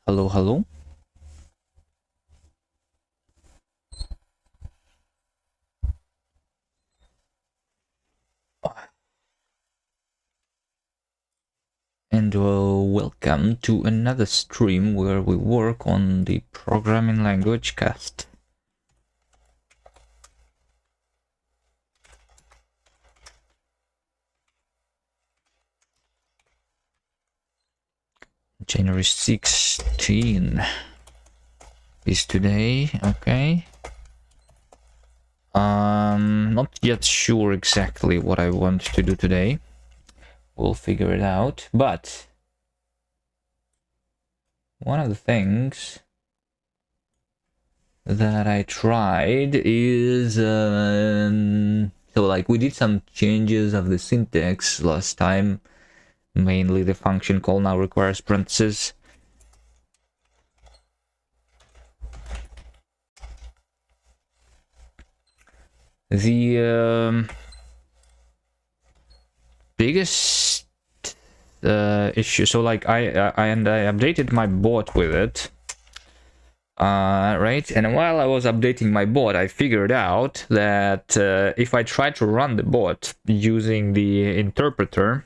Hello, hello. And welcome to another stream where we work on the programming language Kast. January 16 is today, okay. Not yet sure exactly what I want to do today. We'll figure it out, but one of the things that I tried is so like we did some changes of the syntax last time. Mainly the function call now requires parentheses. The biggest issue, so like I updated my bot with it, right? And while I was updating my bot, I figured out that if I try to run the bot using the interpreter,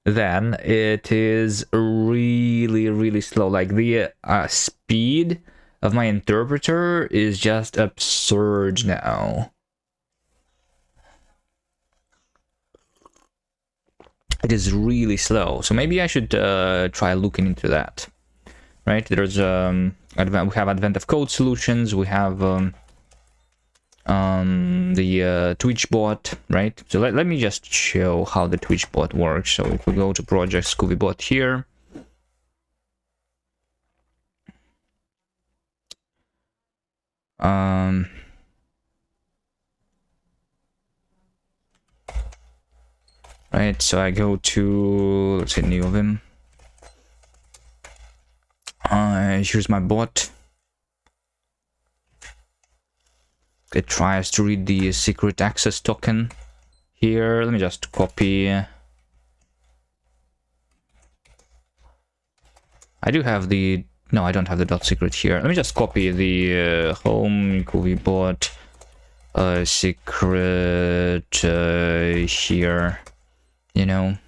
then it is really slow. Like the speed of my interpreter is just absurd now. It is really slow, so maybe I should try looking into that. Right, there's we have Advent of Code solutions, we have the Twitch bot, right? So let me just show how the Twitch bot works. So if we go to project Scooby bot here, right, so I go to, let's say, new of him. Here's my bot. It tries to read the secret access token here. Let me just copy. I do have the, no, I don't have the dot secret here. Let me just copy the home Scooby bot secret here. You know,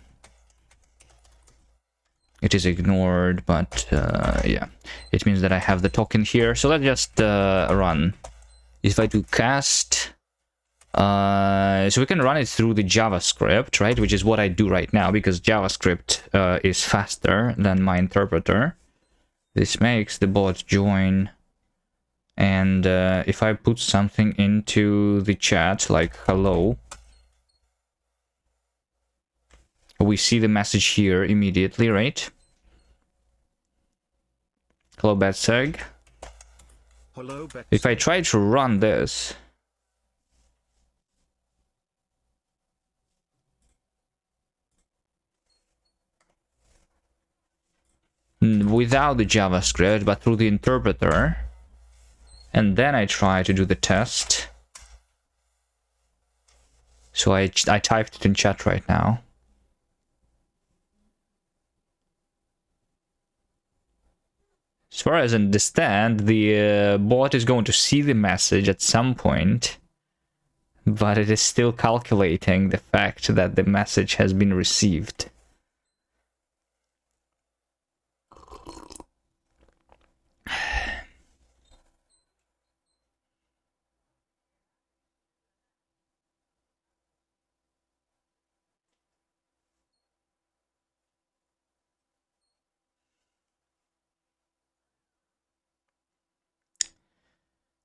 it is ignored, but yeah, it means that I have the token here. So let's just run. If I do cast, so we can run it through the JavaScript, right? Which is what I do right now, because JavaScript is faster than my interpreter. This makes the bot join. And if I put something into the chat, like hello, we see the message here immediately, right? Hello, Betseg. Hello, Betseg. If I try to run this, without the JavaScript, but through the interpreter, and then I try to do the test. So I typed it in chat right now. As far as I understand, the bot is going to see the message at some point, but it is still calculating the fact that the message has been received.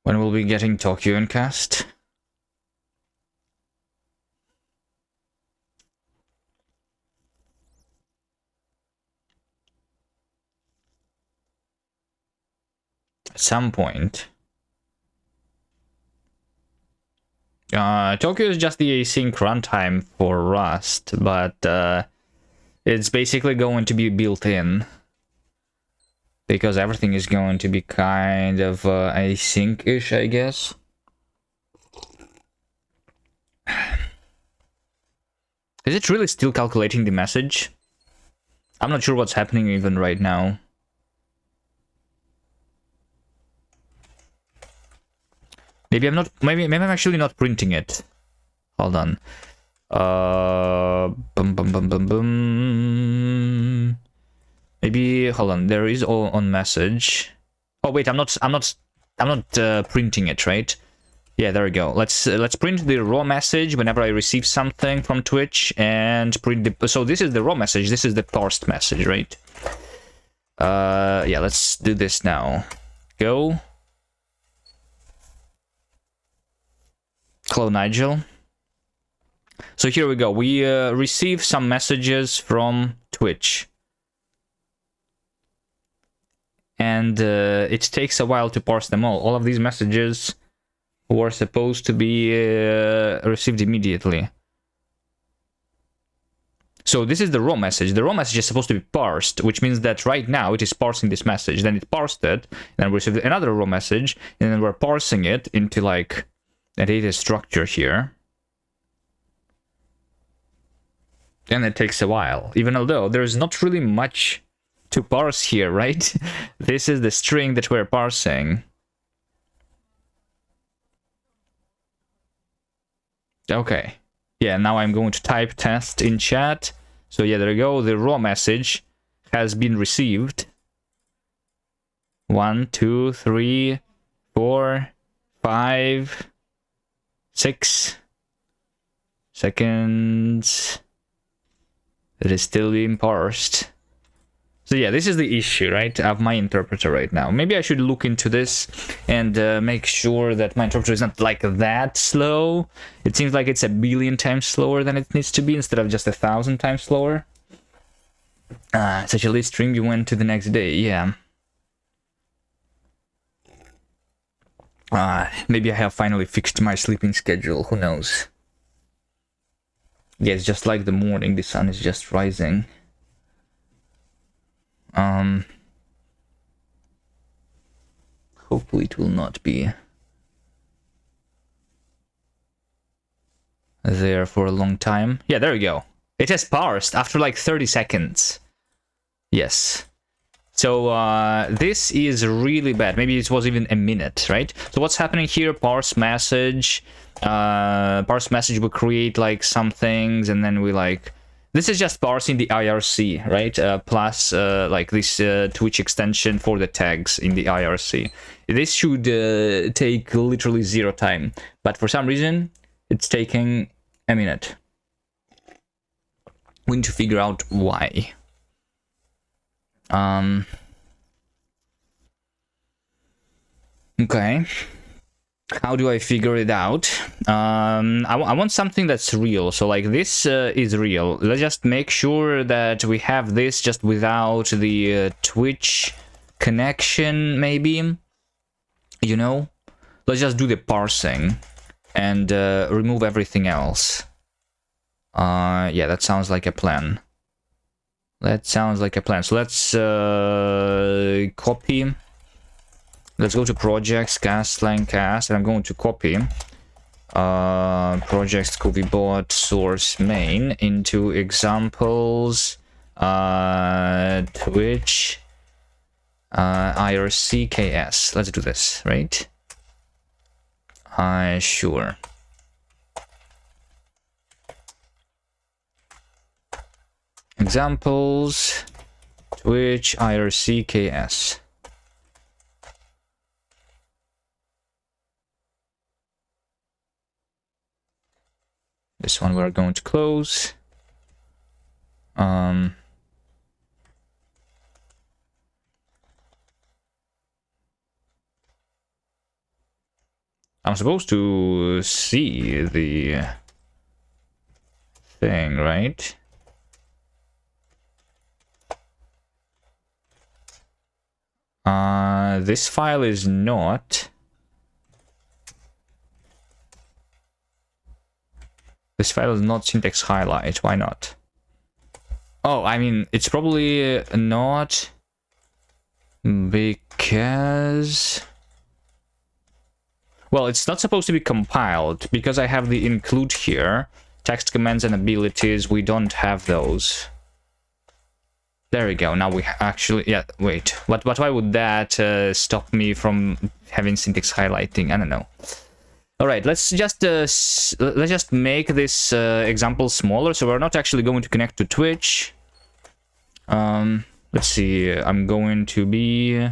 When will we be getting Tokyo and Kast? At some point. Tokyo is just the async runtime for Rust, but it's basically going to be built in, because everything is going to be kind of async-ish, I guess. Is it really still calculating the message? I'm not sure what's happening even right now. Maybe I'm not. Maybe I'm actually not printing it. Hold on. Bum bum bum bum bum. Maybe hold on. There is all on message. Oh wait, I'm not printing it, right? Yeah, there we go. Let's print the raw message whenever I receive something from Twitch, and print the. So this is the raw message. This is the parsed message, right? Yeah, let's do this now. Go. Hello, Nigel. So here we go. We receive some messages from Twitch. And it takes a while to parse them all. All of these messages were supposed to be received immediately. So this is the raw message. The raw message is supposed to be parsed, which means that right now it is parsing this message. Then it parsed it, then we received another raw message, and then we're parsing it into like a data structure here. And it takes a while, even although there's not really much to parse here, right? This is the string that we're parsing. Okay. Yeah, now I'm going to type test in chat. So yeah, there you go. The raw message has been received. 1, 2, 3, 4, 5, 6 seconds. It is still being parsed. So yeah, this is the issue, right, of my interpreter right now. Maybe I should look into this and make sure that my interpreter is not like that slow. It seems like it's a billion times slower than it needs to be instead of just 1,000 times slower. Such a late stream, you went to the next day, yeah. Maybe I have finally fixed my sleeping schedule, who knows. Yeah, it's just like the morning, the sun is just rising. Hopefully it will not be there for a long time. Yeah, there we go. It has parsed after like 30 seconds. Yes. So this is really bad. Maybe it was even a minute, right? So what's happening here? Parse message. Parse message will create like some things, and then we like... This is just parsing the IRC, right? Plus like this Twitch extension for the tags in the IRC. This should take literally 0 time, but for some reason it's taking a minute. We need to figure out why. Okay. How do I figure it out? I want something that's real. So like this is real. Let's just make sure that we have this just without the Twitch connection, maybe. You know? Let's just do the parsing and remove everything else. Yeah, that sounds like a plan. That sounds like a plan. So let's copy. Let's go to projects, Kast, line Kast, and I'm going to copy projects CoviBot source main into examples, Twitch, IRCKS. Let's do this, right? Sure. Examples, Twitch, IRCKS. This one we're going to close. I'm supposed to see the thing, right? This file is not. This file is not syntax highlight. Why not? Oh, I mean, it's probably not because... Well, it's not supposed to be compiled because I have the include here. Text commands and abilities, we don't have those. There we go. Now we actually... Yeah, wait. But why would that stop me from having syntax highlighting? I don't know. All right, let's just make this example smaller. So we're not actually going to connect to Twitch. Let's see. I'm going to be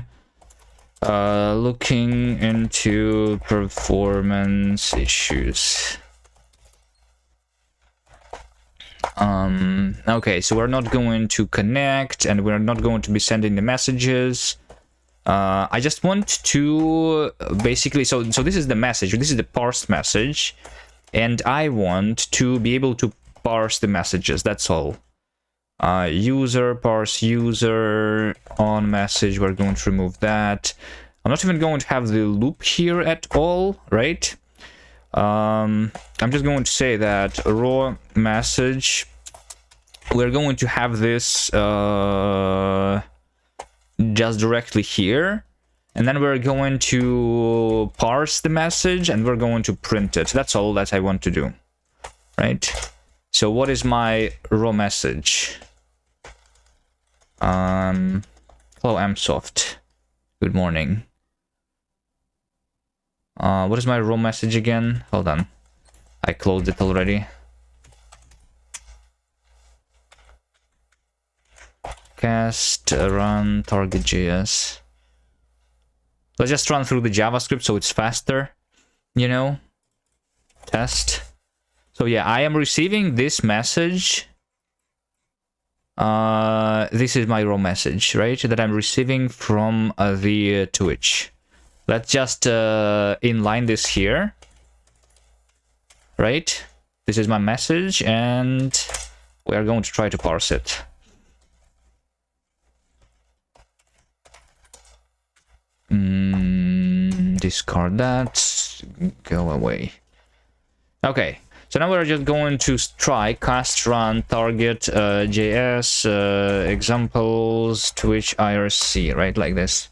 looking into performance issues. Okay, so we're not going to connect, and we're not going to be sending the messages. I just want to basically, so this is the message, this is the parsed message, and I want to be able to parse the messages, that's all. User, parse user, on message, we're going to remove that. I'm not even going to have the loop here at all, right? I'm just going to say that raw message, we're going to have this just directly here, and then we're going to parse the message and we're going to print it. That's all that I want to do, right? So what is my raw message? Hello, Msoft. Good morning. What is my raw message again? Hold on. I closed it already. Kast run target.js. Let's just run through the JavaScript so it's faster, you know. Test. So yeah, I am receiving this message. This is my raw message, right? That I'm receiving from the Twitch. Let's just inline this here, right? This is my message, and we are going to try to parse it. Discard that. Go away. Okay. So now we're just going to try cast run target JS examples Twitch IRC, right? Like this.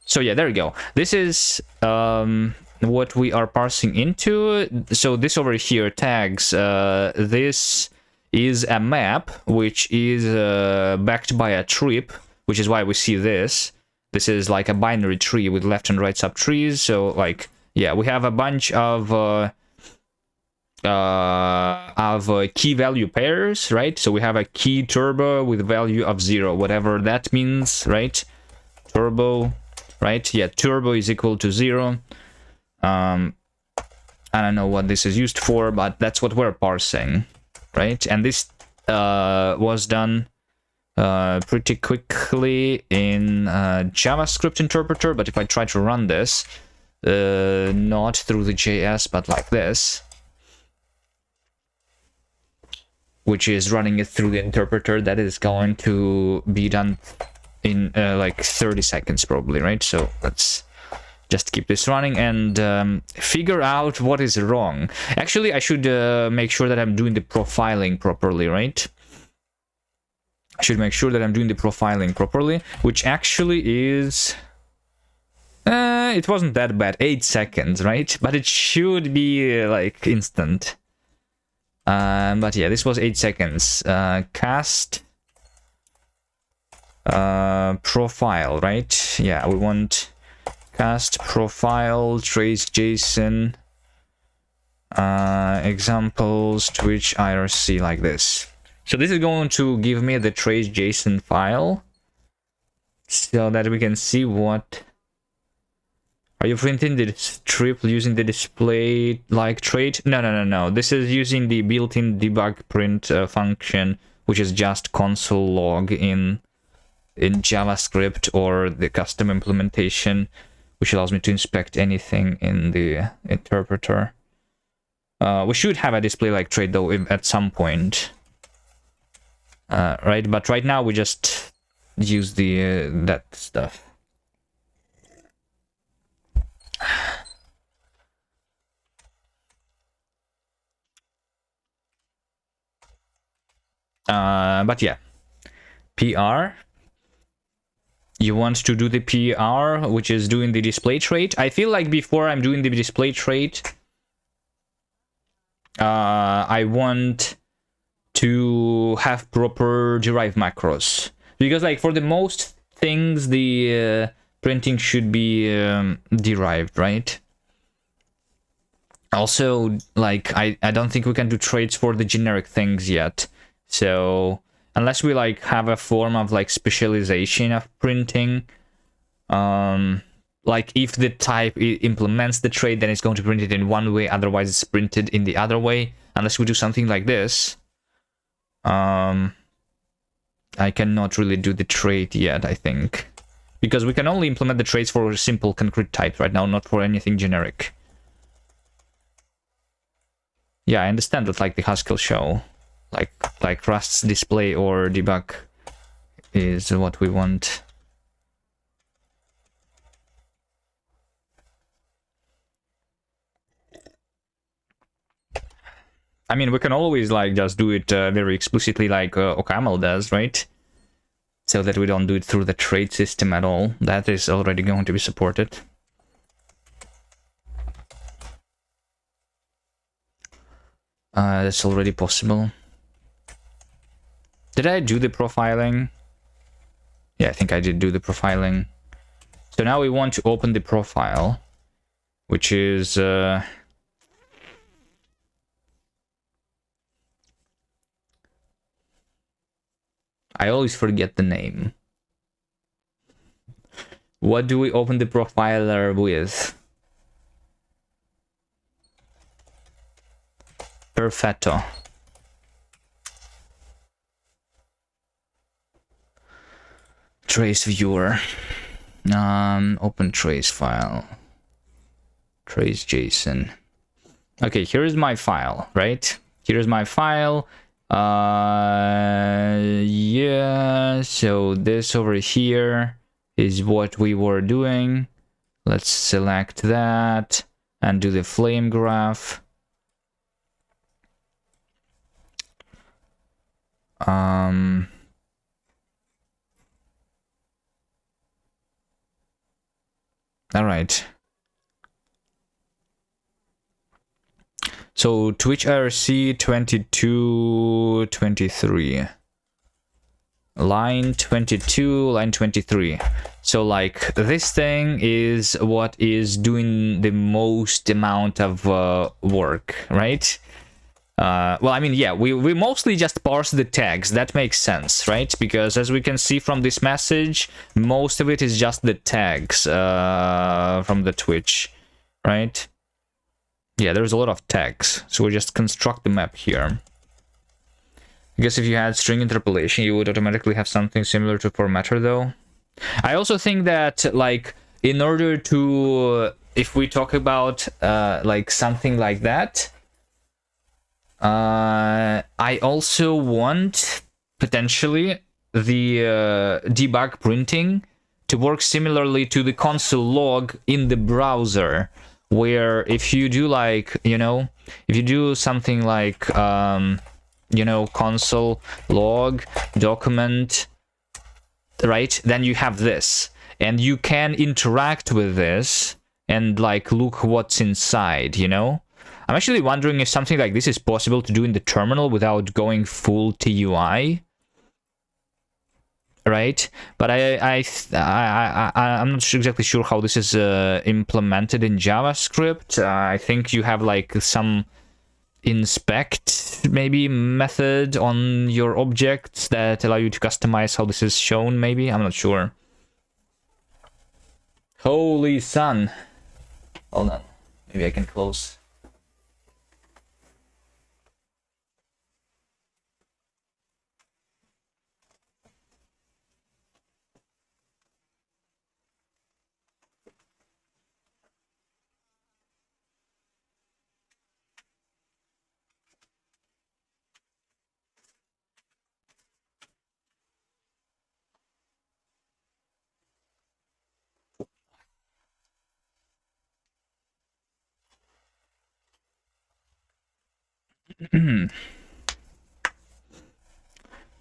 So yeah, there we go. This is what we are parsing into. So this over here tags, this is a map which is backed by a trip, which is why we see this. This is like a binary tree with left and right subtrees. So like, yeah, we have a bunch of key value pairs, right? So we have a key turbo with value of 0, whatever that means, right? Turbo, right? Yeah, turbo is equal to 0. I don't know what this is used for, but that's what we're parsing, right? And this was done pretty quickly in JavaScript interpreter, but if I try to run this, not through the JS, but like this, which is running it through the interpreter, that is going to be done in like 30 seconds probably, right? So let's just keep this running and figure out what is wrong. Actually, I should make sure that I'm doing the profiling properly, right? I should make sure that I'm doing the profiling properly, which actually is... it wasn't that bad, 8 seconds, right? But it should be like instant. But yeah, this was 8 seconds. Cast profile, right? Yeah, we want cast profile trace JSON examples Twitch IRC like this. So this is going to give me the trace JSON file so that we can see what... Are you printing the strip using the display like trait? No. This is using the built-in debug print function, which is just console log in JavaScript or the custom implementation, which allows me to inspect anything in the interpreter. We should have a display like trait though at some point. Right, but right now we just use the that stuff. But yeah, PR. You want to do the PR, which is doing the display trait. I feel like before I'm doing the display trait, I want to have proper derive macros, because like for the most things the printing should be derived, right? Also, like, I don't think we can do trades for the generic things yet. So, unless we, like, have a form of, like, specialization of printing, like, if the type implements the trade, then it's going to print it in one way, otherwise it's printed in the other way. Unless we do something like this, I cannot really do the trade yet, I think. Because we can only implement the trades for simple concrete types right now, not for anything generic. Yeah, I understand that, like, the Haskell show, like Rust's display or debug is what we want. I mean, we can always, like, just do it very explicitly like OCaml does, right? So that we don't do it through the trade system at all. That is already going to be supported. That's already possible. Did I do the profiling? Yeah, I think I did do the profiling. So now we want to open the profile, which is... I always forget the name. What do we open the profiler with? Perfetto. Trace viewer. Open trace file. Trace JSON. Okay, here's my file, right? Here's my file. Yeah, so this over here is what we were doing. Let's select that and do the flame graph. All right. So Twitch IRC 2223. Line 22, line 23. So, like, this thing is what is doing the most amount of work, right? Well, I mean, yeah, we mostly just parse the tags. That makes sense, right? Because as we can see from this message, most of it is just the tags from the Twitch, right? Yeah, there's a lot of tags. So we just construct the map here. I guess if you had string interpolation, you would automatically have something similar to formatter, though. I also think that, like, in order to, if we talk about, like, something like that, I also want, potentially, the debug printing to work similarly to the console log in the browser, where if you do, like, you know, if you do something like, you know, console log document, right, then you have this, and you can interact with this and, like, look what's inside, you know. I'm actually wondering if something like this is possible to do in the terminal without going full TUI, right? But I'm not exactly sure how this is implemented in JavaScript. I think you have, like, some inspect maybe method on your objects that allow you to customize how this is shown, maybe. I'm not sure. Holy sun. Hold on, maybe I can close.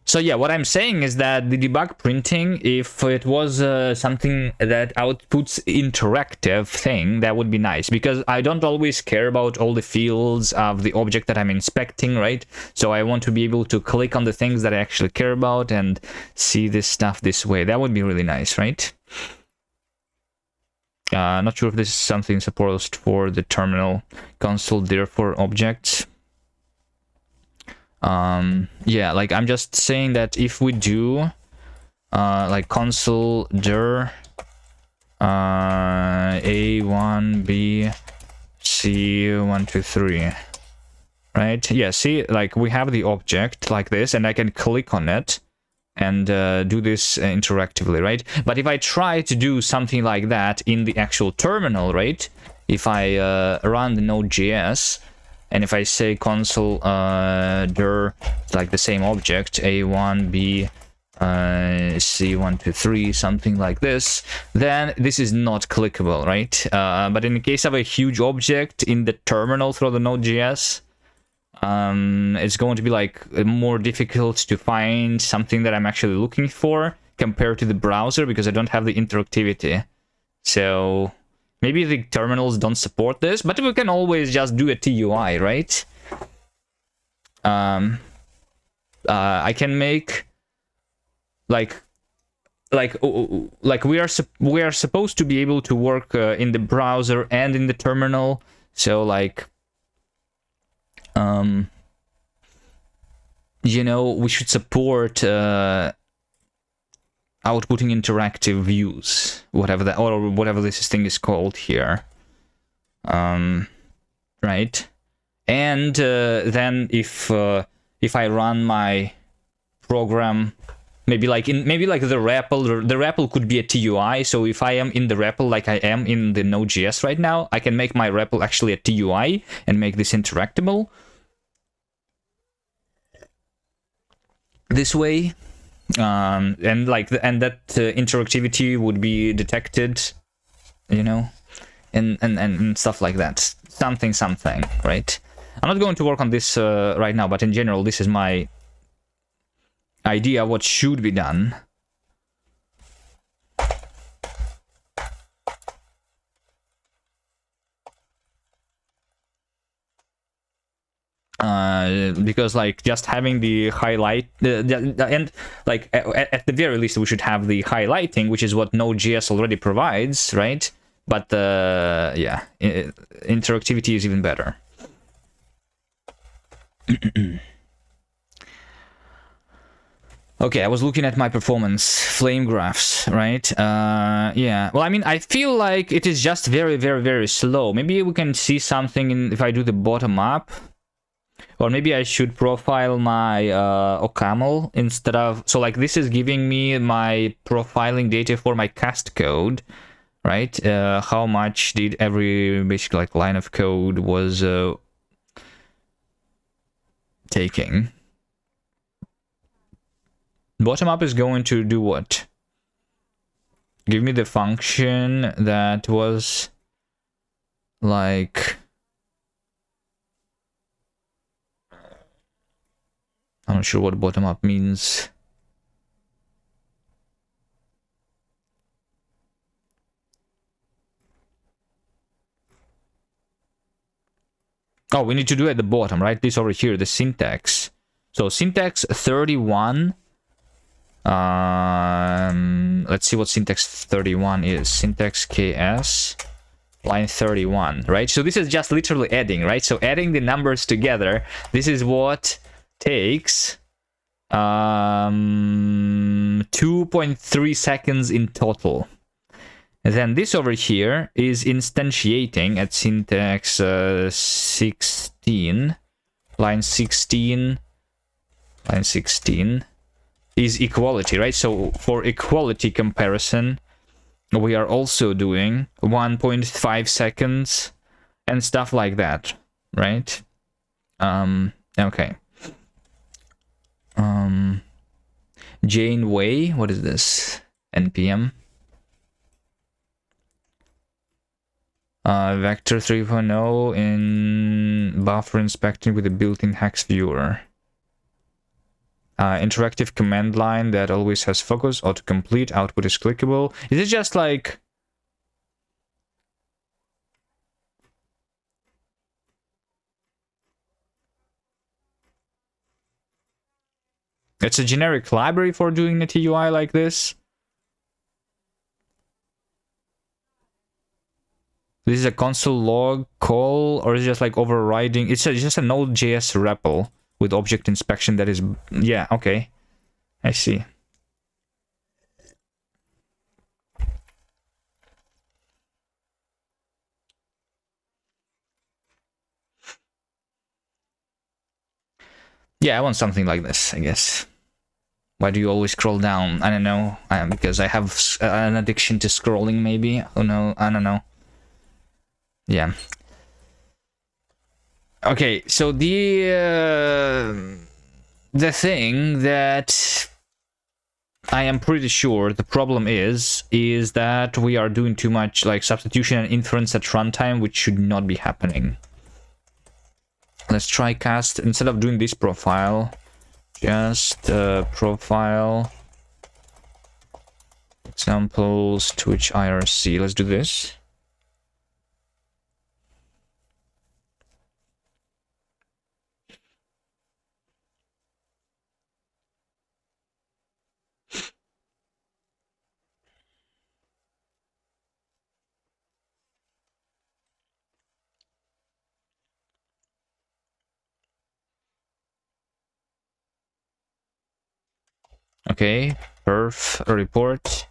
So yeah, what I'm saying is that the debug printing, if it was something that outputs interactive thing, that would be nice, because I don't always care about all the fields of the object that I'm inspecting, right? So I want to be able to click on the things that I actually care about and see this stuff this way. That would be really nice, right? Not sure if this is something supposed for the terminal console, therefore objects. Yeah, like I'm just saying that if we do like console dir A1 B C 1 2 3, right? Yeah, see, like we have the object like this, and I can click on it and do this interactively, right? But if I try to do something like that in the actual terminal, right? If I run the Node.js, and if I say console dir, like the same object, A1, B, C1 to 3, something like this, then this is not clickable, right? But in the case of a huge object in the terminal through the Node.js, it's going to be like more difficult to find something that I'm actually looking for compared to the browser because I don't have the interactivity. So maybe the terminals don't support this, but we can always just do a TUI, right? I can make like we are supposed to be able to work in the browser and in the terminal. So like you know, we should support outputting interactive views, whatever that, or whatever this thing is called here, right? And then if I run my program, maybe like the REPL could be a TUI. So if I am in the REPL like I am in the Node.js right now, I can make my REPL actually a TUI and make this interactable this way. And like that interactivity would be detected, you know, and stuff like that. Something, right? I'm not going to work on this right now, but in general, this is my idea what should be done. Because like just having the highlight and like at the very least we should have the highlighting, which is what Node.js already provides, right? But yeah, interactivity is even better. Okay, I was looking at my performance flame graphs, right? Yeah, well, I mean, I feel like it is just very slow. Maybe we can see something in if I do the bottom up. Or maybe I should profile my OCaml instead of... So like this is giving me my profiling data for my Kast code, right? How much did every basically like line of code was taking. Bottom up is going to do what? Give me the function that was like... I'm not sure what bottom up means. Oh, we need to do it at the bottom, right? This over here, the syntax. So syntax 31. Let's see what syntax 31 is. Syntax KS line 31, right? So this is just literally adding, right? So adding the numbers together. This is what takes 2.3 seconds in total. And then this over here is instantiating at syntax 16, line 16 is equality, right? So for equality comparison, we are also doing 1.5 seconds and stuff like that, right? Okay. Jane Way, what is this? npm. Vector 3.0 in buffer inspecting with a built-in hex viewer. Interactive command line that always has focus, autocomplete, output is clickable. Is it just like... It's a generic library for doing a TUI like this? This is a console log call, or is it just like overriding? It's just a Node.js REPL with object inspection that is... Yeah, okay. I see. Yeah, I want something like this, I guess. Why do you always scroll down? I don't know. Because I have an addiction to scrolling, maybe? Oh no, I don't know. Yeah. Okay, so the thing that I am pretty sure the problem is that we are doing too much like substitution and inference at runtime, which should not be happening. Let's try Kast. Instead of doing this profile, just profile examples Twitch IRC. Let's do this. Okay, perf report.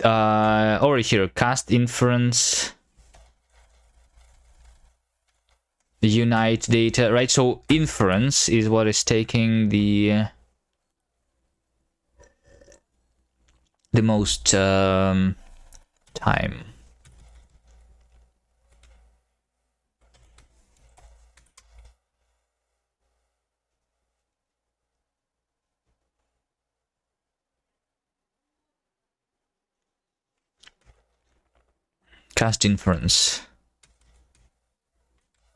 Over here, Kast inference, unite data, right? So inference is what is taking the most time. Kast inference.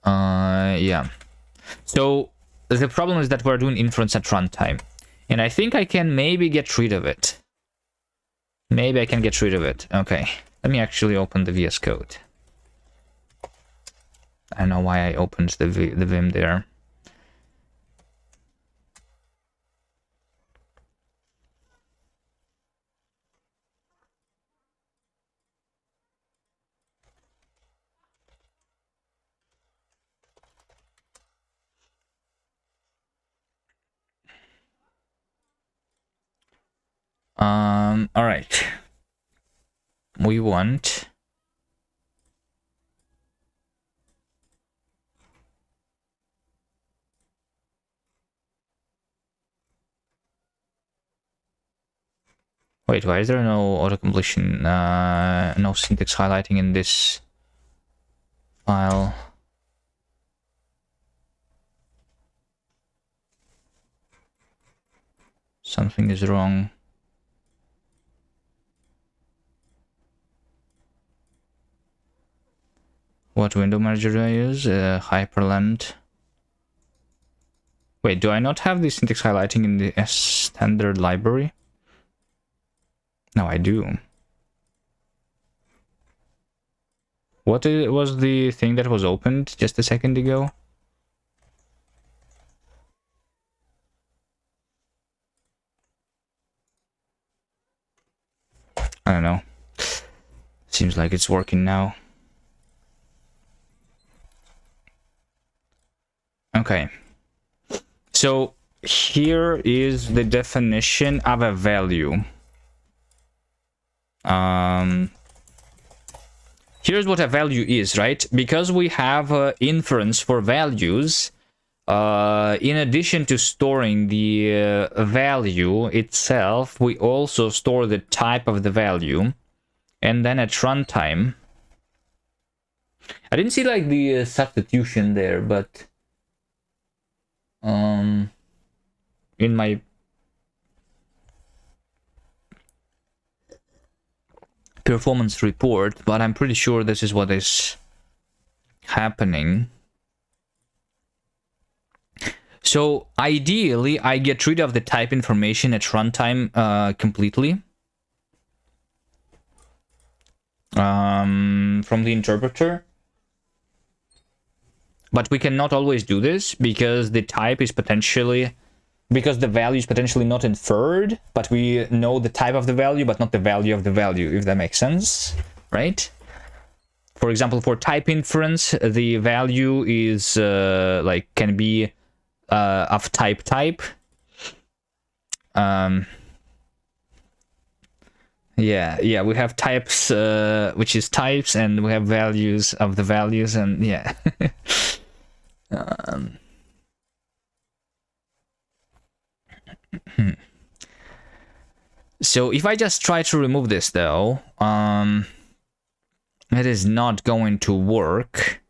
Yeah. So the problem is that we're doing inference at runtime, and I think I can maybe get rid of it. Maybe I can get rid of it. Okay, let me actually open the VS Code. I don't know why I opened the Vim there. All right. We want wait, why is there no auto-completion, no syntax highlighting in this file? Something is wrong. What window manager do I use? Hyperland. Wait, do I not have the syntax highlighting in the standard library? No, I do. What was the thing that was opened just a second ago? I don't know. Seems like it's working now. Okay. So here is the definition of a value. Here's what a value is, right? Because we have inference for values, in addition to storing the value itself, we also store the type of the value. And then at runtime, I didn't see like the substitution there, but in my performance report, but I'm pretty sure this is what is happening. So ideally, I get rid of the type information at runtime completely from the interpreter. But we cannot always do this because the type is potentially, because the value is potentially not inferred, but we know the type of the value, but not the value of the value, if that makes sense, right? For example, for type inference, the value is like can be of type. Yeah, we have types, which is types, and we have values of the values, and yeah. So if I just try to remove this, though, it is not going to work.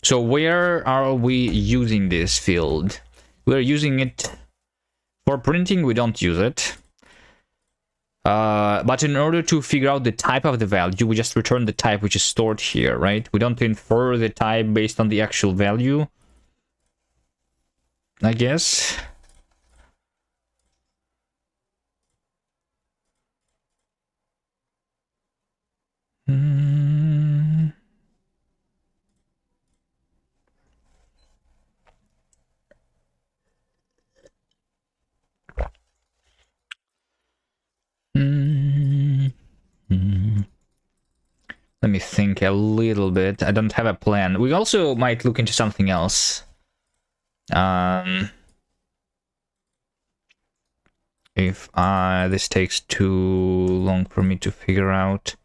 So where are we using this field? We're using it for printing. We don't use it. But in order to figure out the type of the value, we just return the type which is stored here, right? We don't infer the type based on the actual value, I guess. Let me think a little bit. I don't have a plan. We also might look into something else. If this takes too long for me to figure out.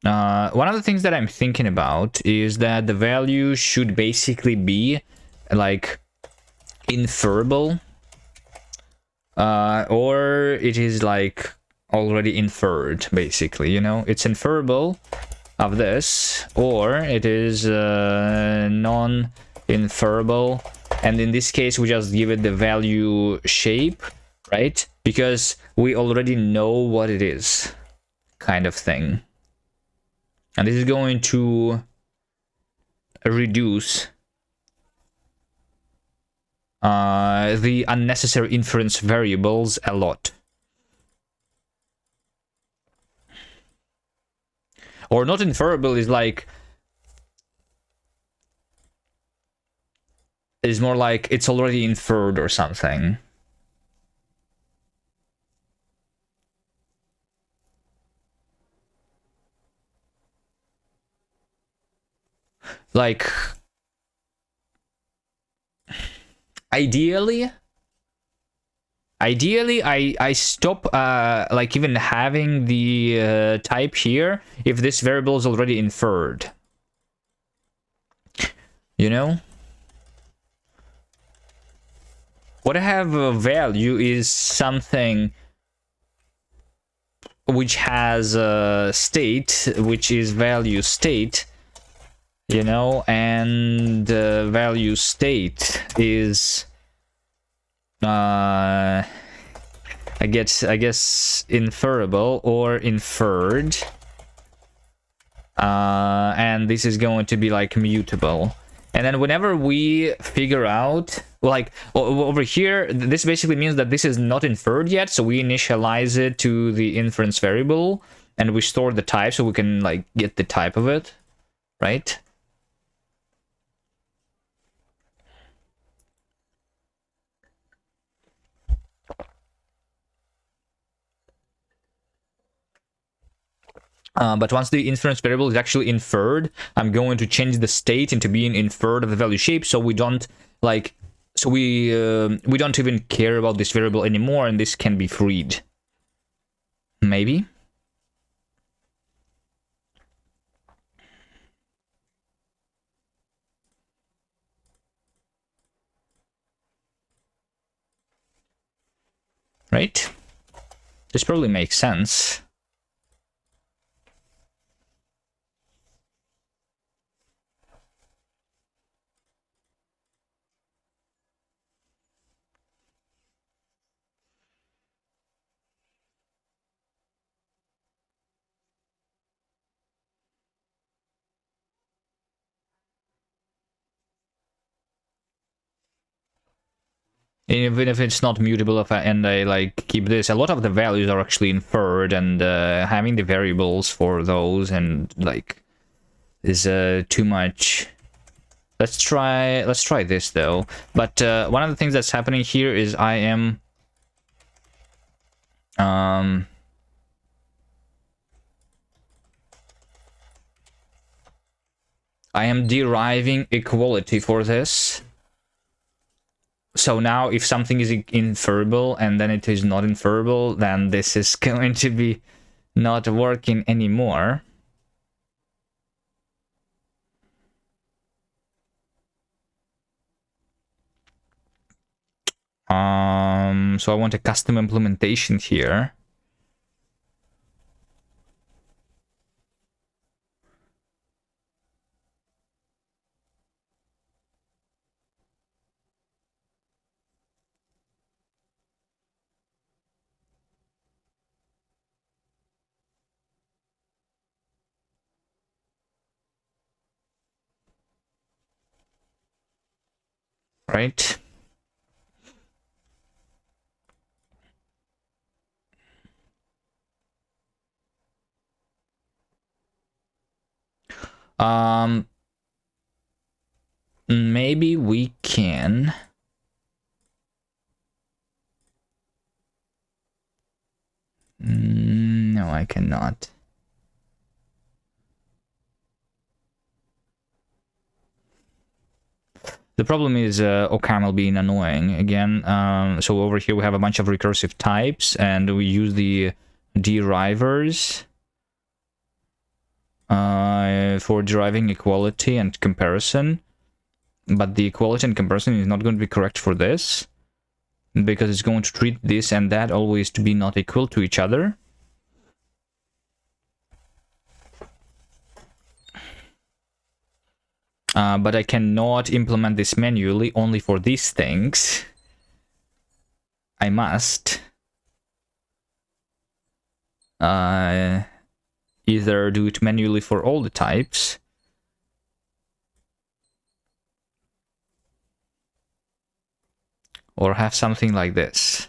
One of the things that I'm thinking about is that the value should basically be like inferable, or it is like already inferred, basically, you know? It's inferable of this, or it is non-inferable, and in this case we just give it the value shape, right? Because we already know what it is, kind of thing. And this is going to reduce the unnecessary inference variables a lot. Or not inferable is like, is more like it's already inferred or something. Like, ideally I stop like even having the type here if this variable is already inferred, you know? What I have a value is something which has a state, which is value state, you know, and value state is I guess inferable or inferred, and this is going to be like mutable. And then whenever we figure out, like over here, this basically means that this is not inferred yet, so we initialize it to the inference variable and we store the type so we can like get the type of it, right? But once the inference variable is actually inferred, I'm going to change the state into being inferred of the value shape, so we don't like, so we don't even care about this variable anymore, and this can be freed. Maybe. Right? This probably makes sense. even if it's not mutable, and I like keep this, a lot of the values are actually inferred, and having the variables for those and like is too much. Let's try this though. But one of the things that's happening here is I am deriving equality for this. So now if something is inferable and then it is not inferable, then this is going to be not working anymore. So I want a custom implementation here. Right? Maybe we can. No, I cannot. The problem is OCaml being annoying again. So over here we have a bunch of recursive types, and we use the derivers for deriving equality and comparison. But the equality and comparison is not going to be correct for this, because it's going to treat this and that always to be not equal to each other. But I cannot implement this manually only for these things. I must either do it manually for all the types, or have something like this.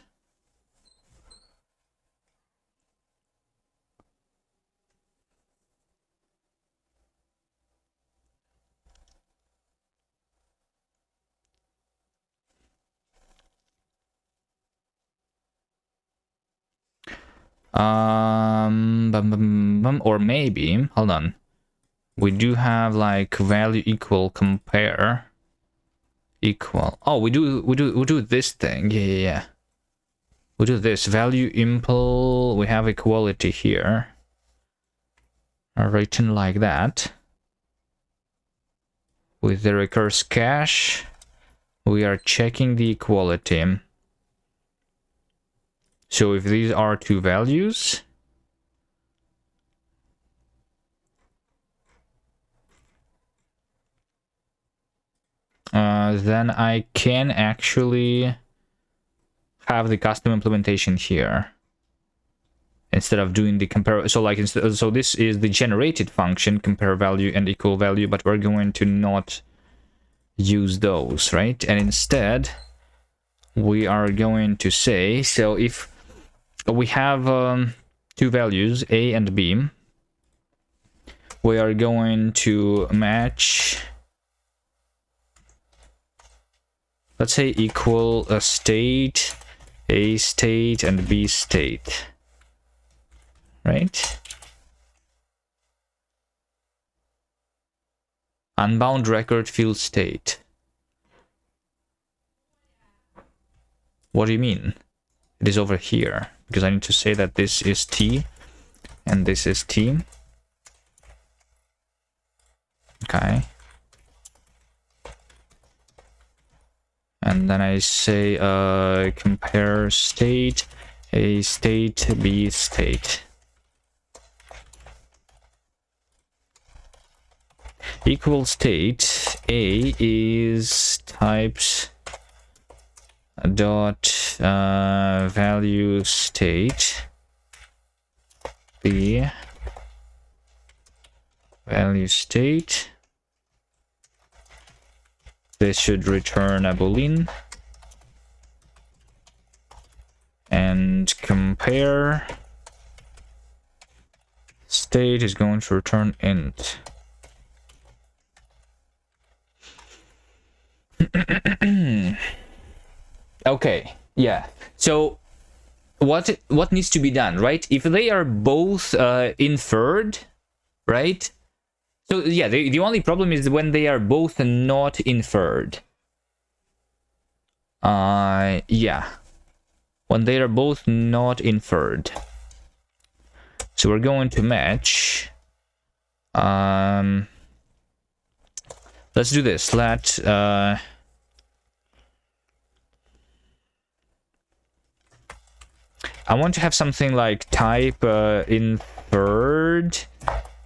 Or maybe, hold on, we do have like value equal compare equal. Oh, we do this thing. Yeah. We do this value impl. We have equality here, written like that. With the recurse cache, we are checking the equality. So if these are two values, then I can actually have the custom implementation here instead of doing the compare. So like, so this is the generated function, compare value and equal value, but we're going to not use those, right? And instead we are going to say, so if we have two values, A and B, we are going to match, let's say, equal a state, A state and B state, right? Unbound record field state. What do you mean? It is over here, because I need to say that this is T and this is T. Okay. And then I say compare state, A state, B state. Equal state, A is types dot value state, B value state. This should return a boolean. and compare state is going to return int. Okay, yeah. So what needs to be done, right? If they are both inferred, right? So yeah, the only problem is when they are both not inferred. Yeah. When they are both not inferred. So we're going to match. Let's do this. I want to have something like type inferred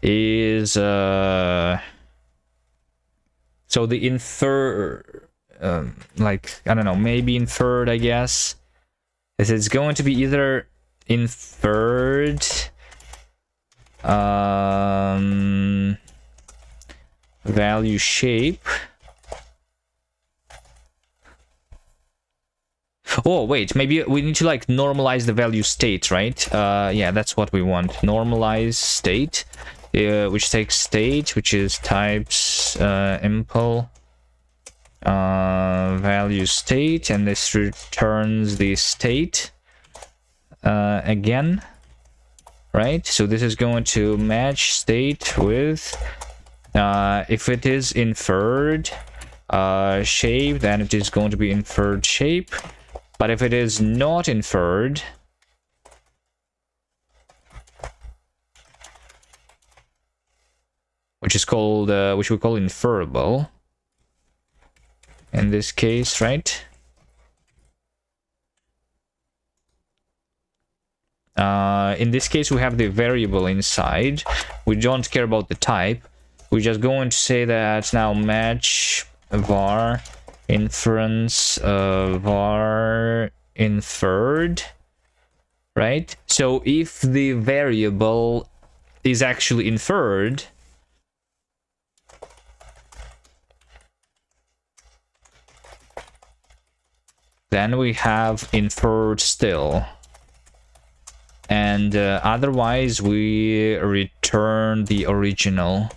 is so the infer like I don't know, maybe inferred, I guess. It's going to be either inferred value shape. Oh wait, maybe we need to like normalize the value state, right? Yeah, that's what we want. Normalize state, which takes state, which is types impl value state, and this returns the state again, right? So this is going to match state with if it is inferred shape, then it is going to be inferred shape. But if it is not inferred, which is called which we call inferable in this case, right? In this case, we have the variable inside. We don't care about the type. We're just going to say that now match var inference var inferred, right? So if the variable is actually inferred, then we have inferred still, and otherwise we return the original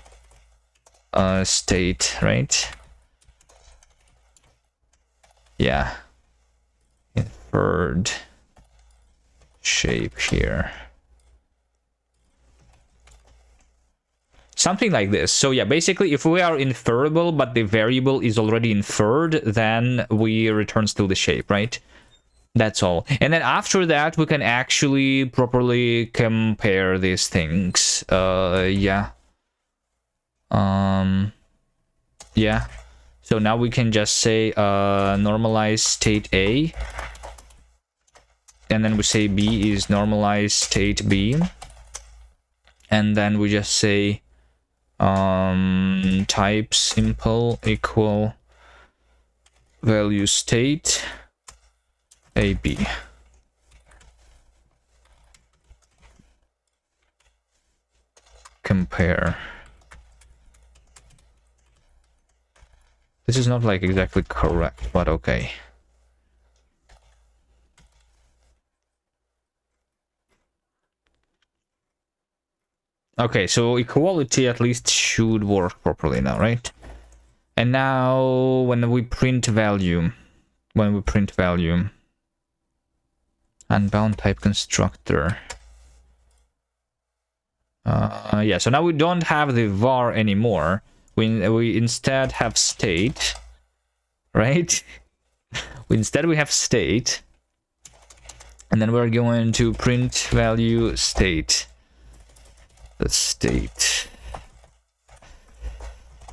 state, right? Yeah, inferred shape here, something like this. So yeah, basically if we are inferable but the variable is already inferred, then we return still the shape, right? That's all. And then after that we can actually properly compare these things. Yeah. Yeah. So now we can just say normalize state A, and then we say B is normalized state B, and then we just say type simple equal value state AB. Compare. This is not like exactly correct, but okay. Okay, so equality at least should work properly now, right? And now when we print value, unbound type constructor. Yeah, so now we don't have the var anymore. We instead have state, right? we have state, and then we're going to print value state, the state,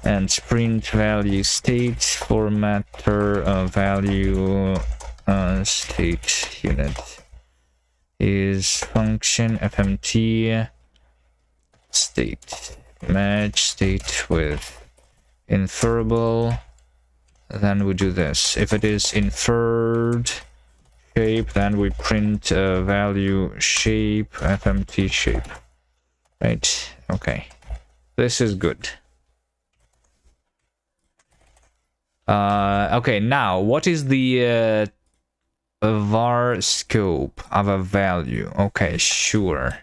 and print value state formatter value state unit is function fmt state match state with inferable. Then we do this. If it is inferred shape, then we print value shape fmt shape, right? Okay, this is good. Okay, now what is the a var scope of a value. Okay, sure.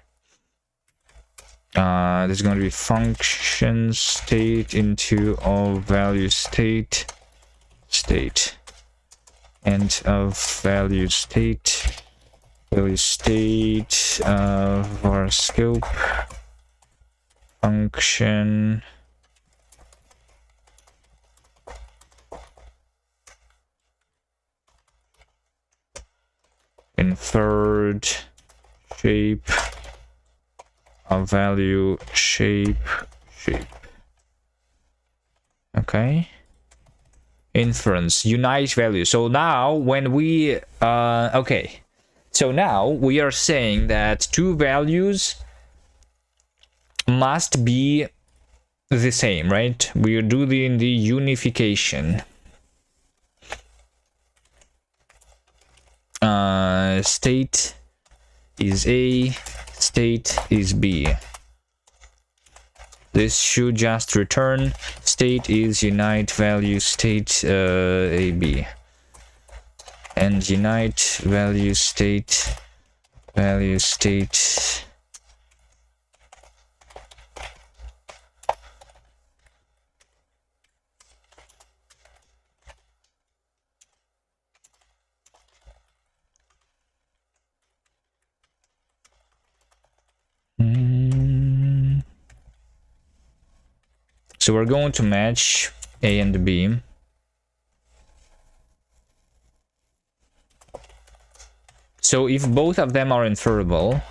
There's going to be function state into all value state and of value state var scope function inferred shape of value shape. Okay, inference unite value. So now when we okay, so now we are saying that two values must be the same, right? We are doing the unification. State is A, state is B. This should just return state is unite value state AB, and unite value state So we're going to match A and B. So if both of them are inferable,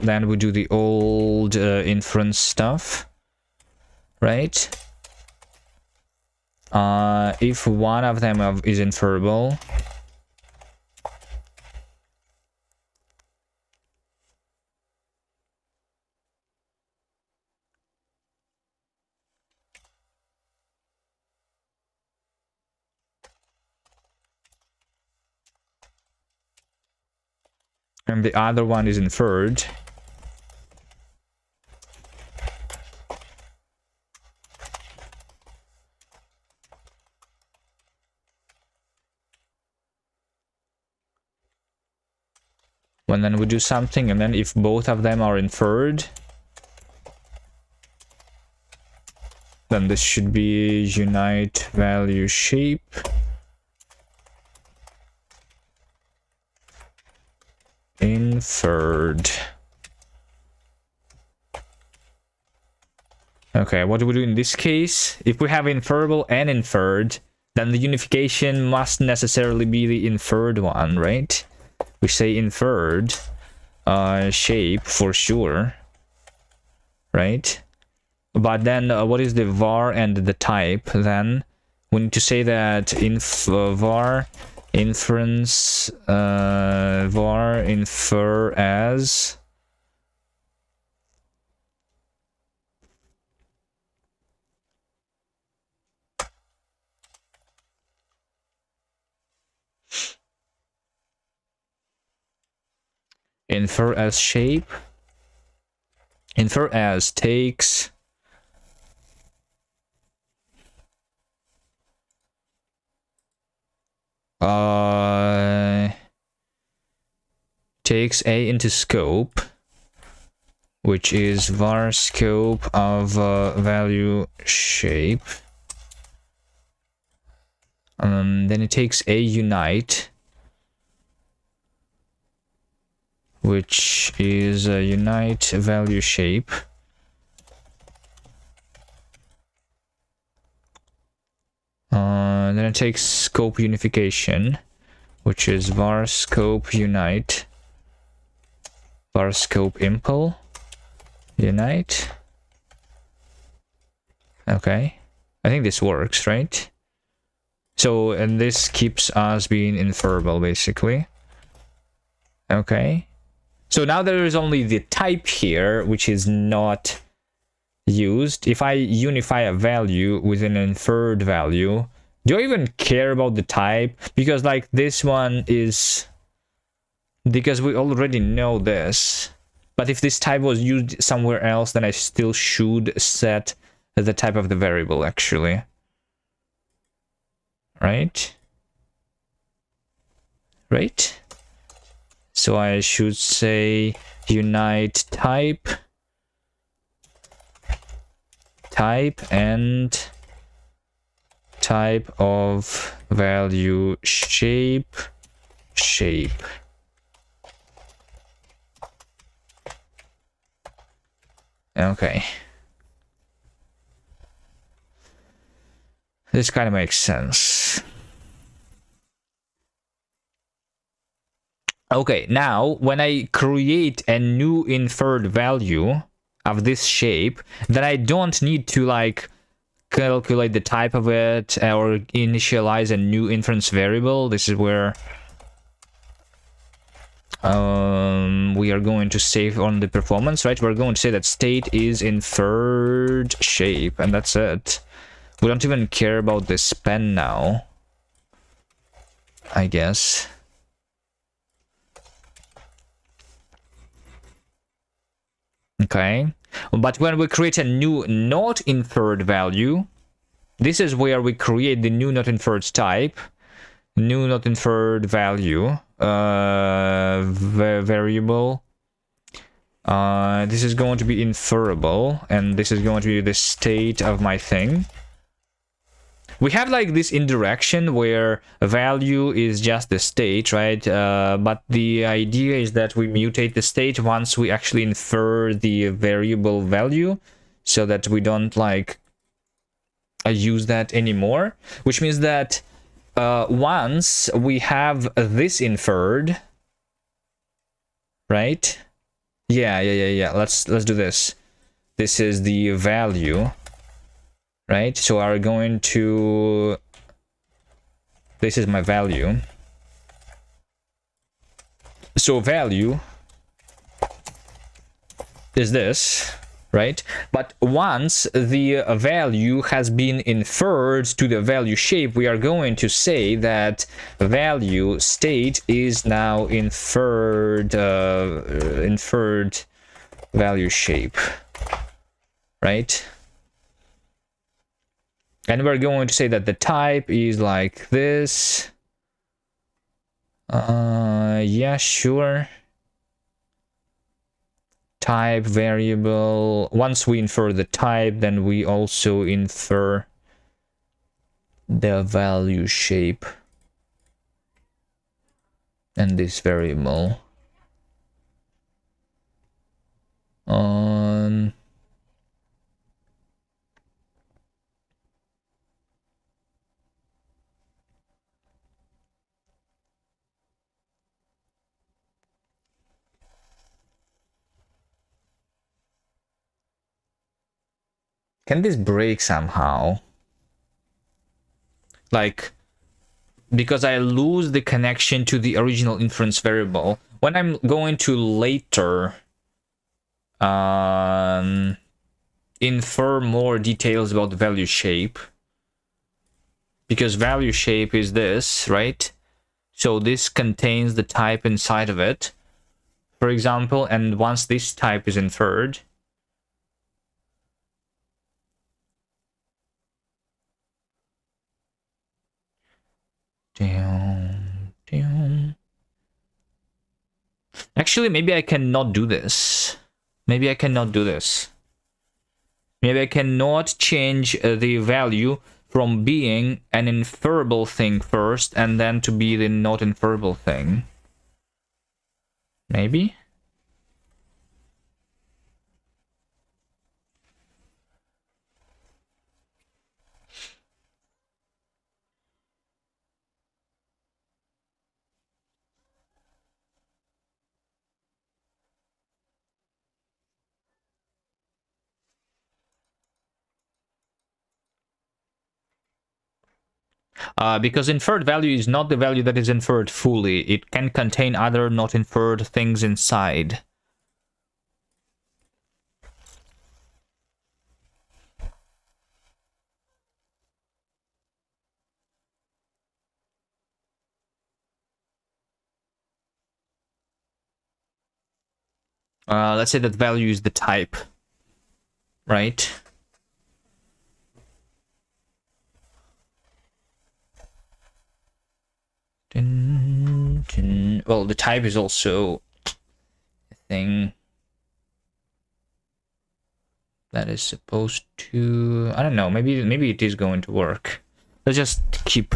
then we do the old inference stuff, right? If one of them is inferable, and the other one is inferred, and then we do something, and then if both of them are inferred, then this should be unite value shape inferred. Okay, what do we do in this case? If we have inferable and inferred, then the unification must necessarily be the inferred one, right? We say inferred shape for sure, right? But then what is the var and the type? Then we need to say that var inference var infer as shape, infer as takes takes A into scope, which is var scope of value shape, then it takes A unite, which is unite value shape, then it takes scope unification, which is var scope unite, var scope impl unite. Okay, I think this works, right? So, and this keeps us being inferable basically. Okay, so now there is only the type here, which is not used. If I unify a value with an inferred value, do I even care about the type? Because like this one is, because we already know this. But if this type was used somewhere else, then I still should set the type of the variable actually. right? Right? So I should say unite type and type of value shape. Okay. This kind of makes sense. Okay, now when I create a new inferred value of this shape, then I don't need to like calculate the type of it or initialize a new inference variable. This is where we are going to save on the performance, right? We're going to say that state is inferred shape, and that's it. We don't even care about the span now, I guess. Okay, but when we create a new not inferred value, this is where we create the new not inferred type, new not inferred value, variable. This is going to be inferable, and this is going to be the state of my thing. We have like this indirection where a value is just the state, right? But the idea is that we mutate the state once we actually infer the variable value, so that we don't like use that anymore. Which means that once we have this inferred, right? Yeah. Let's do this. This is the value. Right, so are going to, this is my value. So value is this, right? But once the value has been inferred to the value shape, we are going to say that value state is now inferred value shape, right? And we're going to say that the type is like this. Yeah, sure. Type variable. Once we infer the type, then we also infer the value shape and this variable. Can this break somehow? Like, because I lose the connection to the original inference variable. When I'm going to later infer more details about the value shape, because value shape is this, right? So this contains the type inside of it, for example, and once this type is inferred, actually, maybe I cannot do this. Maybe I cannot change the value from being an inferable thing first and then to be the not inferable thing. Maybe? Because inferred value is not the value that is inferred fully. It can contain other not inferred things inside. Let's say that value is the type, right? Well, the type is also a thing that is supposed to, I don't know, maybe it is going to work. Let's just keep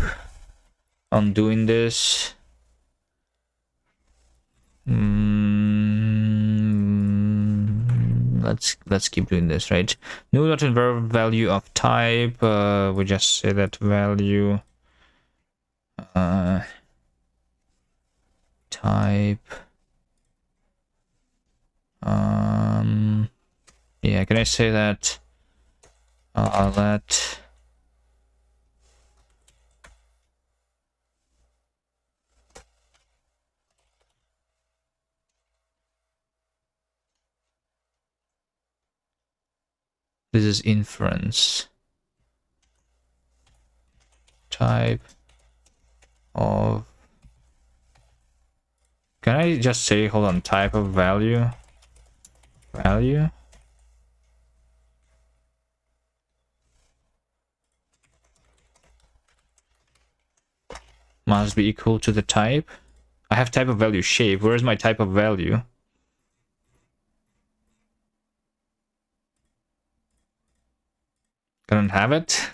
on doing this. Let's keep doing this, right? New.verb value of type. We just say that value type. Yeah, can I say that? Let this is inference type of. Can I just say, hold on, type of value? Value? Must be equal to the type. I have type of value shape. Where's my type of value? I don't have it.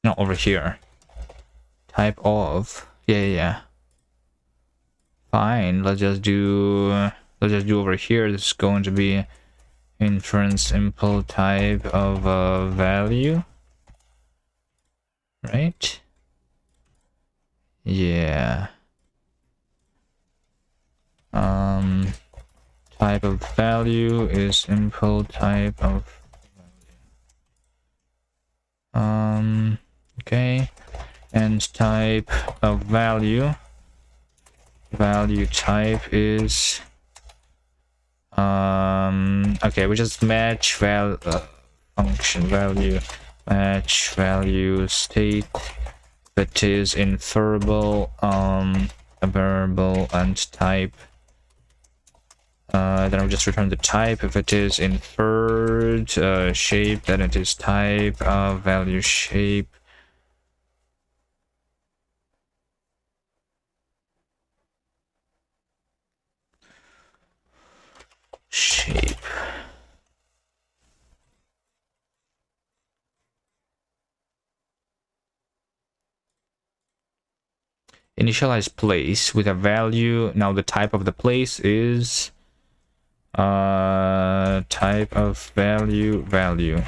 No, over here. Type of. Yeah. Fine. Let's just do over here. This is going to be inference simple type of value. Right? Yeah. Type of value is simple type of value. Okay. And type of value type is okay, we just match function value match value state. If it is inferable, a variable and type, then I'll just return the type. If it is inferred shape, then it is type value shape. Initialize place with a value. Now the type of the place is type of value.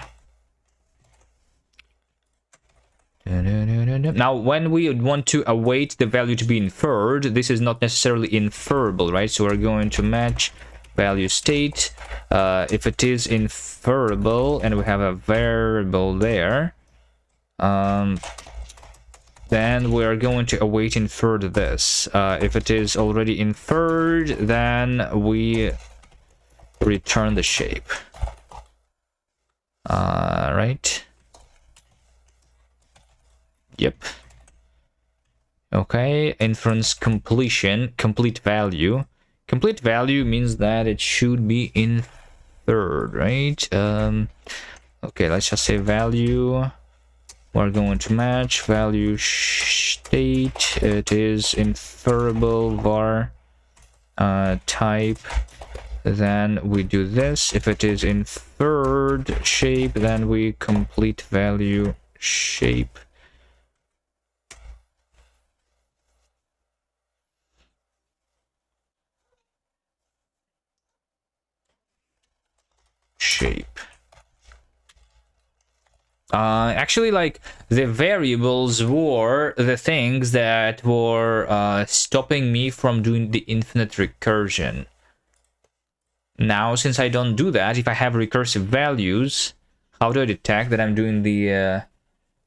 Now when we want to await the value to be inferred, this is not necessarily inferable, right? So we're going to match value state. If it is inferable and we have a variable there, then we're going to await inferred this. If it is already inferred, then we return the shape. Right? Yep. Okay, inference completion, complete value. Complete value means that it should be inferred, right? Okay, let's just say value. We're going to match value state. It is inferable var type. Then we do this. If it is inferred shape, then we complete value shape. Actually, like, the variables were the things that were stopping me from doing the infinite recursion. Now, since I don't do that, if I have recursive values, how do I detect that I'm doing the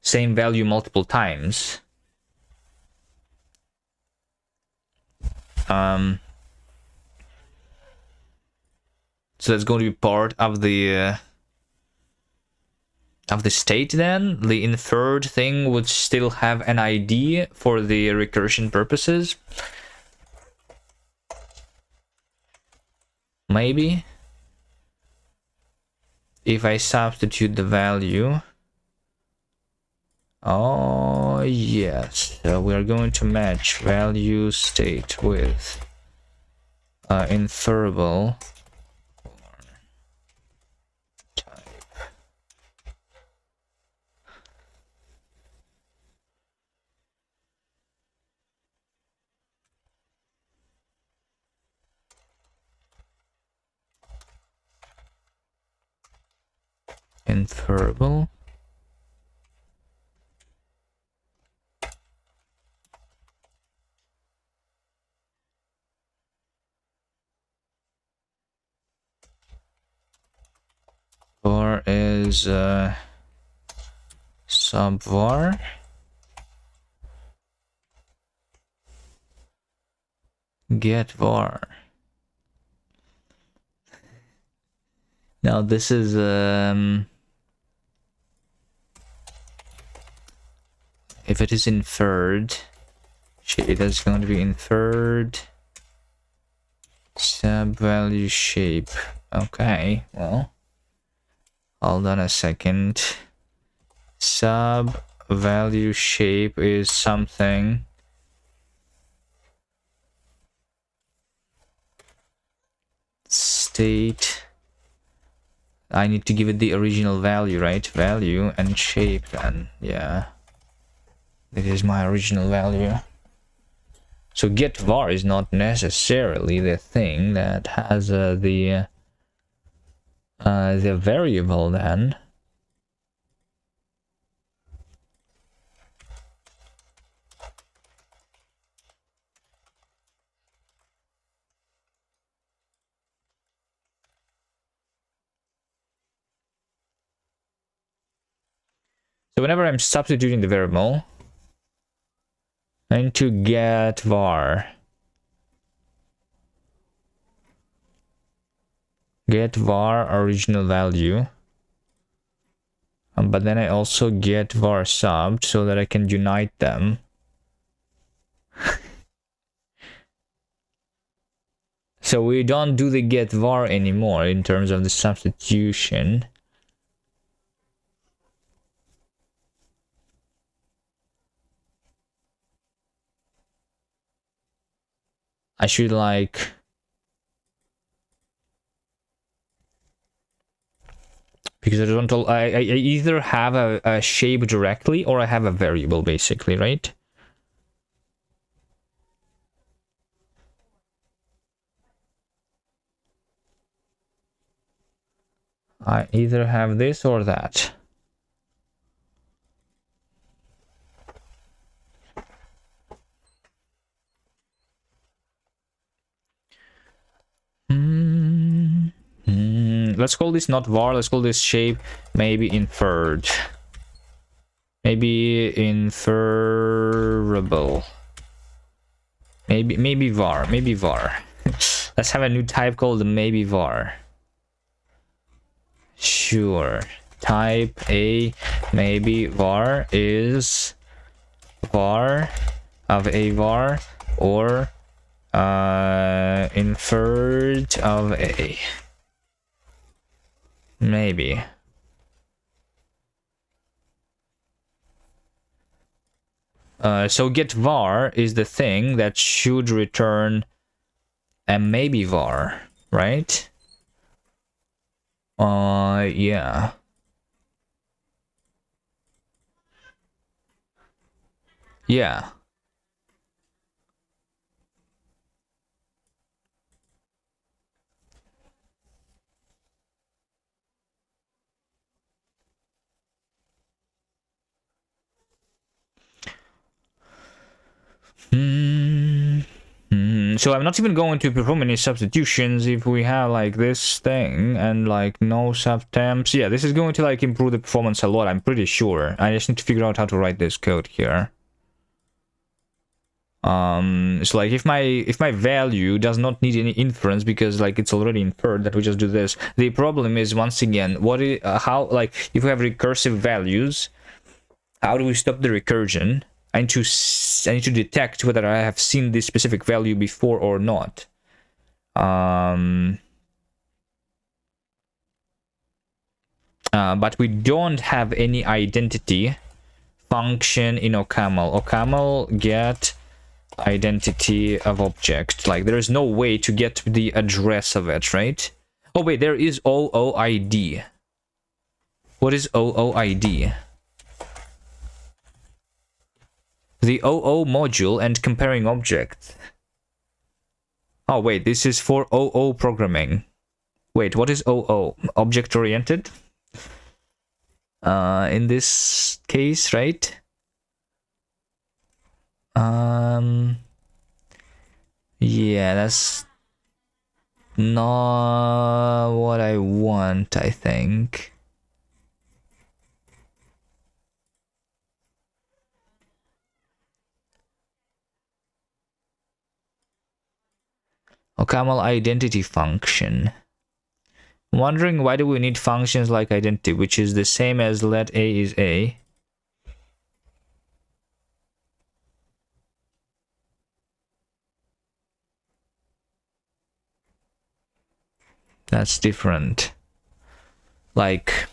same value multiple times? So that's going to be part of the state then. The inferred thing would still have an ID for the recursion purposes. Maybe. If I substitute the value. Oh, yes. So we are going to match value state with inferable type. Inferable. Var is subvar. Get var. Now this is if it is inferred, it is going to be inferred sub value shape. Okay, well, hold on a second. Sub value shape is something state. I need to give it the original value, right? Value and shape then. Yeah. This is my original value. So get var is not necessarily the thing that has the variable then. So whenever I'm substituting the variable, I need to get var. Get var original value. But then I also get var subbed so that I can unite them. So we don't do the get var anymore in terms of the substitution. I should like because I don't I either have a shape directly or I have a variable basically, right? I either have this or that. Let's call this not var, let's call this shape maybe inferred. Maybe inferable. Maybe var, maybe var. Let's have a new type called maybe var. Sure. Type A maybe var is var of a var or inferred of a. Maybe. So get var is the thing that should return a maybe var, right? Yeah. Yeah. So I'm not even going to perform any substitutions if we have like this thing and like no subtemps. Yeah, this is going to like improve the performance a lot, I'm pretty sure. I just need to figure out how to write this code here. So like if my value does not need any inference because like it's already inferred that we just do this. The problem is, once again, what is how, like, if we have recursive values, how do we stop the recursion? I need to detect whether I have seen this specific value before or not. But we don't have any identity function in OCaml. OCaml get identity of object. Like, there is no way to get the address of it, right? Oh wait, there is OOID. What is OOID? The OO module and comparing objects. Oh wait, this is for OO programming. Wait, what is OO? Object oriented? In this case, right? Yeah, that's not what I want, I think. OCaml identity function. I'm wondering, why do we need functions like identity, which is the same as let A is A? That's different. Like,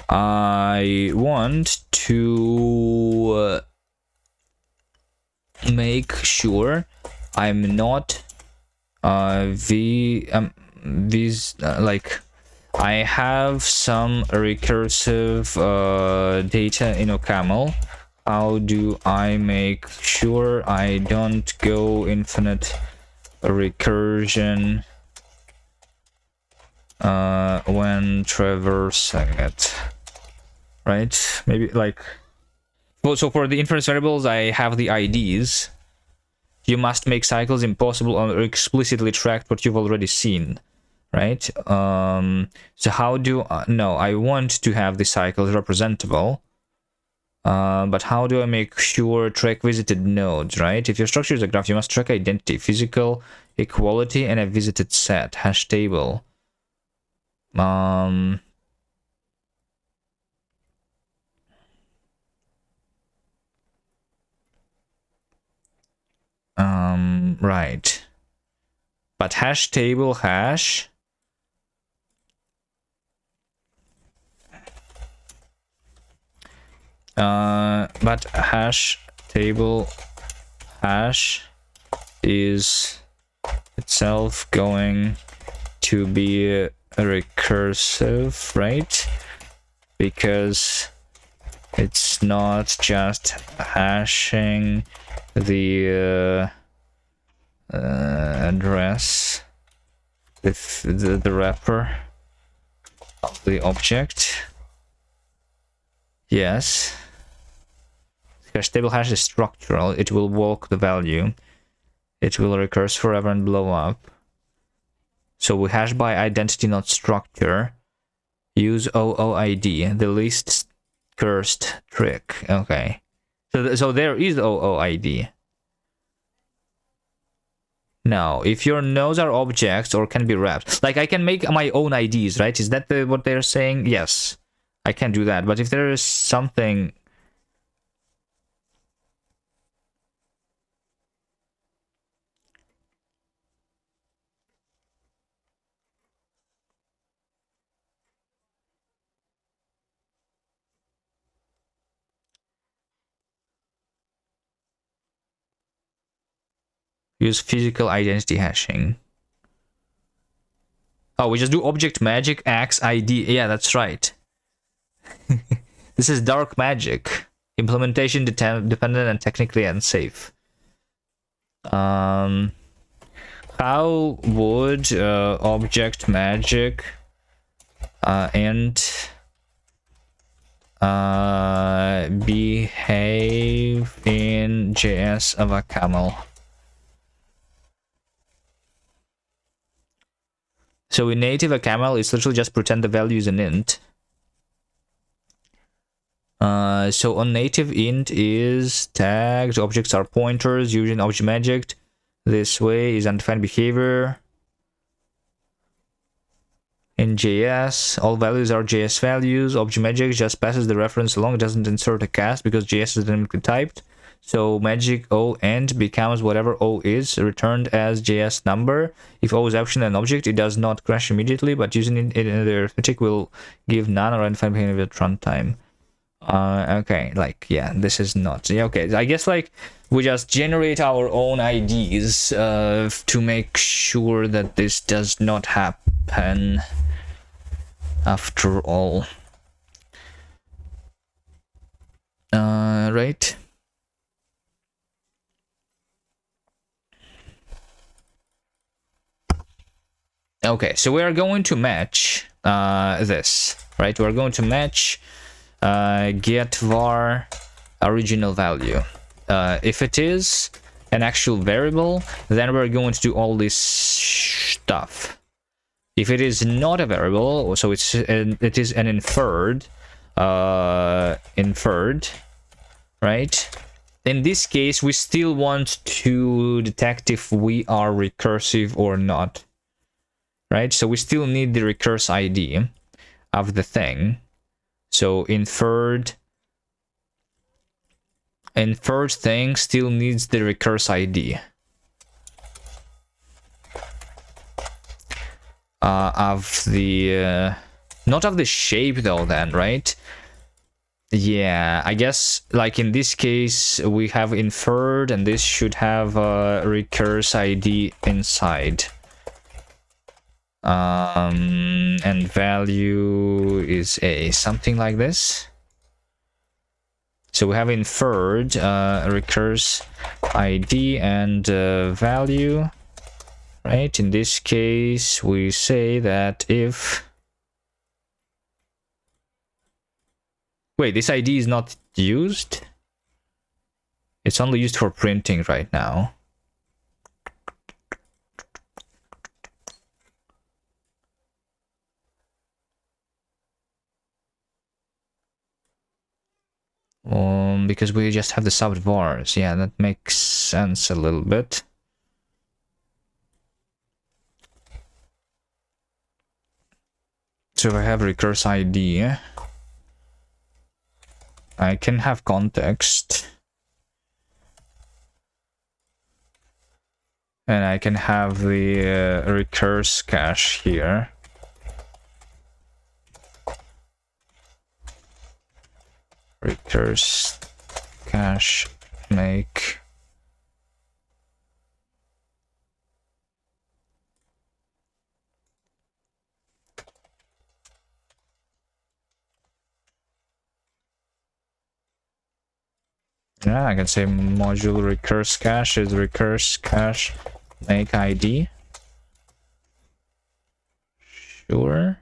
I want to make sure I'm not like, I have some recursive data in OCaml. How do I make sure I don't go infinite recursion when traversing it? Right? Maybe like, well, so for the inference variables, I have the IDs. You must make cycles impossible or explicitly track what you've already seen, right? So how do no, I want to have the cycles representable. But how do I make sure track visited nodes, right? If your structure is a graph, you must track identity, physical equality, and a visited set, hash table. Right. But hash table hash. But hash table hash is itself going to be recursive, right? Because it's not just hashing the address, the wrapper of the object. Yes. Because table hash is structural, it will walk the value. It will recurse forever and blow up. So we hash by identity, not structure. Use OOID, the least cursed trick. Okay. So there is OOID. Now, if your nodes are objects or can be wrapped, like I can make my own IDs, right? Is that what they're saying? Yes, I can do that. But if there is something, use physical identity hashing. Oh, we just do object magic axe ID. Yeah, that's right. This is dark magic. Implementation dependent and technically unsafe. How would object magic and behave in JS of OCaml? So in native, a camel is literally just pretend the value is an int. So on native, int is tagged, objects are pointers, using object magic. This way is undefined behavior. In JS, all values are JS values. Object magic just passes the reference along, it doesn't insert a cast because JS is dynamically typed. So magic O end becomes whatever O is, returned as JS number. If O is optional an object, it does not crash immediately, but using it in the arithmetic will give none or undefined behavior at runtime. Okay, like, yeah, this is not... Yeah, okay, I guess, like, we just generate our own IDs to make sure that this does not happen after all. Right? Okay, so we are going to match this, right? We're going to match get var original value. If it is an actual variable, then we're going to do all this stuff. If it is not a variable, so it is an inferred, right? In this case, we still want to detect if we are recursive or not, right? So we still need the recurse ID of the thing. So inferred thing still needs the recurse ID of the not of the shape though, then, right? Yeah, I guess, like, in this case we have inferred and this should have a recurse ID inside. And value is a something like this. So we have inferred recurse ID and value, right? In this case, we say that if... Wait, this ID is not used? It's only used for printing right now. Because we just have the sub vars. Yeah, that makes sense a little bit. So if I have recurse ID, I can have context. And I can have the recurse cache here. Recurse cache make yeah, I can say module recurse cache is recurse cache make ID. Sure.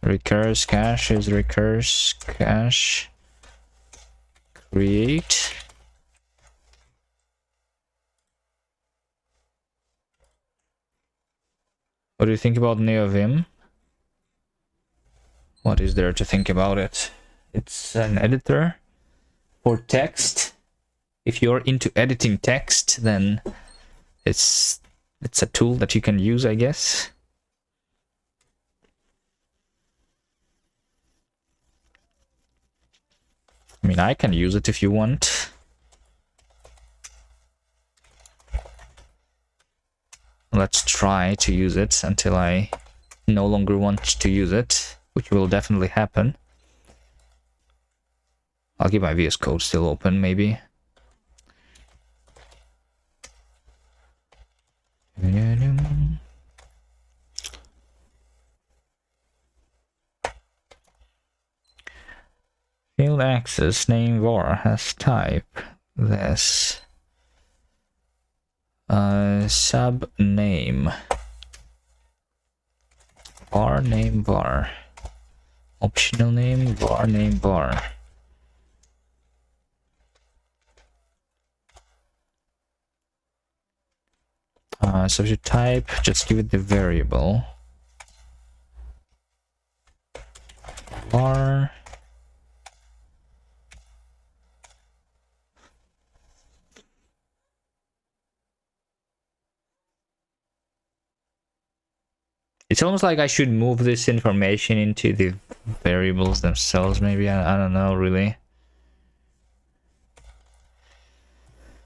Recurse cache is recurse cache create. What do you think about NeoVim? What is there to think about it? It's an editor for text. If you're into editing text, then it's a tool that you can use, I guess. I mean, I can use it if you want. Let's try to use it until I no longer want to use it, which will definitely happen. I'll keep my VS Code still open, maybe. Field access name var has type this sub name var optional name var. Subject type, just give it the variable. Var. It's almost like I should move this information into the variables themselves, maybe. I don't know, really.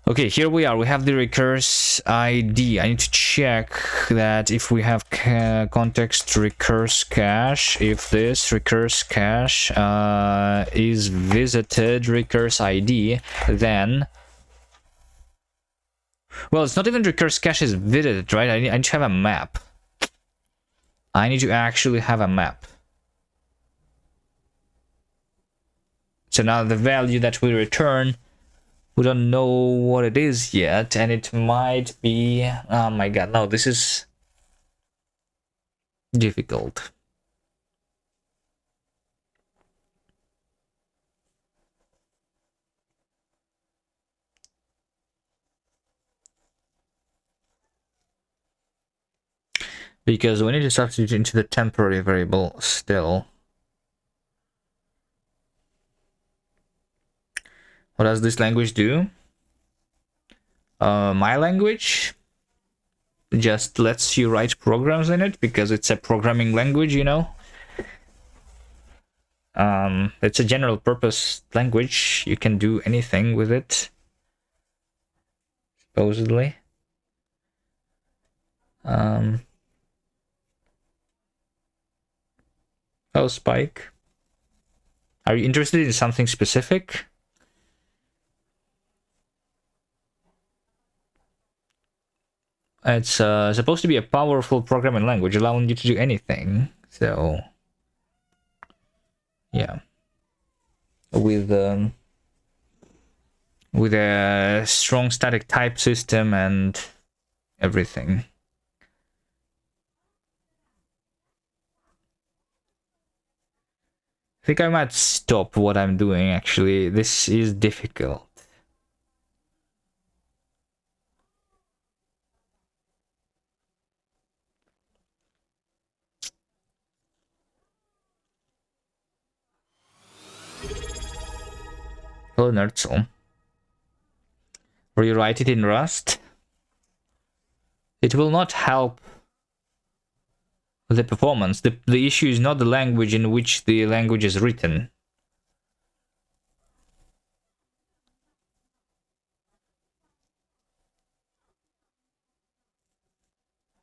Okay, here we are. We have the recurse ID. I need to check that if we have context recurse cache, if this recurse cache is visited recurse ID, then... Well, it's not even recurse cache is visited, right? I need to have a map. I need to actually have a map. So now the value that we return, we don't know what it is yet, and it might be... Oh my god, no, this is difficult. Because we need to substitute into the temporary variable still. What does this language do? My language just lets you write programs in it because it's a programming language, you know. It's a general purpose language. You can do anything with it, supposedly. Oh, Spike. Are you interested in something specific? It's supposed to be a powerful programming language, allowing you to do anything. So, yeah. With a strong static type system and everything. I think I might stop what I'm doing, actually. This is difficult. Hello, Nerdsoul. Rewrite it in Rust. It will not help the performance. The issue is not the language in which the language is written.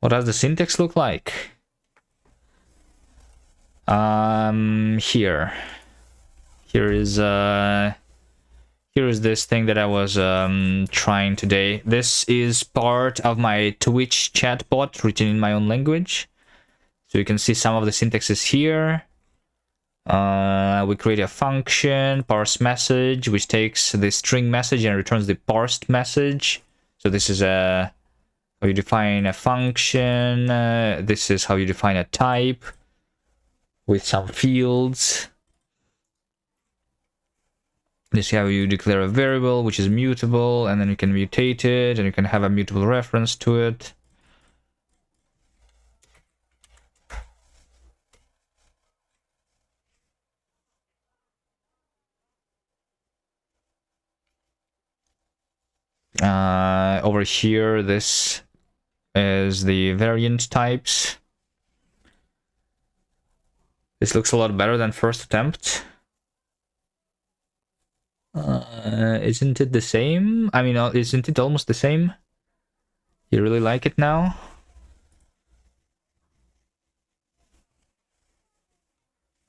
What does the syntax look like? Here is this thing that I was trying today. This is part of my Twitch chatbot written in my own language. So you can see some of the syntaxes here. We create a function, parse message, which takes the string message and returns the parsed message. So this is how you define a function. This is how you define a type with some fields. This is how you declare a variable, which is mutable, and then you can mutate it, and you can have a mutable reference to it. Over here, this is the variant types. This looks a lot better than first attempt. Isn't it the same? I mean, isn't it almost the same? You really like it now?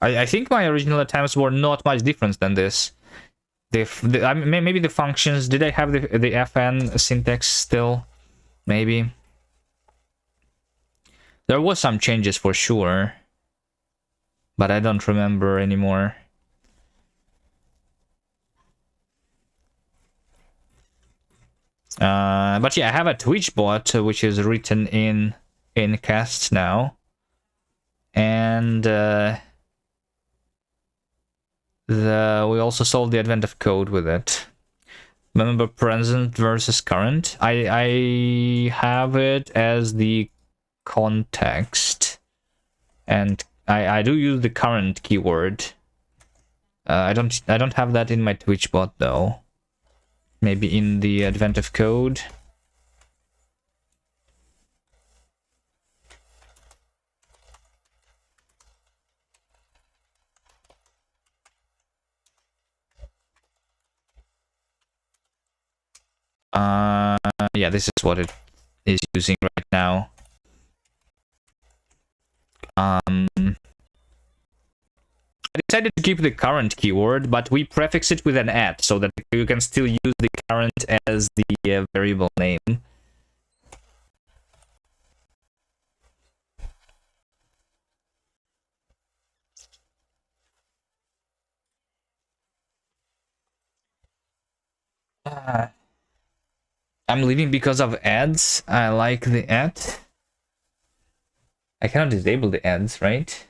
I think my original attempts were not much different than this. I mean, maybe the functions, did I have the FN syntax still? Maybe. There was some changes for sure, but I don't remember anymore. But yeah, I have a Twitch bot which is written in Kast now, and we also solved the advent of code with it. Remember present versus current. I have it as the context, and I do use the current keyword. I don't have that in my Twitch bot though. Maybe in the advent of code. Yeah, this is what it is using right now. I decided to keep the current keyword, but we prefix it with an at so that you can still use the current as the variable name. I'm leaving because of ads. I like the ad. I cannot disable the ads, right?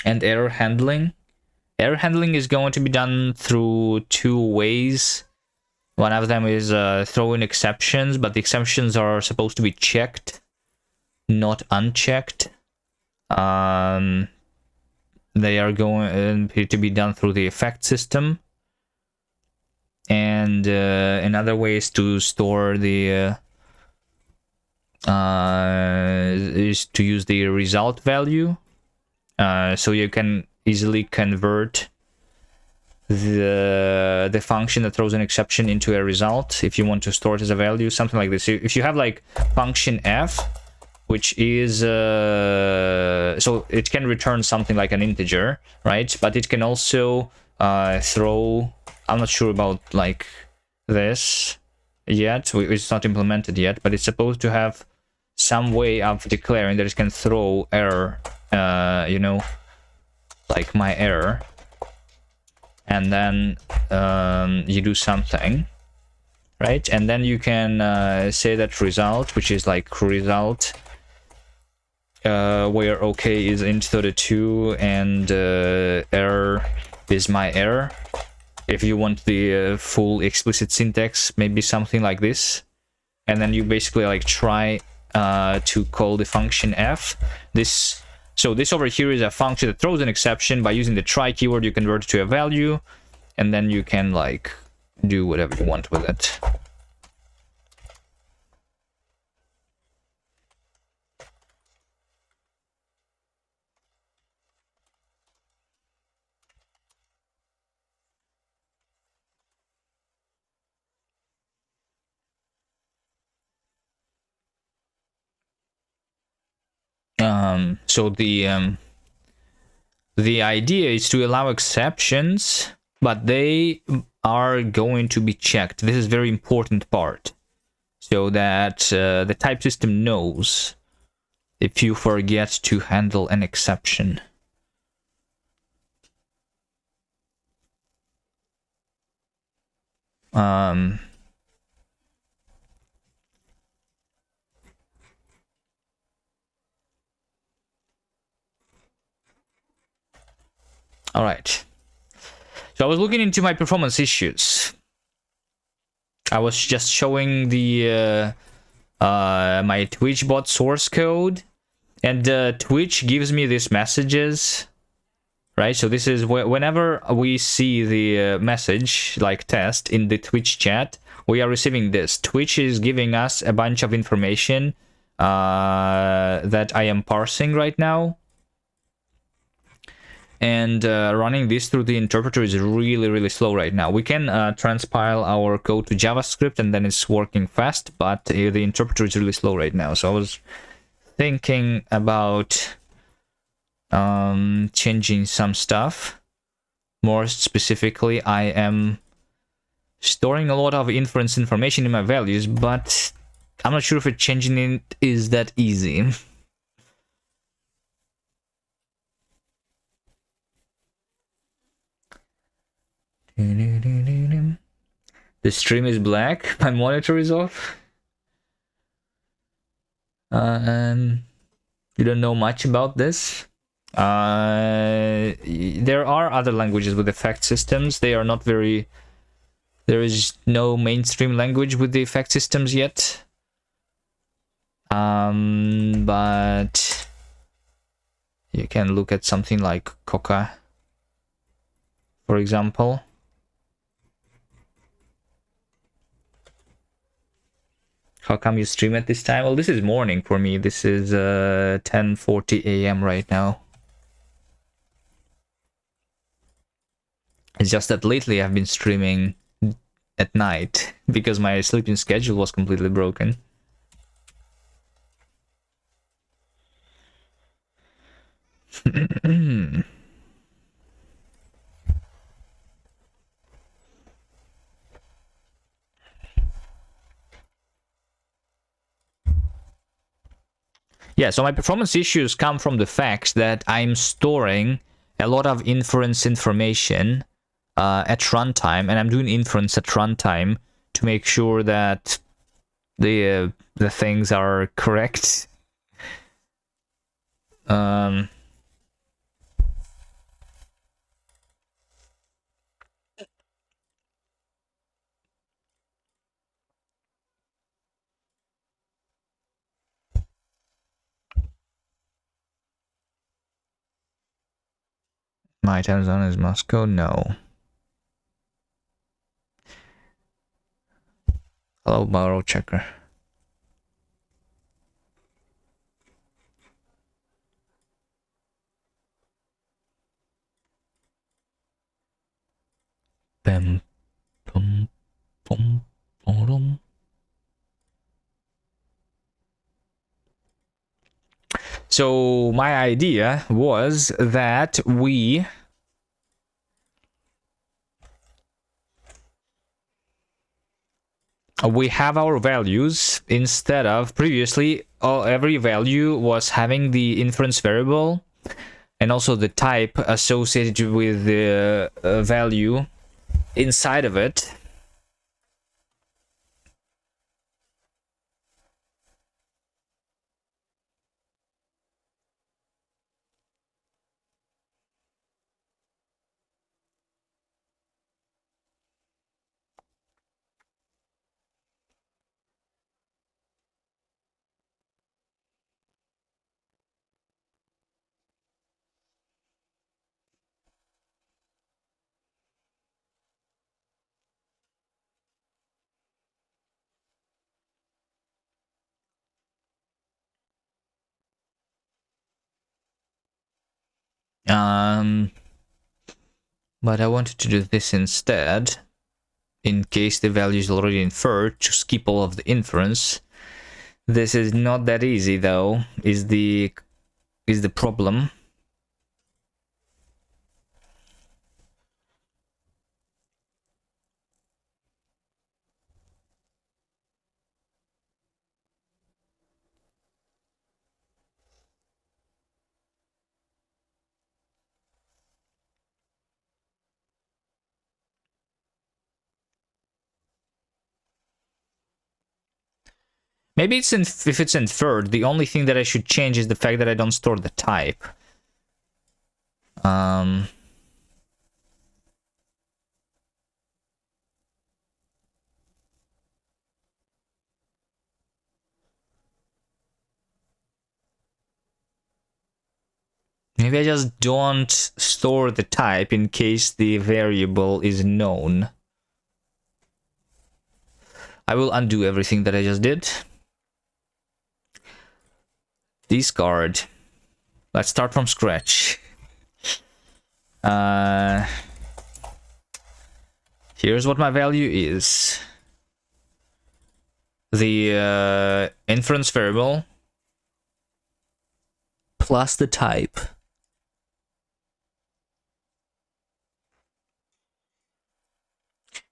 And error handling. Error handling is going to be done through two ways. One of them is throwing exceptions, but the exceptions are supposed to be checked, not unchecked. They are going to be done through the effect system. And another way is to store the is to use the result value, so you can easily convert the function that throws an exception into a result if you want to store it as a value, something like this. If you have like function f, which is so it can return something like an integer, right? But it can also throw, I'm not sure about like this yet, it's not implemented yet, but it's supposed to have some way of declaring that it can throw error, you know, like my error, and then you do something, right? And then you can say that result, which is like result, where OK is int32 and error is my error. If you want the full explicit syntax, maybe something like this. And then you basically like try to call the function f. So this over here is a function that throws an exception. By using the try keyword, you convert it to a value, and then you can like do whatever you want with it. So the idea is to allow exceptions, but they are going to be checked. This is a very important part, so that the type system knows if you forget to handle an exception. All right. So I was looking into my performance issues. I was just showing the my Twitch bot source code, and Twitch gives me these messages, right? So this is whenever we see the message like test in the Twitch chat, we are receiving this. Twitch is giving us a bunch of information that I am parsing right now. And running this through the interpreter is really, really slow right now. We can transpile our code to JavaScript and then it's working fast, but the interpreter is really slow right now. So I was thinking about changing some stuff. More specifically, I am storing a lot of inference information in my values, but I'm not sure if changing it is that easy. The stream is black. My monitor is off. You don't know much about this. There are other languages with effect systems. They are not very... There is no mainstream language with the effect systems yet. But you can look at something like Coca, for example. How come you stream at this time? Well, this is morning for me. This is 10:40 a.m. right now. It's just that lately I've been streaming at night because my sleeping schedule was completely broken. Yeah, so my performance issues come from the fact that I'm storing a lot of inference information at runtime, and I'm doing inference at runtime to make sure that the things are correct. My time zone is Moscow? No. Hello, borrow checker. Bam, bum, bum, bum. So my idea was that we have our values instead of previously every value was having the inference variable and also the type associated with the value inside of it. But I wanted to do this instead, in case the value is already inferred, to skip all of the inference. This is not that easy, though, is the problem. Maybe if it's inferred, the only thing that I should change is the fact that I don't store the type. Maybe I just don't store the type in case the variable is known. I will undo everything that I just did. Discard. Let's start from scratch. Here's what my value is. The inference variable plus the type.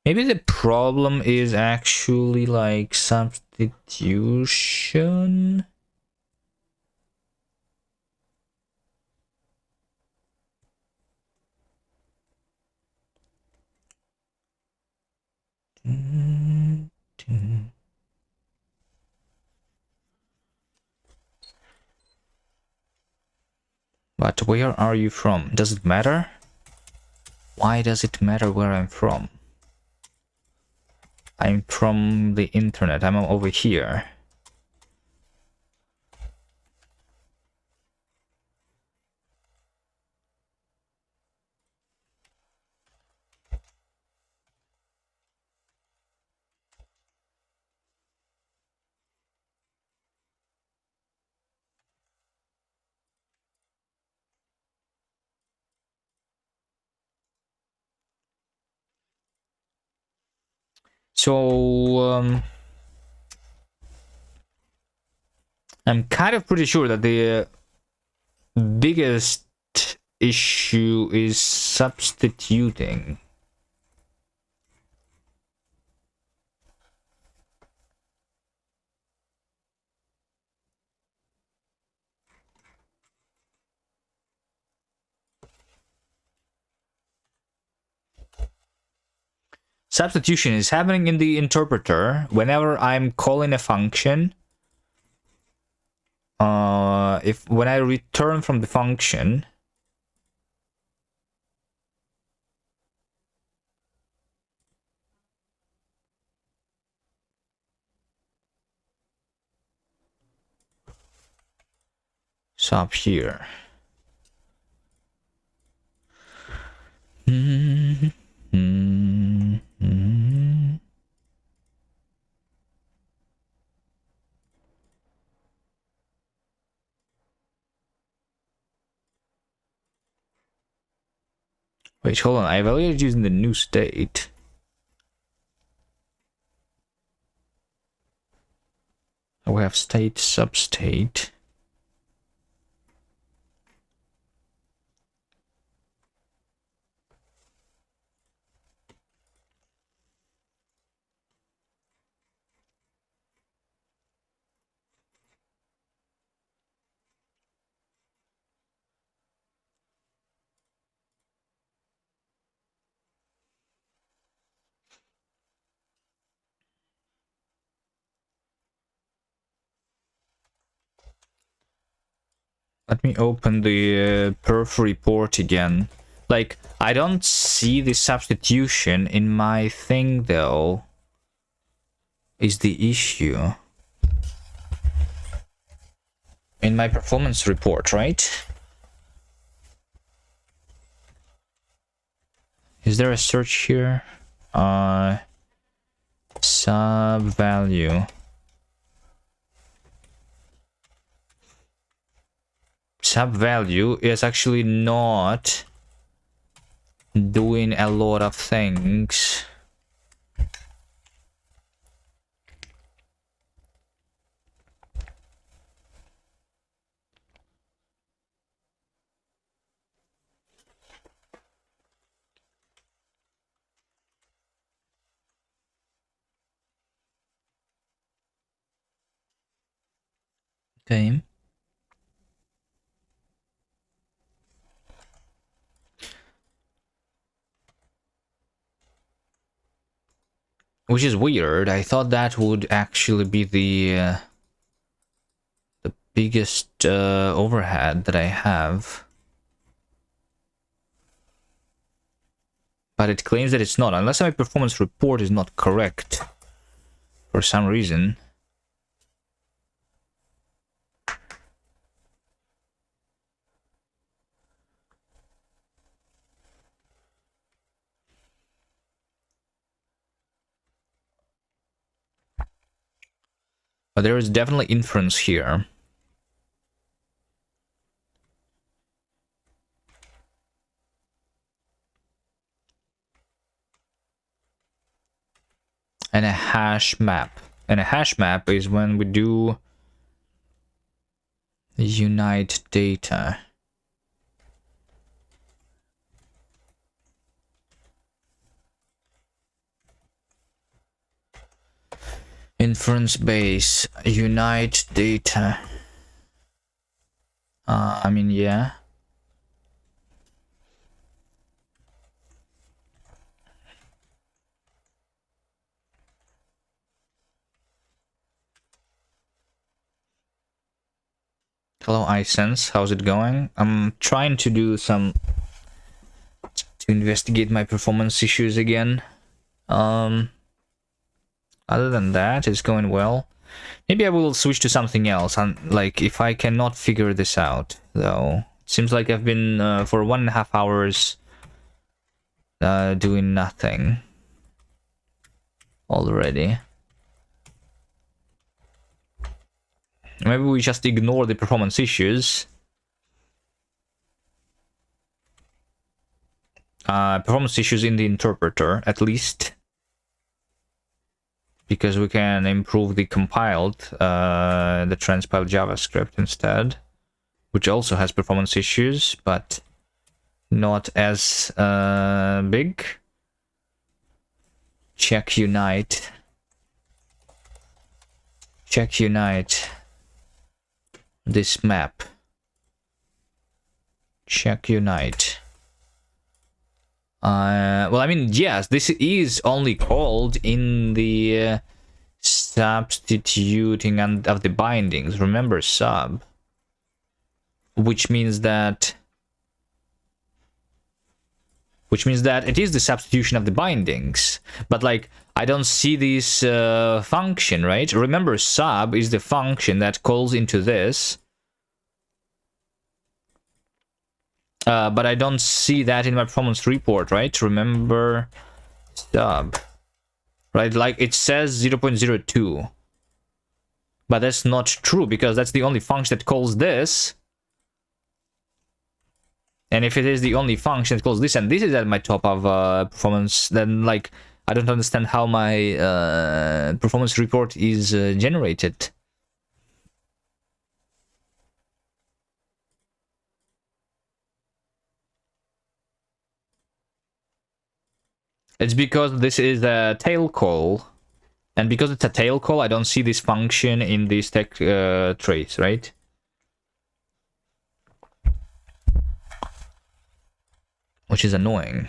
Maybe the problem is actually like substitution. But where are you from? Does it matter? Why does it matter where I'm from? I'm from the internet. I'm over here. So, I'm kind of pretty sure that the biggest issue is substituting. Substitution is happening in the interpreter whenever I'm calling a function. When I return from the function, stop here. Wait, hold on. I evaluated using the new state. We have state, substate. Let me open the perf report again. Like, I don't see the substitution in my thing, though, is the issue. In my performance report, right? Is there a search here? Sub value. Sub value is actually not doing a lot of things. Okay. Which is weird. I thought that would actually be the biggest overhead that I have. But it claims that it's not, unless my performance report is not correct for some reason. But there is definitely inference here. And a hash map. And a hash map is when we do unite data. Inference base, unite data. I mean, yeah. Hello, iSense. How's it going? I'm trying to do some to investigate my performance issues again. Other than that, it's going well. Maybe I will switch to something else. And like, if I cannot figure this out, though, it seems like I've been for 1.5 hours doing nothing already. Maybe we just ignore the performance issues. Performance issues in the interpreter, at least. Because we can improve the compiled, the transpiled JavaScript instead. Which also has performance issues, but not as big. Check unite. Check unite. This map. Check unite. Well, I mean, yes, this is only called in the substituting of the bindings. Remember sub, which means that it is the substitution of the bindings. But like, I don't see this function, right? Remember, sub is the function that calls into this. But I don't see that in my performance report, right? Remember, sub, right? Like, it says 0.02. But that's not true, because that's the only function that calls this. And if it is the only function that calls this, and this is at my top of performance, then like, I don't understand how my performance report is generated. It's because this is a tail call, and because it's a tail call, I don't see this function in the stack trace, right? Which is annoying.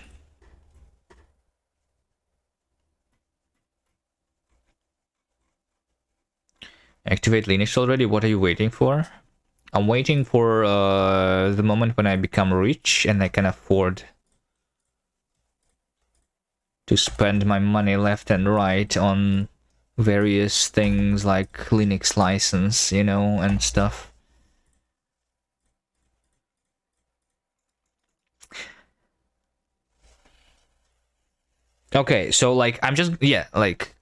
Activate Linux already? What are you waiting for? I'm waiting for the moment when I become rich and I can afford to spend my money left and right on various things like Linux license, you know, and stuff. Okay, so like, I'm just, yeah, like,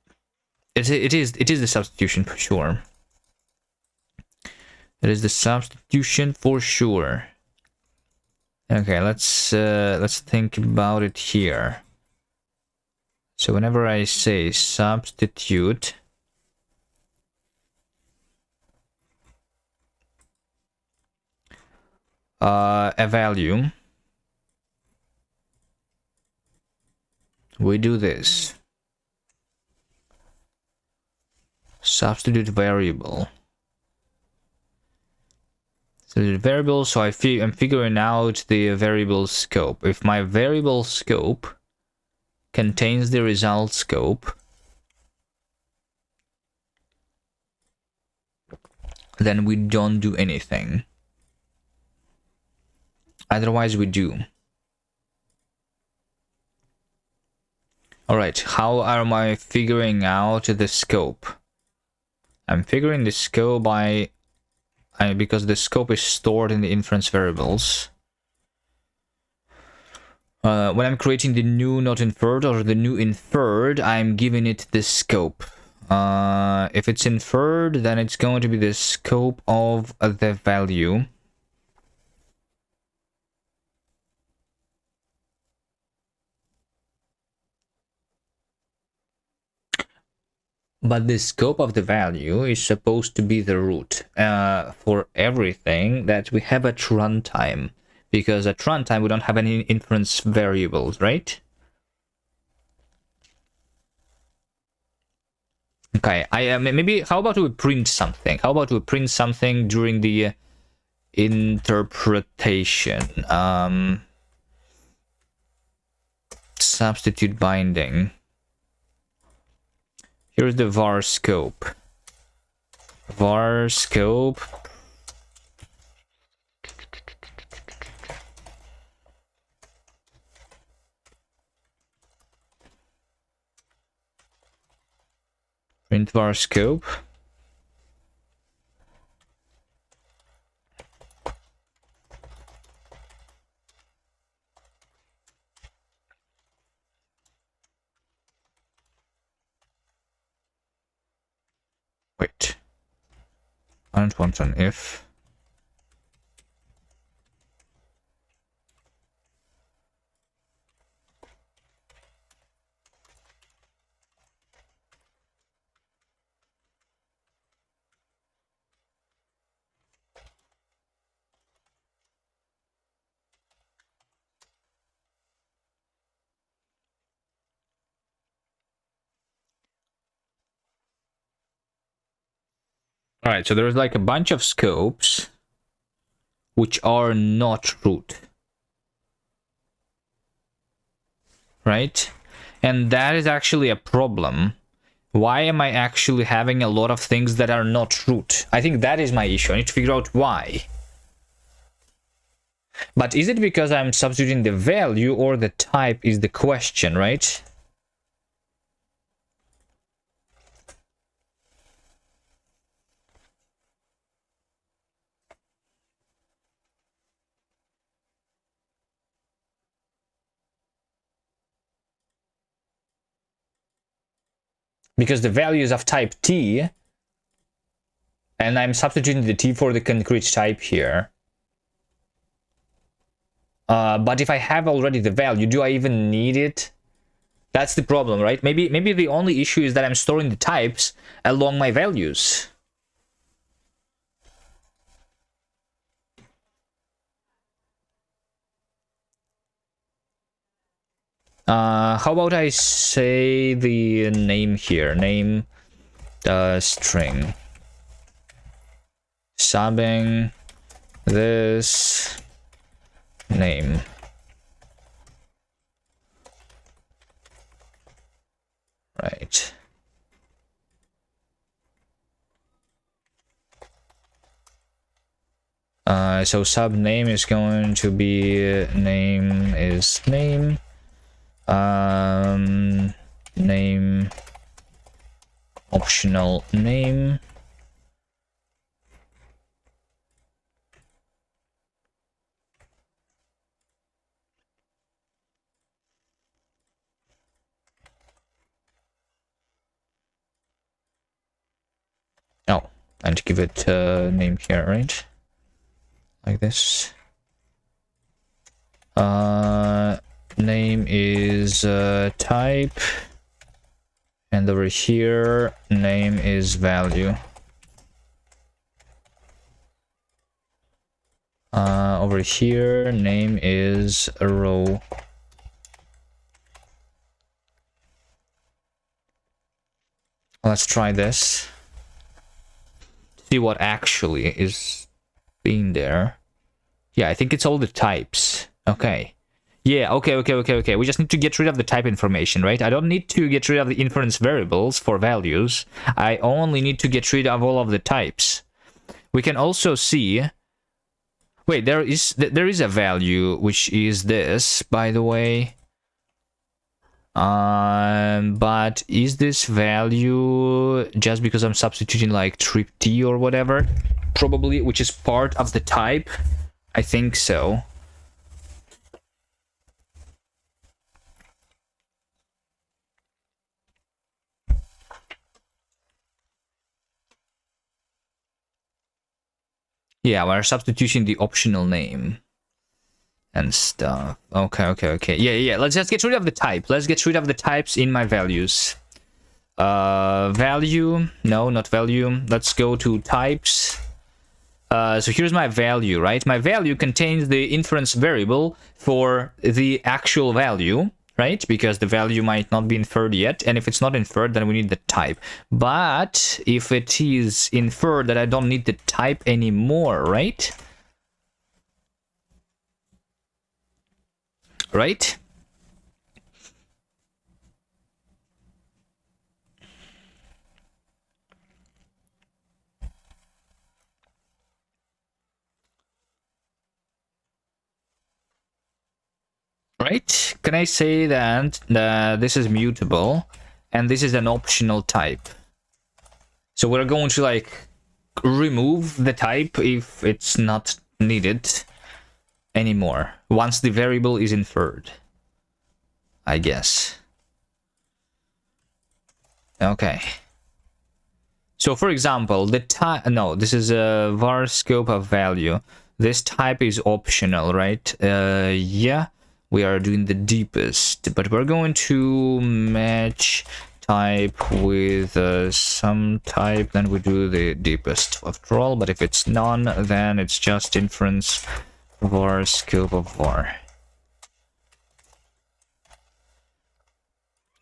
it is the substitution for sure. It is the substitution for sure. Okay, let's think about it here. So whenever I say substitute, a value, we do this. Substitute variable. So the variable, so I'm figuring out the variable scope. If my variable scope contains the result scope, then we don't do anything. Otherwise we do. Alright, how am I figuring out the scope? I'm figuring the scope by because the scope is stored in the inference variables. When I'm creating the new not inferred or the new inferred, I'm giving it the scope. If it's inferred, then it's going to be the scope of the value. But the scope of the value is supposed to be the root for everything that we have at runtime. Because at runtime, we don't have any inference variables, right? Okay, maybe, how about we print something? How about we print something during the interpretation? Substitute binding. Here's the var scope. Var scope into our scope. Wait. I don't want an if. All right, so there's like a bunch of scopes which are not root. Right? And that is actually a problem. Why am I actually having a lot of things that are not root? I think that is my issue. I need to figure out why. But is it because I'm substituting the value or the type is the question, right? Because the value is of type T, and I'm substituting the T for the concrete type here. But if I have already the value, do I even need it? That's the problem, right? Maybe the only issue is that I'm storing the types along my values. How about I say the name here? Name the string. Subbing this name. Right. So sub name is going to be name is name. Name optional name. Oh, and give it a name here, right? Like this. Name is type, and over here name is value. Over here name is a row. Let's try this. See what actually is being there. Yeah, I think it's all the types. Okay. Yeah, okay. We just need to get rid of the type information, right? I don't need to get rid of the inference variables for values. I only need to get rid of all of the types. We can also see... Wait, there is a value, which is this, by the way. But is this value just because I'm substituting like trip T or whatever? Probably, which is part of the type. I think so. Yeah, we're substituting the optional name and stuff. Okay. Yeah. Let's just get rid of the type. Let's get rid of the types in my values. Value. No, not value. Let's go to types. So here's my value, right? My value contains the inference variable for the actual value, right? Because the value might not be inferred yet. And if it's not inferred, then we need the type. But if it is inferred, that I don't need the type anymore, right? Right? Right? Can I say that this is mutable and this is an optional type? So we're going to like remove the type if it's not needed anymore once the variable is inferred, I guess. Okay. So for example, the type, no, this is a var scope of value. This type is optional, right? Yeah, we are doing the deepest, but we're going to match type with some type, then we do the deepest after all. But if it's none, then it's just inference var scope of var.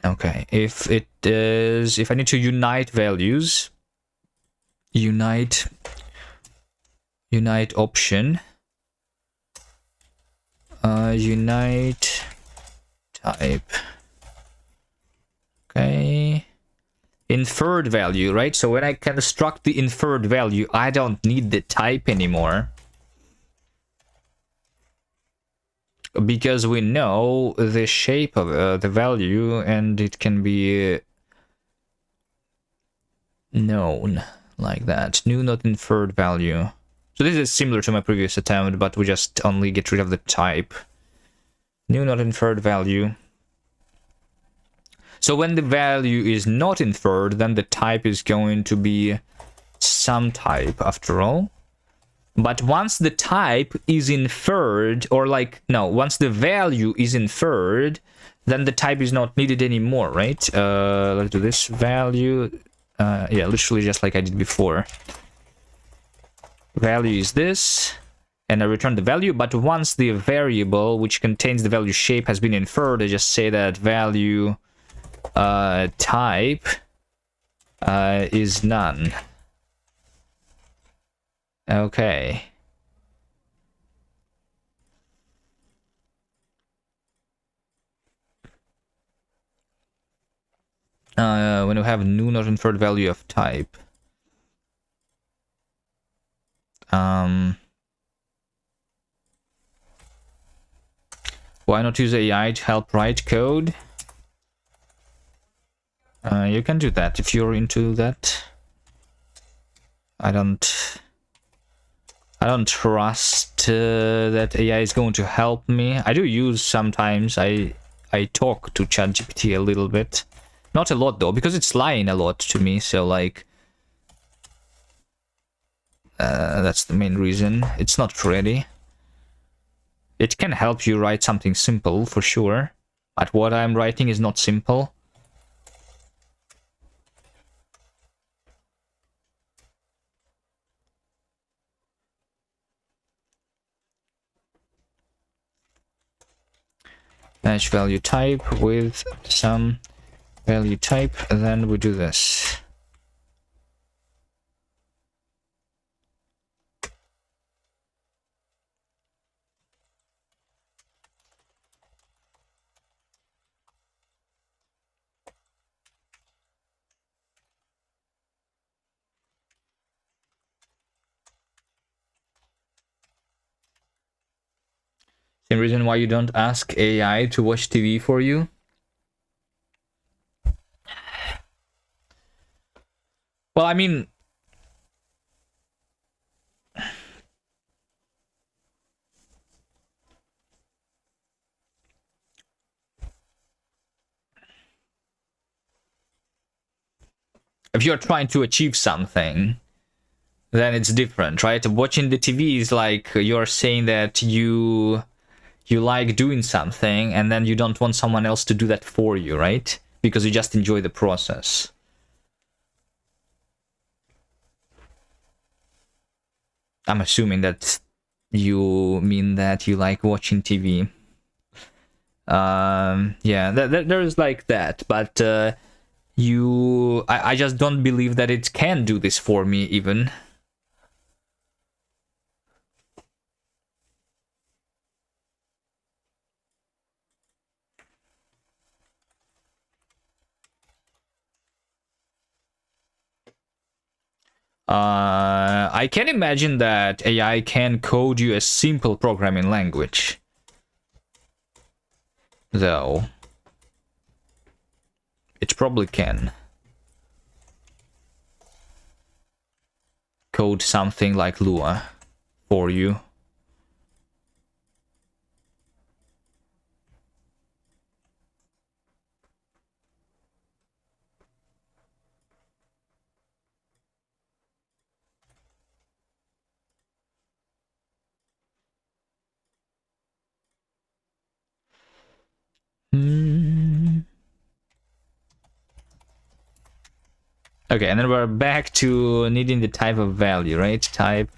Okay, if it is, if I need to unite values, unite option, unite type. Okay, inferred value, right? So when I construct the inferred value, I don't need the type anymore, because we know the shape of the value and it can be known like that. New not inferred value. So this is similar to my previous attempt, but we just only get rid of the type. New not inferred value. So when the value is not inferred, then the type is going to be some type after all. But once the type is inferred, or like, no, once the value is inferred, then the type is not needed anymore, right? Let's do this value. Yeah, literally just like I did before. Value is this, and I return the value, but once the variable which contains the value shape has been inferred, I just say that value type is none. Okay. When you have new not inferred value of type. Why not use AI to help write code? You can do that if you're into that. I don't trust that AI is going to help me. I do use sometimes. I talk to ChatGPT a little bit. Not a lot though, because it's lying a lot to me, so like that's the main reason. It's not ready. It can help you write something simple for sure, but what I'm writing is not simple. Match value type with some value type, and then we do this. Same reason why you don't ask AI to watch TV for you. Well, I mean, if you're trying to achieve something, then it's different, right? Watching the TV is like you're saying that you like doing something and then you don't want someone else to do that for you, right? Because you just enjoy the process. I'm assuming that you mean that you like watching TV. Yeah, there's like that, but I just don't believe that it can do this for me even. I can imagine that AI can code you a simple programming language, though. It probably can. code something like Lua for you. Okay, and then we're back to needing the type of value, right? Type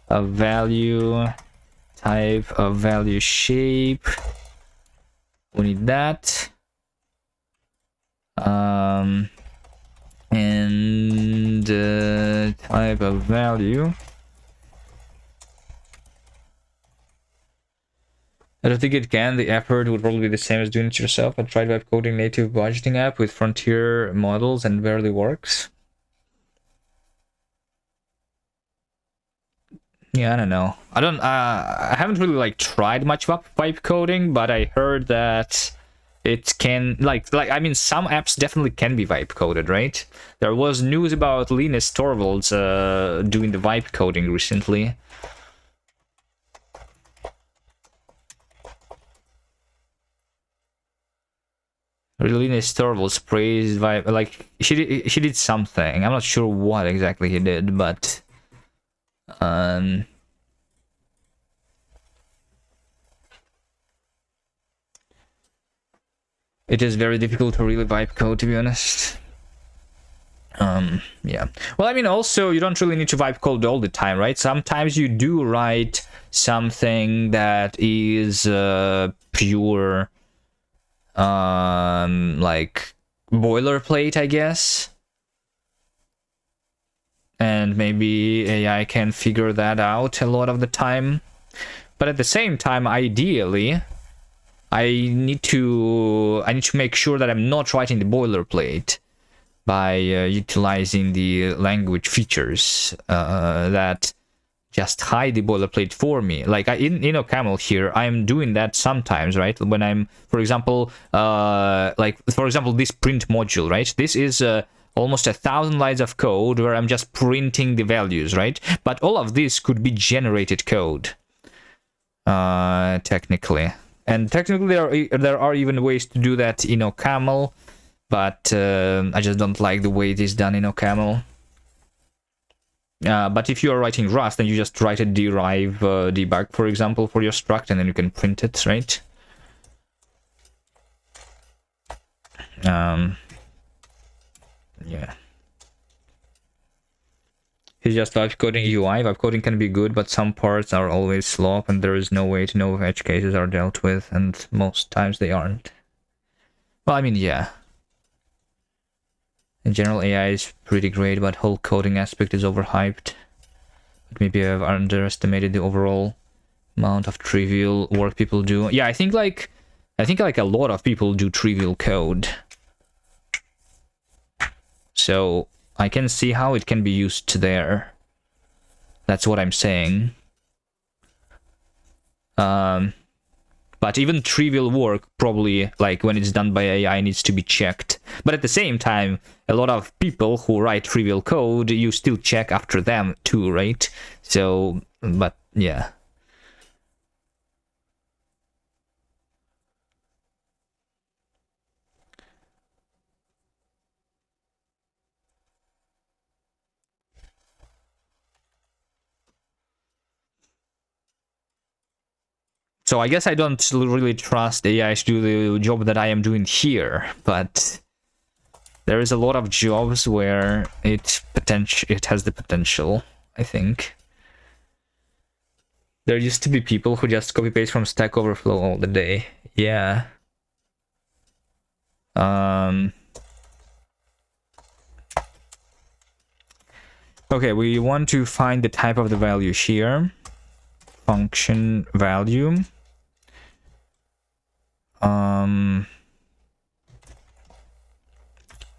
of value shape. We need that. And type of value. I don't think it can. The effort would probably be the same as doing it yourself. I tried web coding native budgeting app with frontier models and barely works. Yeah, I don't know. I haven't really like tried much vibe coding, but I heard that it can I mean some apps definitely can be vibe coded, right? There was news about Linus Torvalds doing the vibe coding recently. Linus Torvalds praised vibe, like she did something. I'm not sure what exactly he did, but it is very difficult to really vibe code, to be honest. Yeah. Well, I mean, also, you don't really need to vibe code all the time, right? Sometimes you do write something that is pure, like, boilerplate, I guess. And maybe AI can figure that out a lot of the time. But at the same time, ideally, I need to make sure that I'm not writing the boilerplate by utilizing the language features that just hide the boilerplate for me. Like in OCaml here, I'm doing that sometimes, right? When I'm, for example, this print module, right? This is almost 1,000 lines of code where I'm just printing the values, right? But all of this could be generated code, technically. And technically, there are even ways to do that in OCaml, but I just don't like the way it is done in OCaml. But if you are writing Rust, then you just write a derive debug, for example, for your struct, and then you can print it, right? Yeah. He's just vibe coding UI. Vibe coding can be good, but some parts are always slop, and there is no way to know if edge cases are dealt with, and most times they aren't. Well, I mean, yeah. In general, AI is pretty great, but whole coding aspect is overhyped. But maybe I've underestimated the overall amount of trivial work people do. Yeah, I think like a lot of people do trivial code. So I can see how it can be used there. That's what I'm saying. But even trivial work, probably, like, when it's done by AI, needs to be checked. But at the same time, a lot of people who write trivial code, you still check after them too, right? So, but, yeah. So I guess I don't really trust AI to do the job that I am doing here, but there is a lot of jobs where it has the potential, I think. There used to be people who just copy paste from Stack Overflow all the day. Yeah. Okay, we want to find the type of the value here. Function value.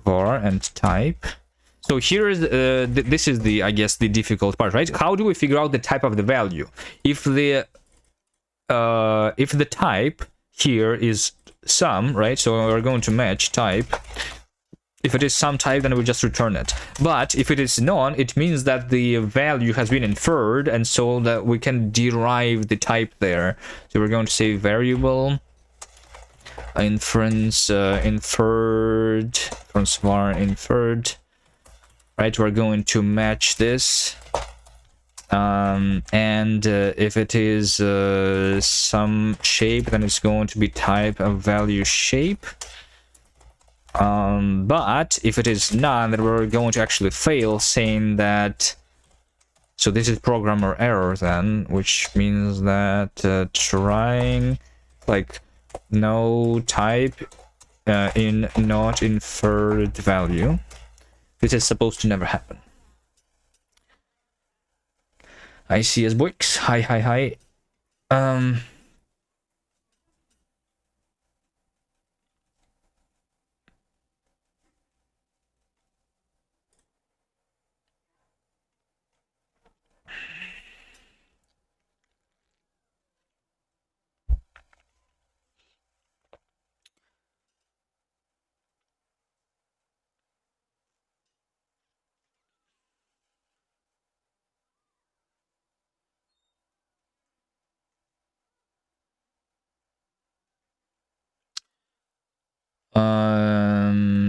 Var and type. So here is this is the, I guess, the difficult part, right? How do we figure out the type of the value? If the type here is sum, right? So we're going to match type If it is some type, then we just return it. But if it is none, it means that the value has been inferred, and so that we can derive the type there. So we're going to say variable inference inferred var inferred. Right, we're going to match this. And if it is some shape, then it's going to be type of value shape. But if it is none, then we're going to actually fail, saying that. So this is programmer error then, which means that trying like no type in not inferred value. This is supposed to never happen. I see as Boix. Hi.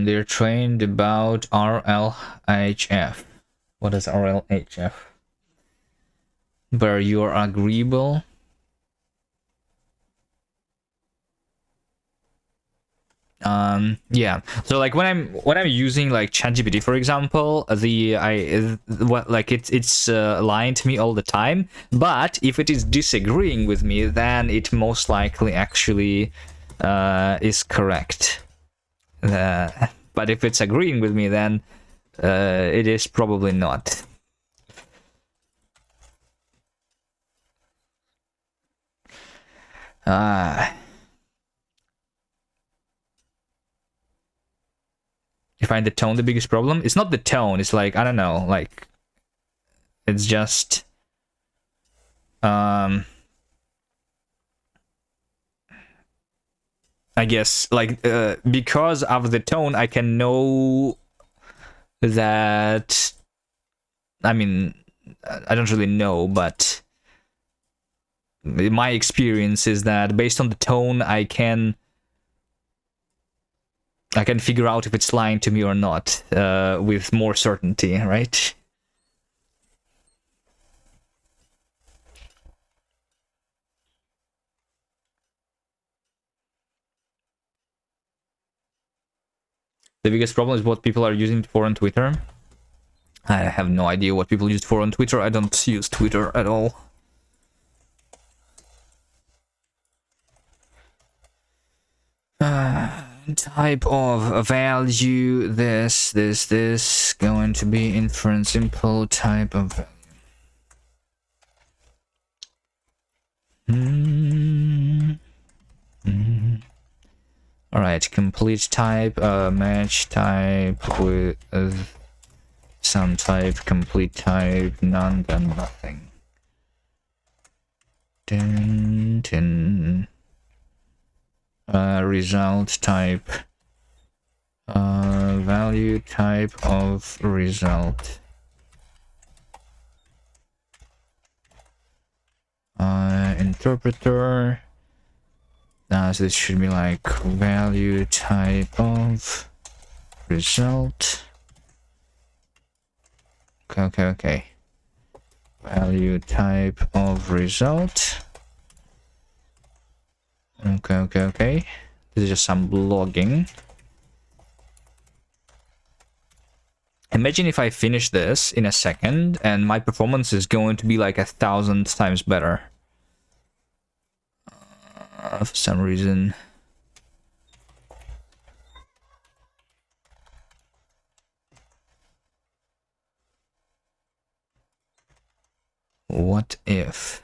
They're trained about RLHF. What is RLHF? Where you are agreeable. Yeah. So like when I'm using like ChatGPT, for example, it's lying to me all the time. But if it is disagreeing with me, then it most likely actually is correct. But if it's agreeing with me, then it is probably not. You find the tone the biggest problem? It's not the tone, it's like, I don't know, like, it's just, I guess, like, because of the tone, I can know that, I mean, I don't really know, but my experience is that based on the tone, I can figure out if it's lying to me or not with more certainty, right? The biggest problem is what people are using for on Twitter. I have no idea what people use for on Twitter. I don't use Twitter at all. Type of value, this, going to be inference simple type of value. Alright, complete type, match type with some type, complete type, none, then nothing. Result type, value type of result, interpreter. So this should be like value type of result. Okay. Value type of result. Okay. This is just some blogging. Imagine if I finish this in a second and my performance is going to be like 1,000 times better. For some reason. What if?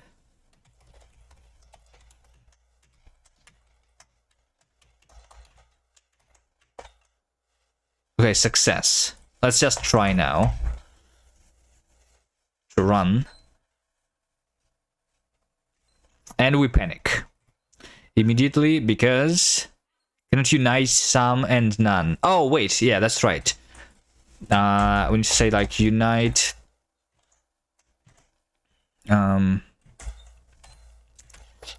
Okay, success. Let's just try now to run. And we panic immediately because Cannot unite some and none. Oh, wait. Yeah, that's right. We need to say like unite. On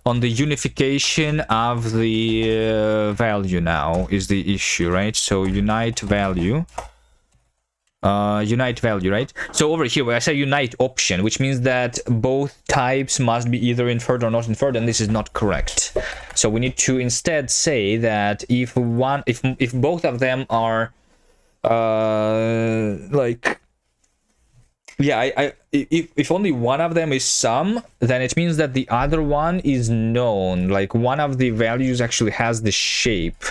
the unification of the value now is the issue, right? So unite value. Unite value, right? So over here, where I say unite option, which means that both types must be either inferred or not inferred, and this is not correct. So we need to instead say that if both of them are like, yeah, if only one of them is some, then it means that the other one is known. Like one of the values actually has the shape,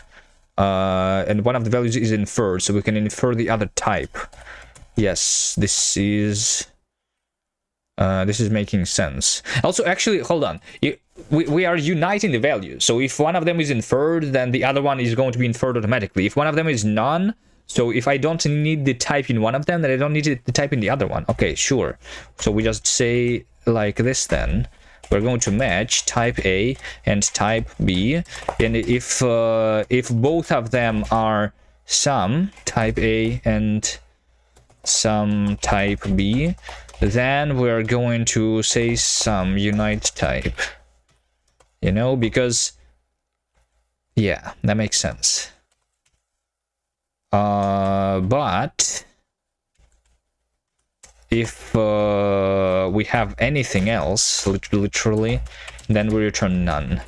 and one of the values is inferred, so we can infer the other type. Yes, this is making sense. Also, actually, hold on. We are uniting the values. So if one of them is inferred, then the other one is going to be inferred automatically. If one of them is none, so if I don't need the type in one of them, then I don't need the type in the other one. Okay, sure. So we just say like this then. We're going to match type A and type B, and if both of them are some type A and some type B, then we're going to say some unite type. You know, because yeah, that makes sense. But if we have anything else, literally, then we return none.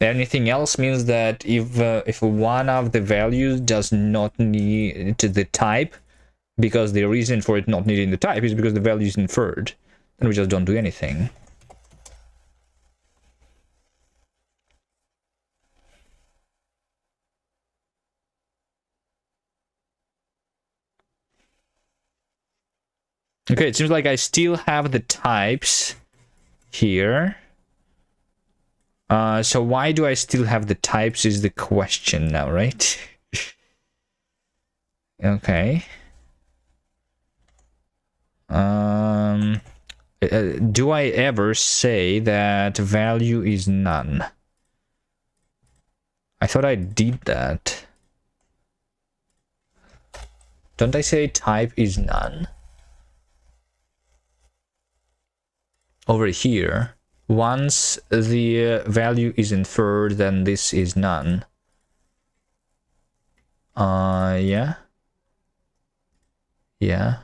Anything else means that if one of the values does not need the type, because the reason for it not needing the type is because the value is inferred, then we just don't do anything. Okay, it seems like I still have the types here. So why do I still have the types is the question now, right? Okay. Do I ever say that value is none? I thought I did that. Don't I say type is none? Over here, once the value is inferred, then this is none. Yeah. Yeah.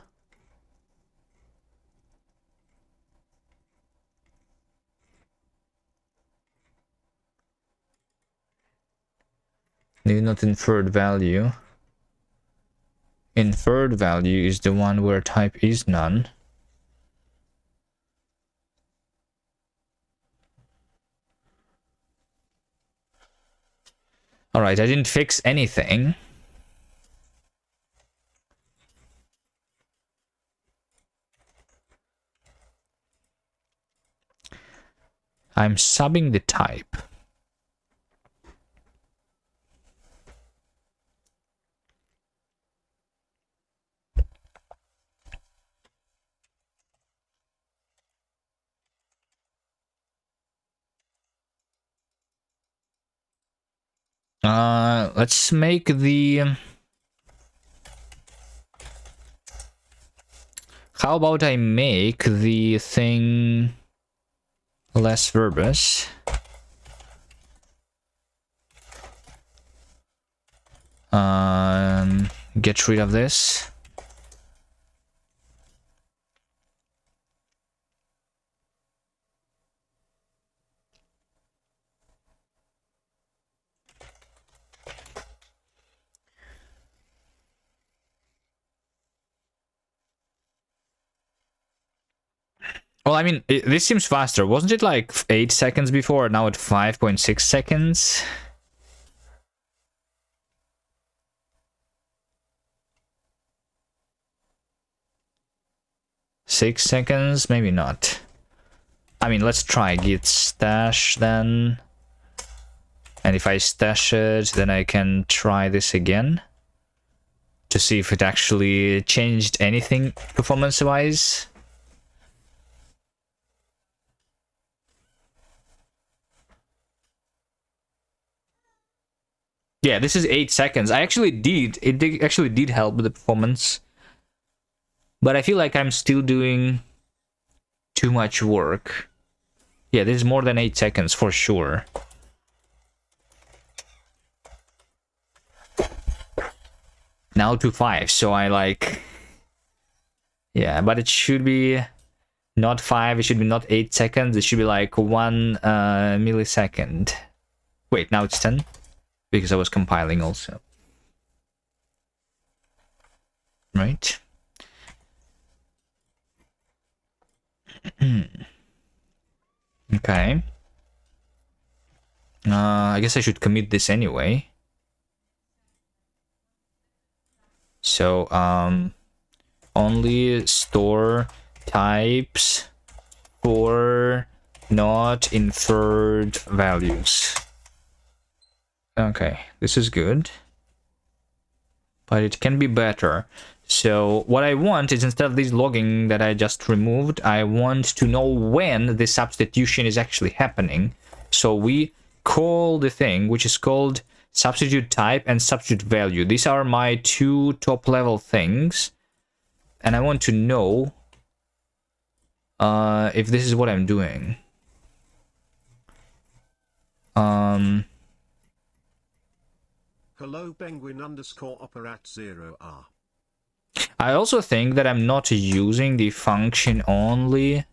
Need not inferred value. Inferred value is the one where type is none. Alright, I didn't fix anything. I'm subbing the type. Let's make the... How about I make the thing less verbose? Get rid of this. Well, I mean, this seems faster. Wasn't it like 8 seconds before? Now at 5.6 seconds? Six seconds? Maybe not. I mean, let's try git stash then. And if I stash it, then I can try this again. To see if it actually changed anything performance-wise. Yeah, this is 8 seconds. It actually did help with the performance. But I feel like I'm still doing too much work. Yeah, this is more than 8 seconds for sure. Now to 5, so I like... Yeah, but it should be not 5, it should be not 8 seconds, it should be like 1 millisecond. Wait, now it's 10? Because I was compiling also. Right? Okay. I guess I should commit this anyway. So, only store types for not inferred values. Okay, this is good. But it can be better. So what I want is, instead of this logging that I just removed, I want to know when the substitution is actually happening. So we call the thing, which is called substitute type and substitute value. These are my 2 top level things. And I want to know if this is what I'm doing. Hello penguin underscore operat 0R. I also think that I'm not using the function only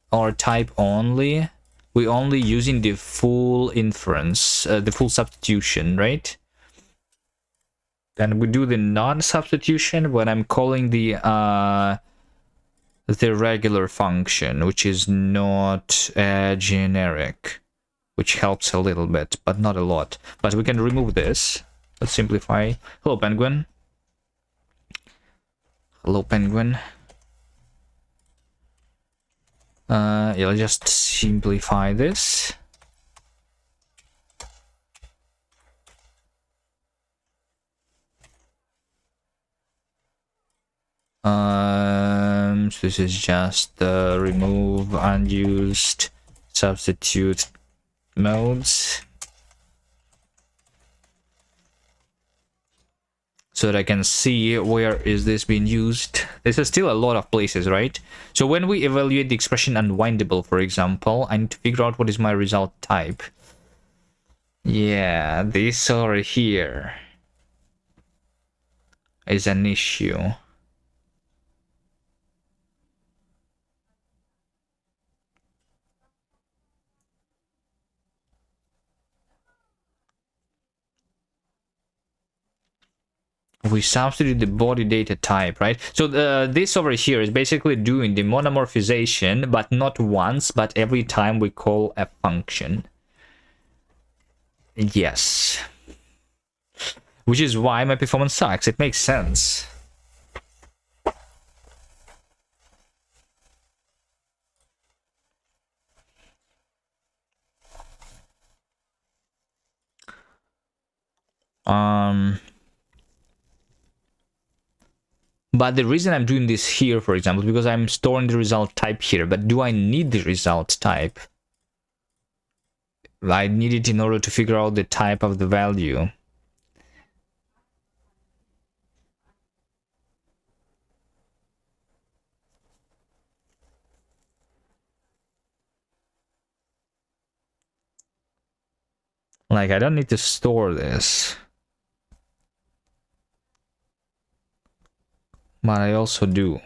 or type only. We're only using the full inference, the full substitution, right? Then we do the non-substitution when I'm calling the regular function, which is not generic, which helps a little bit, but not a lot. But we can remove this. Let's simplify. Hello, penguin. Hello, penguin. Yeah, let's just simplify this. So this is just remove unused substitute modes, so that I can see where is this being used. This is still a lot of places, right? So when we evaluate the expression unwindable, for example, I need to figure out what is my result type. Yeah, this over here is an issue. We substitute the body data type, right? So this over here is basically doing the monomorphization, but not once, but every time we call a function. Yes. Which is why my performance sucks. It makes sense. But the reason I'm doing this here, for example, because I'm storing the result type here. But do I need the result type? I need it in order to figure out the type of the value. Like, I don't need to store this. But I also do.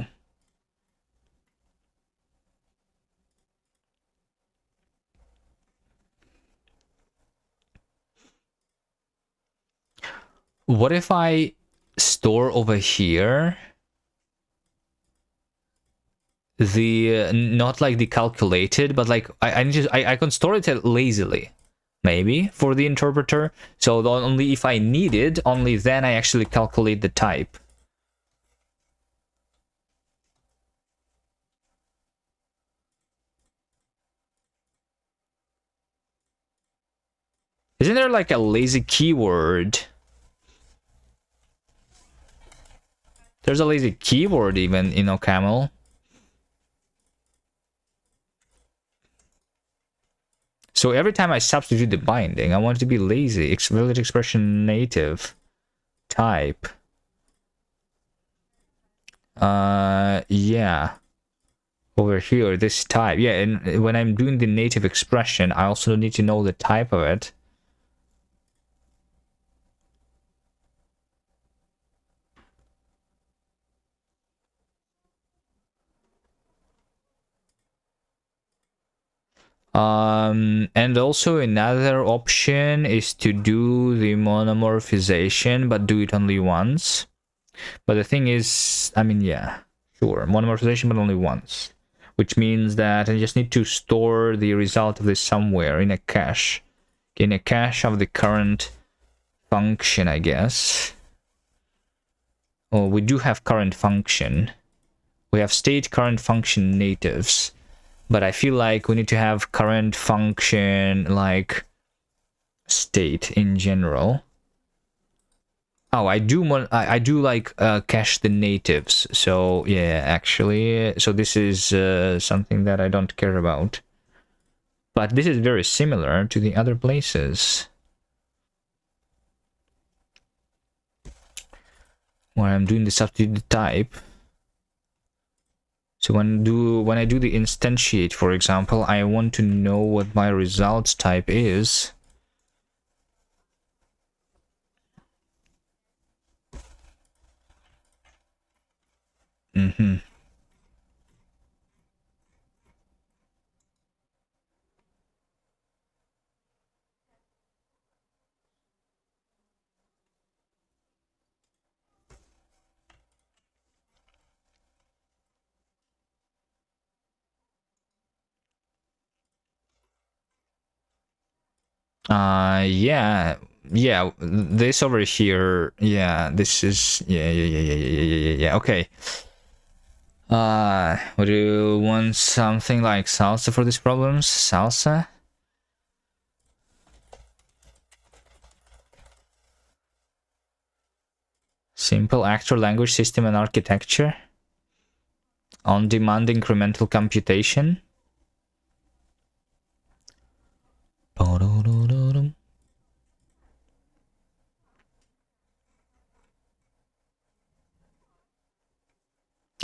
What if I store over here the not like the calculated, but like I can store it lazily, maybe, for the interpreter. So only if I need it, only then I actually calculate the type. Isn't there like a lazy keyword? There's a lazy keyword even in OCaml. So every time I substitute the binding, I want it to be lazy. Valid expression native type. Yeah. Over here, this type. Yeah, and when I'm doing the native expression, I also need to know the type of it. And also another option is to do the monomorphization, but do it only once. But the thing is, I mean, yeah, sure, monomorphization, but only once. Which means that I just need to store the result of this somewhere in a cache. In a cache of the current function, I guess. Oh, we do have current function. We have state current function natives. But I feel like we need to have current function like state in general. Oh, I do like cache the natives. So yeah, actually, so this is something that I don't care about. But this is very similar to the other places where I'm doing the substituted type. So when I do the instantiate, for example, I want to know what my results type is. Yeah, this over here, yeah, this is, yeah, okay. Would you want something like salsa for these problems? Salsa? Simple actor language system and architecture? On-demand incremental computation?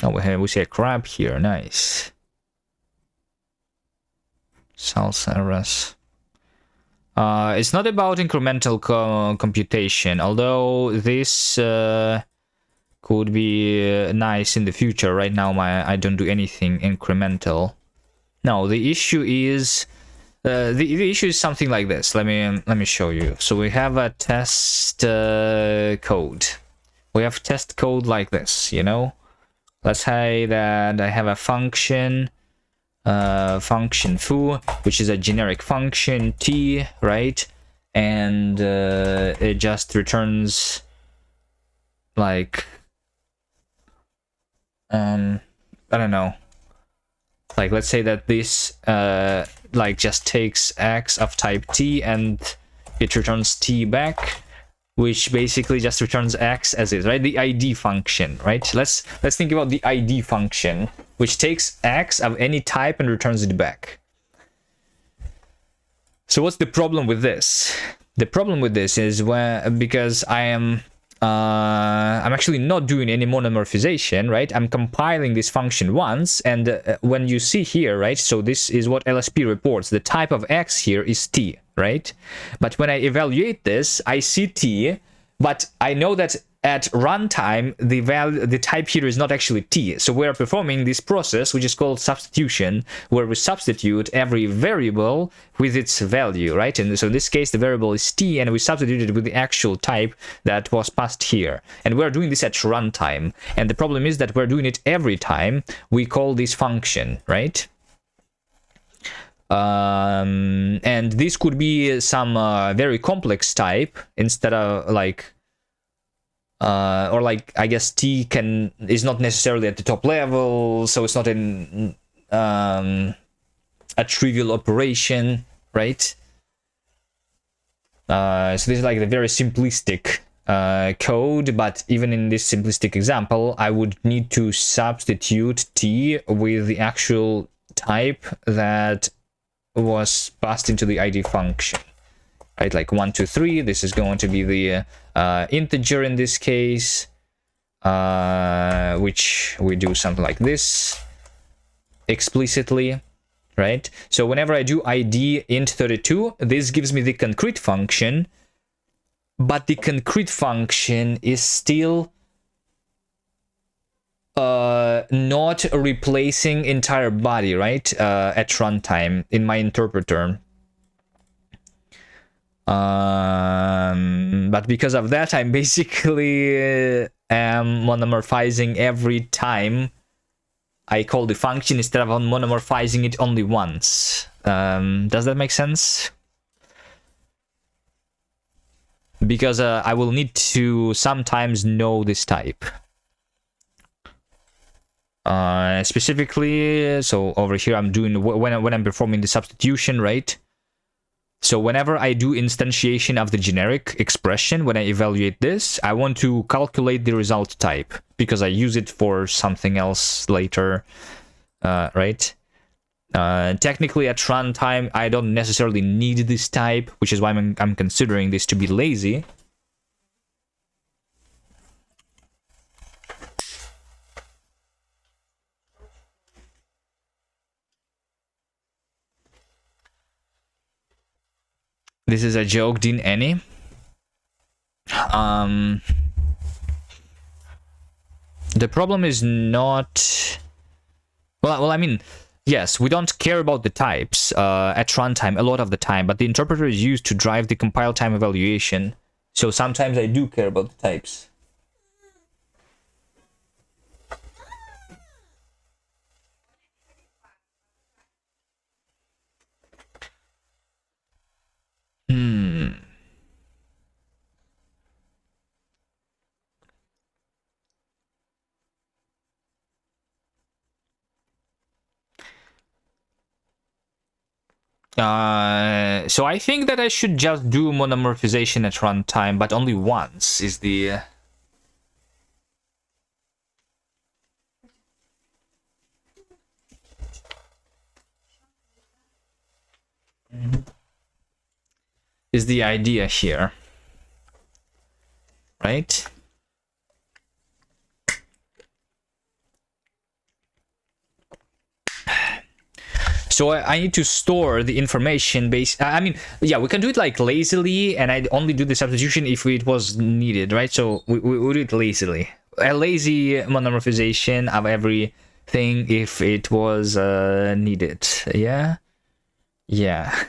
Oh, we see a crab here. Nice. Salsa res. It's not about incremental computation, although this could be nice in the future. Right now, I don't do anything incremental. No, the issue is the issue is something like this. Let me show you. So we have a test code. We have test code like this, you know. Let's say that I have a function, function foo, which is a generic function t, right? And it just returns like I don't know. Like, let's say that this like just takes x of type t and it returns t back, which basically just returns x as is, right? The id function, right? Let's think about the id function, which takes x of any type and returns it back. So what's the problem with this? The problem with this is because I'm actually not doing any monomorphization, right? I'm compiling this function once, and when you see here, right? So this is what LSP reports. The type of x here is t, right? But when I evaluate this, I see t, but I know that at runtime, the type here is not actually t. So we're performing this process, which is called substitution, where we substitute every variable with its value, right? And so in this case, the variable is t, and we substitute it with the actual type that was passed here. And we're doing this at runtime. And the problem is that we're doing it every time we call this function, right? And this could be some very complex type instead of like or like, I guess t is not necessarily at the top level, so it's not in a trivial operation, right? So this is like the very simplistic code, but even in this simplistic example, I would need to substitute t with the actual type that was passed into the id function, right? Like 1 2 3, this is going to be the integer in this case, which we do something like this explicitly, right? So whenever I do id int 32, this gives me the concrete function, but the concrete function is still not replacing entire body, right? At runtime in my interpreter. But because of that, I'm basically am monomorphizing every time I call the function instead of monomorphizing it only once. Does that make sense? Because I will need to sometimes know this type. Specifically, so over here I'm doing when I'm performing the substitution, right? So whenever I do instantiation of the generic expression, when I evaluate this, I want to calculate the result type because I use it for something else later, right? Technically at runtime, I don't necessarily need this type, which is why I'm considering this to be lazy. This is a joke, Dean Any. The problem is not... Well, I mean, yes, we don't care about the types at runtime a lot of the time, but the interpreter is used to drive the compile time evaluation. So sometimes I do care about the types. So I think that I should just do monomorphization at runtime, but only once is the... is the idea here, right? So I need to store the information base. I mean, yeah, we can do it like lazily, and I'd only do the substitution if it was needed, right? So we do it lazily. A lazy monomorphization of everything if it was needed. Yeah? Yeah.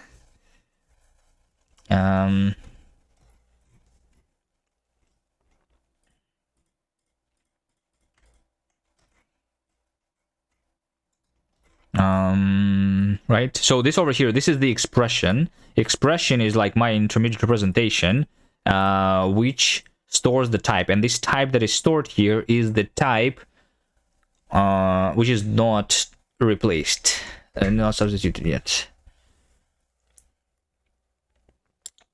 Right, so this over here, this is the expression. Expression is like my intermediate representation, which stores the type, and this type that is stored here is the type which is not replaced and not substituted yet.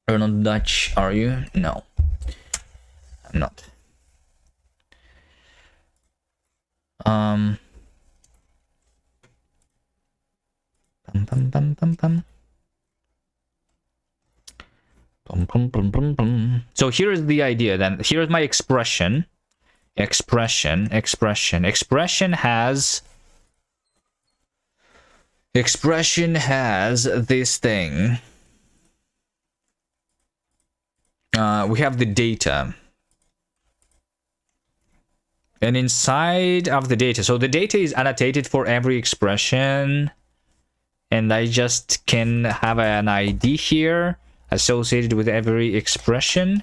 You're not Dutch, are you? No, I'm not. So here is the idea then. Here's my expression. Expression has this thing. We have the data. And inside of the data, so the data is annotated for every expression. And I just can have an ID here associated with every expression.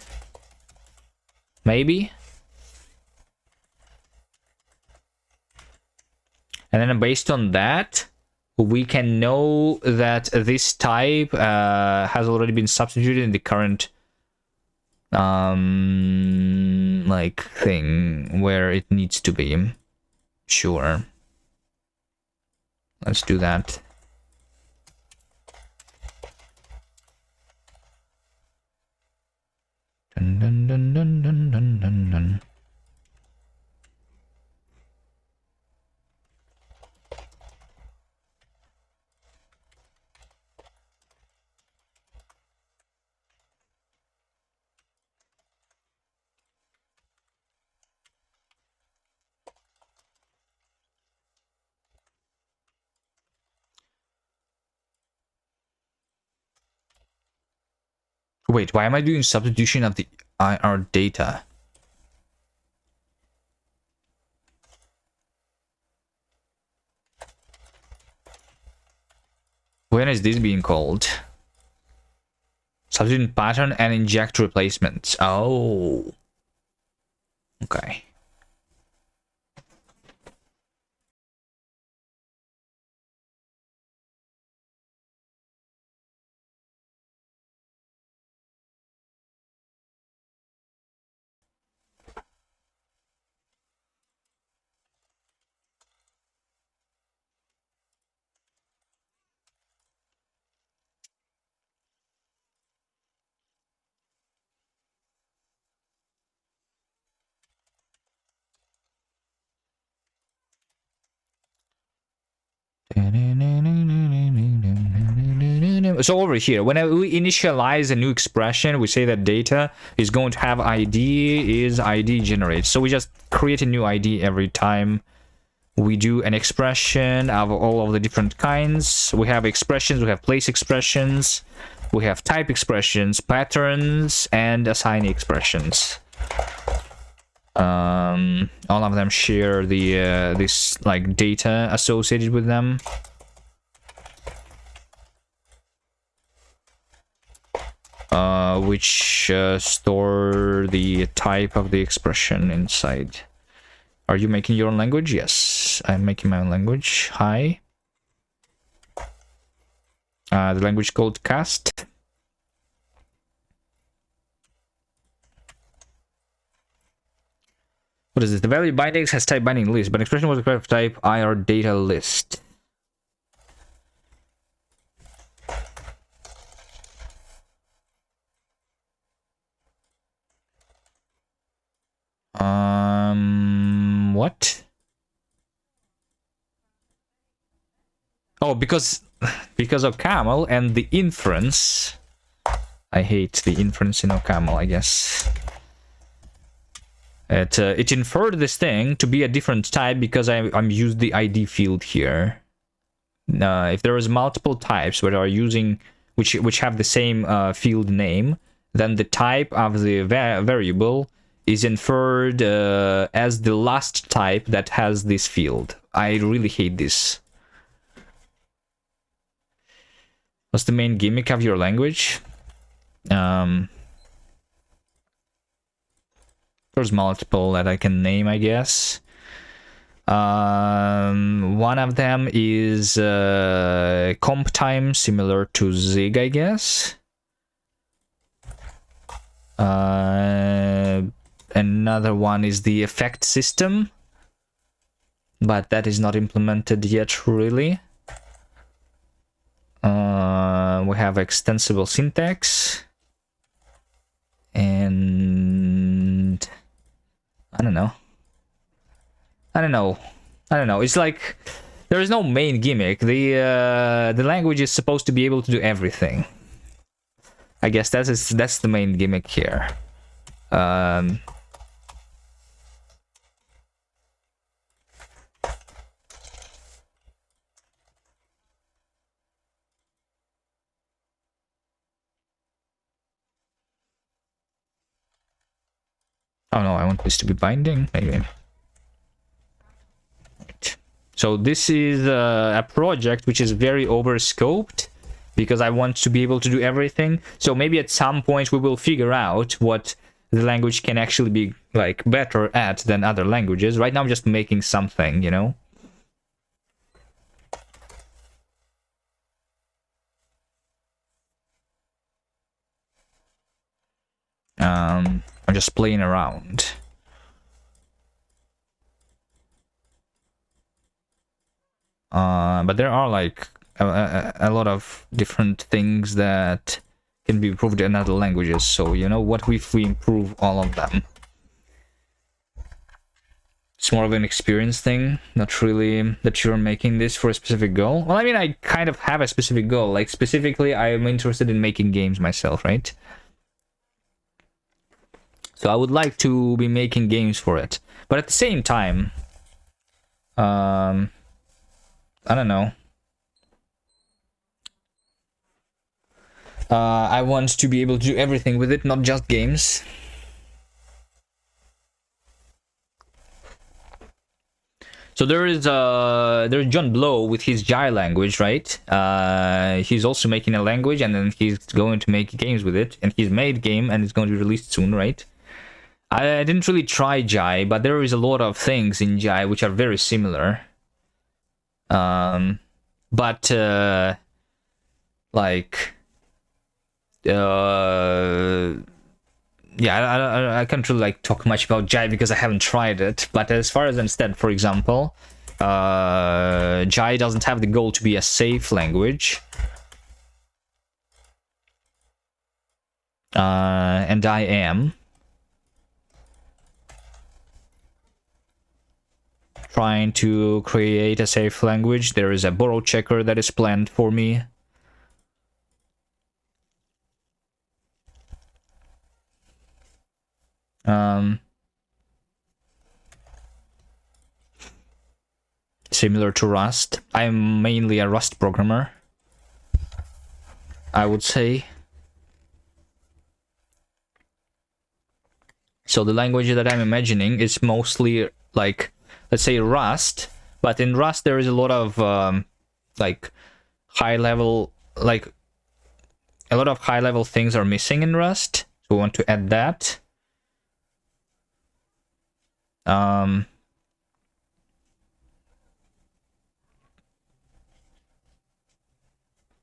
Maybe. And then based on that, we can know that this type has already been substituted in the current like thing where it needs to be. Sure. Let's do that. Dun, dun, dun, dun, dun, dun, dun, dun. Wait, why am I doing substitution of the IR data? When is this being called? Substitute pattern and inject replacements. Oh. Okay. So over here, whenever we initialize a new expression, we say that data is going to have ID is ID generated. So we just create a new ID every time we do an expression of all of the different kinds. We have expressions, we have place expressions, we have type expressions, patterns, and assign expressions. All of them share the this like data associated with them. Which store the type of the expression inside. Are you making your own language? Yes, I'm making my own language. Hi. The language called Kast. What is this? The value bindings has type binding list, but expression was required of type IR data list. What? Oh, because of camel and the inference. I hate the inference in OCaml, I guess. It inferred this thing to be a different type because I'm used the ID field here. If there is multiple types that are using which have the same field name, then the type of the variable is inferred as the last type that has this field. I really hate this. What's the main gimmick of your language? There's multiple that I can name, I guess. One of them is comp time, similar to Zig, I guess. Another one is the effect system, but that is not implemented yet, really. We have extensible syntax, and I don't know. It's like there is no main gimmick. The language is supposed to be able to do everything. I guess that's the main gimmick here. Oh no, I want this to be binding, maybe. Right. So this is a project which is very overscoped because I want to be able to do everything. So maybe at some point we will figure out what the language can actually be like better at than other languages. Right now I'm just making something, you know? I'm just playing around. But there are like a lot of different things that can be improved in other languages. So, you know, what if we improve all of them? It's more of an experience thing, not really that you're making this for a specific goal. Well, I mean, I kind of have a specific goal. Like, specifically, I'm interested in making games myself, right? So I would like to be making games for it. But at the same time, I don't know. I want to be able to do everything with it, not just games. So there's John Blow with his Jai language, right? He's also making a language, and then he's going to make games with it, and he's made game, and it's going to be released soon, right? I didn't really try Jai, but there is a lot of things in Jai which are very similar. But like, yeah, I can't really like talk much about Jai because I haven't tried it. But as far as I understand, for example, Jai doesn't have the goal to be a safe language. And I am trying to create a safe language. There is a borrow checker that is planned for me. Similar to Rust. I'm mainly a Rust programmer, I would say. So the language that I'm imagining is mostly like, let's say Rust, but in Rust there is a lot of like high level, like a lot of high level things are missing in Rust. So we want to add that. I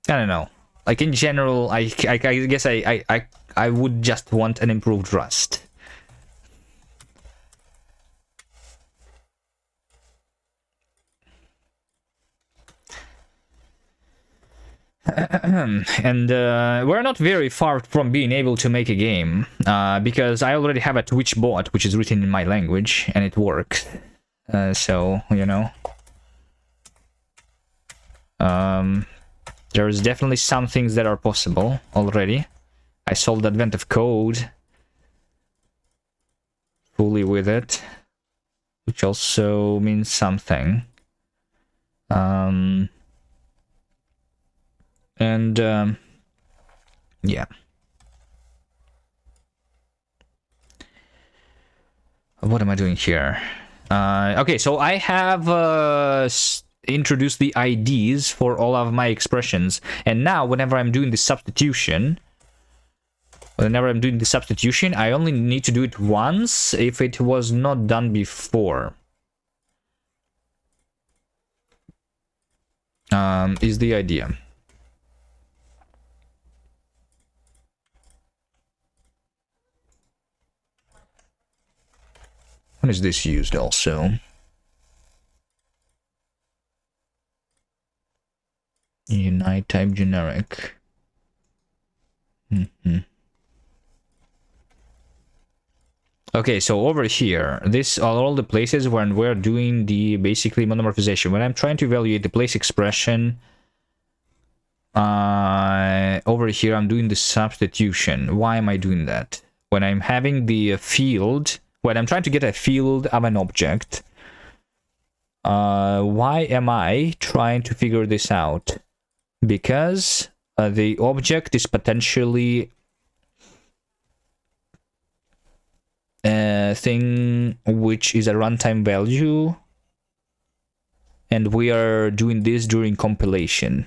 don't know. Like in general, I guess I would just want an improved Rust. And we're not very far from being able to make a game, because I already have a Twitch bot which is written in my language and it works. So, you know, there's definitely some things that are possible already. I solved Advent of Code fully with it, which also means something. Yeah. What am I doing here? Okay, so I have introduced the IDs for all of my expressions, and now whenever I'm doing the substitution, I only need to do it once if it was not done before. Is the idea. When is this used also? Unite type generic. Okay, so over here, this are all the places when we're doing the basically monomorphization. When I'm trying to evaluate the place expression, over here I'm doing the substitution. Why am I doing that? When I'm having the field, when I'm trying to get a field of an object, why am I trying to figure this out? Because the object is potentially a thing which is a runtime value, and we are doing this during compilation.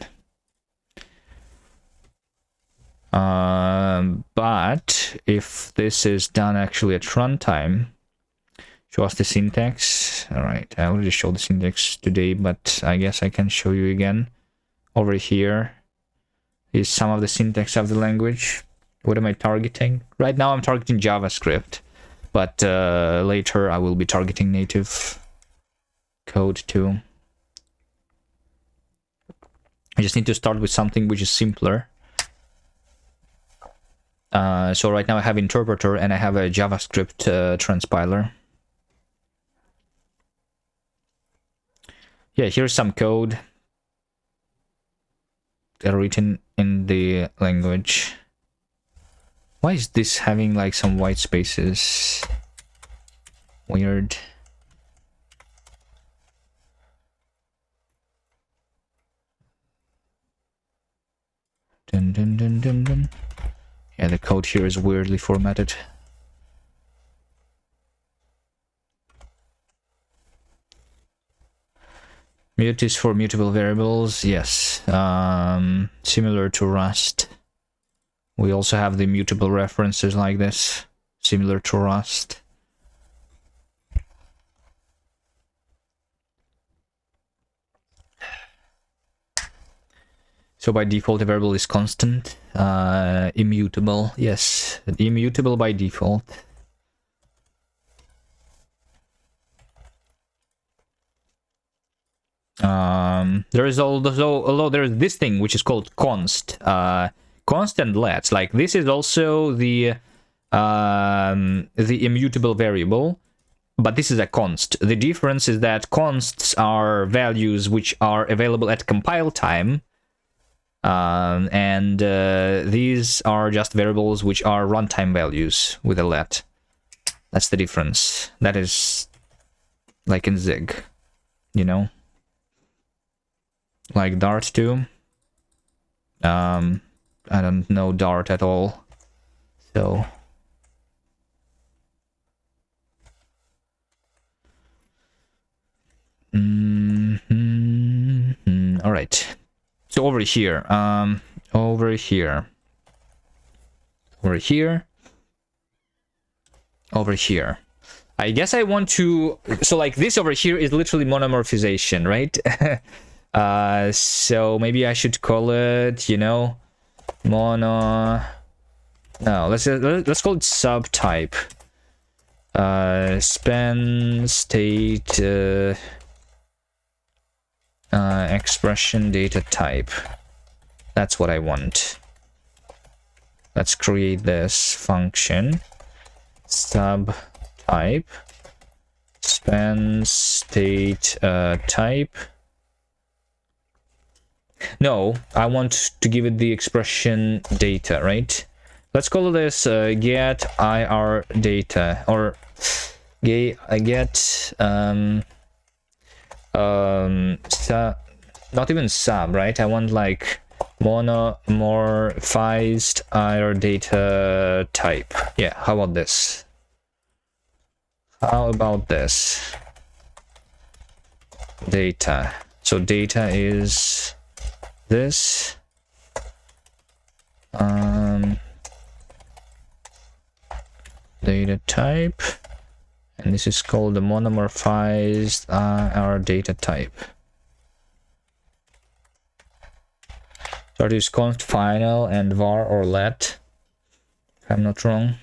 But if this is done actually at runtime, show us the syntax. All right, I already showed the syntax today, but I guess I can show you again. Over here is some of the syntax of the language. What am I targeting? Right now I'm targeting JavaScript, but later I will be targeting native code too. I just need to start with something which is simpler. So right now I have interpreter and I have a JavaScript transpiler. Yeah, here's some code that are written in the language. Why is this having like some white spaces? Weird. Dun dun dun dun dun. code here is weirdly formatted. Mute is for mutable variables, yes. Similar to Rust. We also have the mutable references like this, similar to Rust. So by default, the variable is constant, immutable. Yes, immutable by default. There is although there is this thing which is called const, const and let. Like this is also the immutable variable, but this is a const. The difference is that consts are values which are available at compile time. And these are just variables which are runtime values with a let. That's the difference. That is like in Zig, you know? Like Dart too. I don't know Dart at all, so... All right. So over here, over here, I guess I want to, so like this over here is literally monomorphization, right? So maybe I should call it, you know, no, let's call it subtype. Span state expression data type. That's what I want. Let's create this function. Subtype span state type. No, I want to give it the expression data, right? Let's call this get IR data, or get not even sub, right? I want like monomorphized IR data type. Yeah, how about this? How about this? Data. So data is this. Data type. And this is called the monomorphized IR data type. So it is const final and var or let, if I'm not wrong.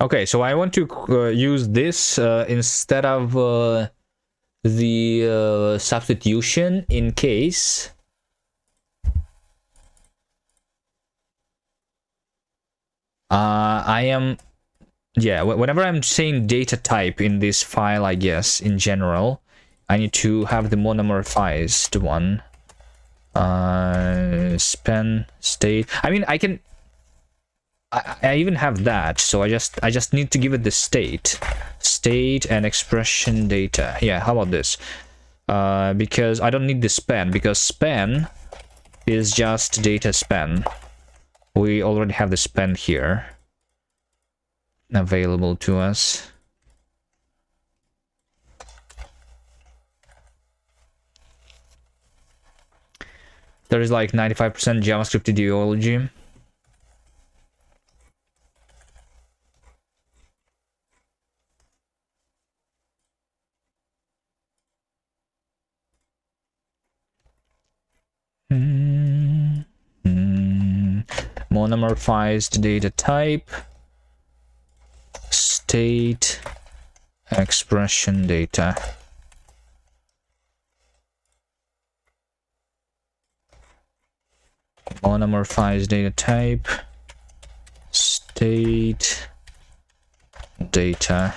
Okay, so I want to use this instead of the substitution in case I am, yeah, whenever I'm saying data type in this file, I guess in general I need to have the monomorphized one. Span state, I mean I can, I even have that, so I just need to give it the state and expression data. Yeah, how about this? Because I don't need the span, because span is just data span. We already have the span here available to us. There is like 95% JavaScript ideology. Monomorphized data type, state, expression data. Monomorphized data type, state, data.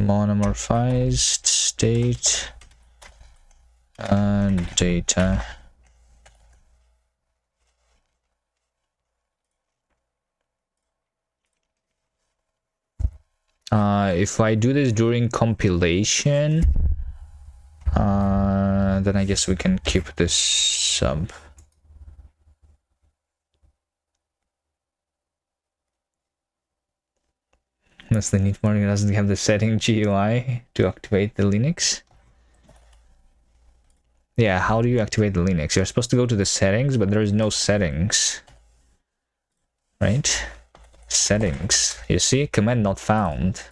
monomorphized state and data. If I do this during compilation, then I guess we can keep this sub. Unless the neat morning doesn't have the setting GUI to activate the Linux. Yeah, how do you activate the Linux? You're supposed to go to the settings, but there is no settings. Right? Settings. You see? Command not found.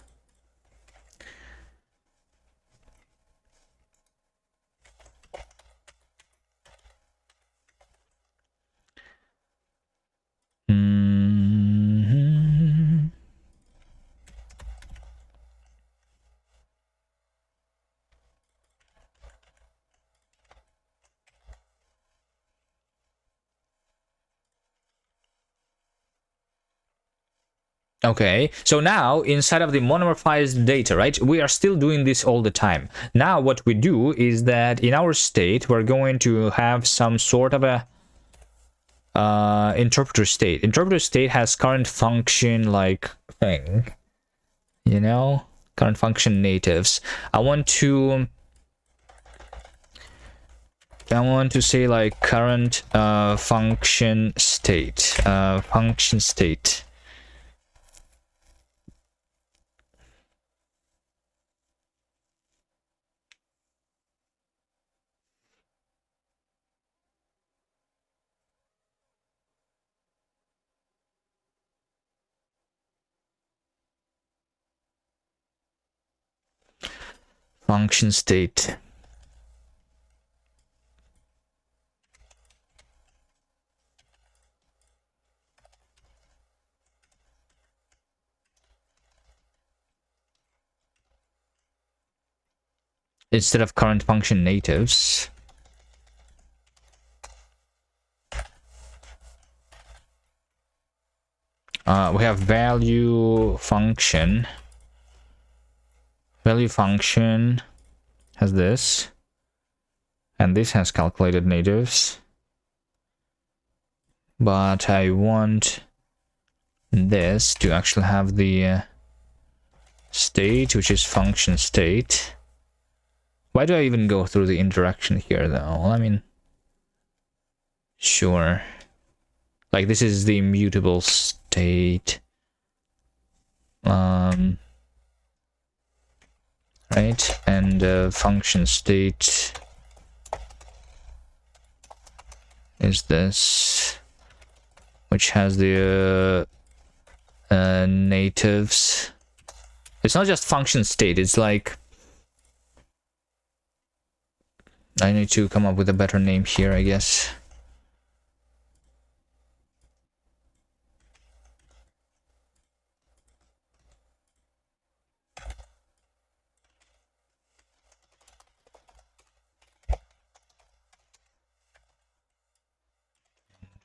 Okay, so now inside of the monomorphized data, right, we are still doing this all the time. Now what we do is that in our state, we're going to have some sort of a interpreter state. Interpreter state has current function like thing, you know, current function natives. I want to say like current function state, function state. Function state. Instead of current function natives. We have value function. Value function has this, and this has calculated natives. But I want this to actually have the state, which is function state. Why do I even go through the interaction here, though? Well, I mean, sure. Like, this is the immutable state. Right, and function state is this, which has the natives. It's not just function state, it's like, I need to come up with a better name here, I guess.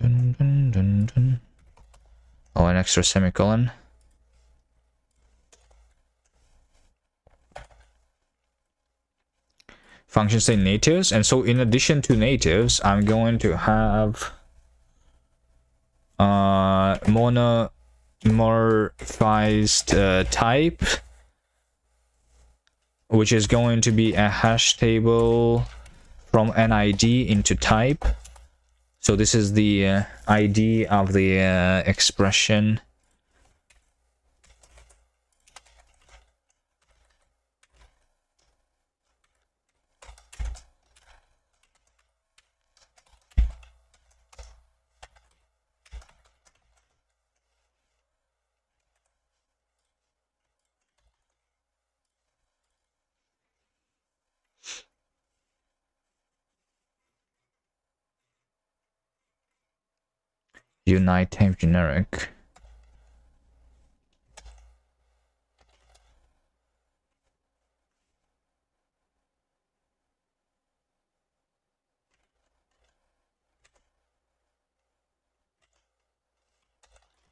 Dun, dun, dun, dun. Oh, an extra semicolon. Function state natives, and so in addition to natives, I'm going to have monomorphized type, which is going to be a hash table from an ID into type. So this is the ID of the expression. Unite type generic.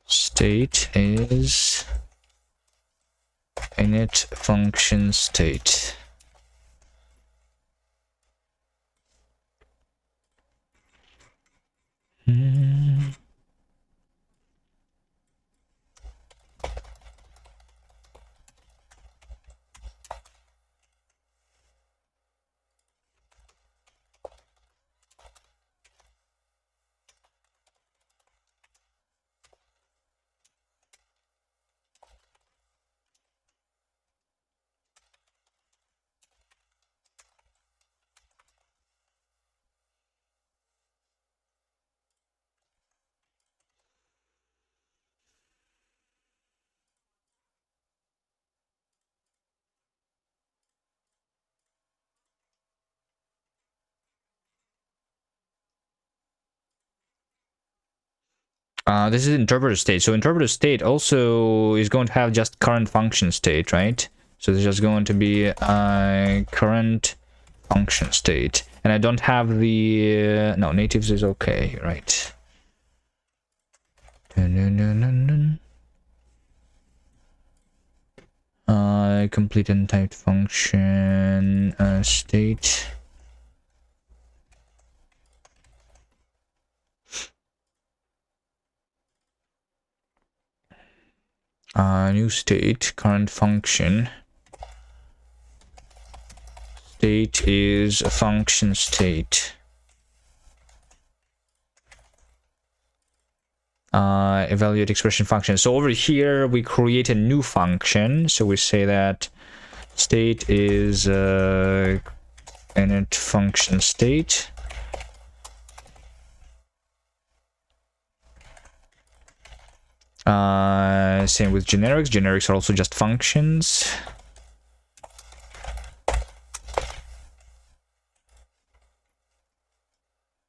State is init function state. This is interpreter state. So interpreter state also is going to have just current function state, right? So there's just going to be a current function state. And I don't have the... no, natives is okay, right? Complete and typed function state. New state, current function. State is a function state. Evaluate expression function. So over here we create a new function. So we say that state is init function state. Same with generics. Generics are also just functions.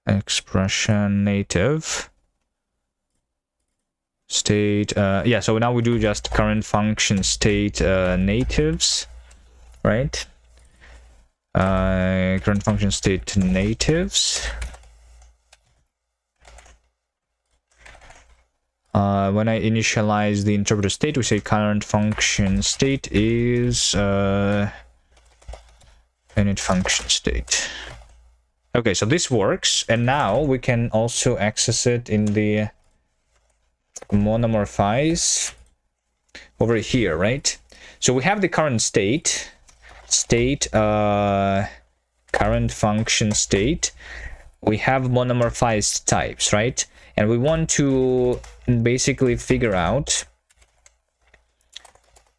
Expression native. State, yeah, so now we do just current function state natives, right? Current function state natives. When I initialize the interpreter state, we say current function state is init function state. Okay, so this works, and now we can also access it in the monomorphize over here, right? So we have the current state, current function state. We have monomorphized types, right? And we want to basically figure out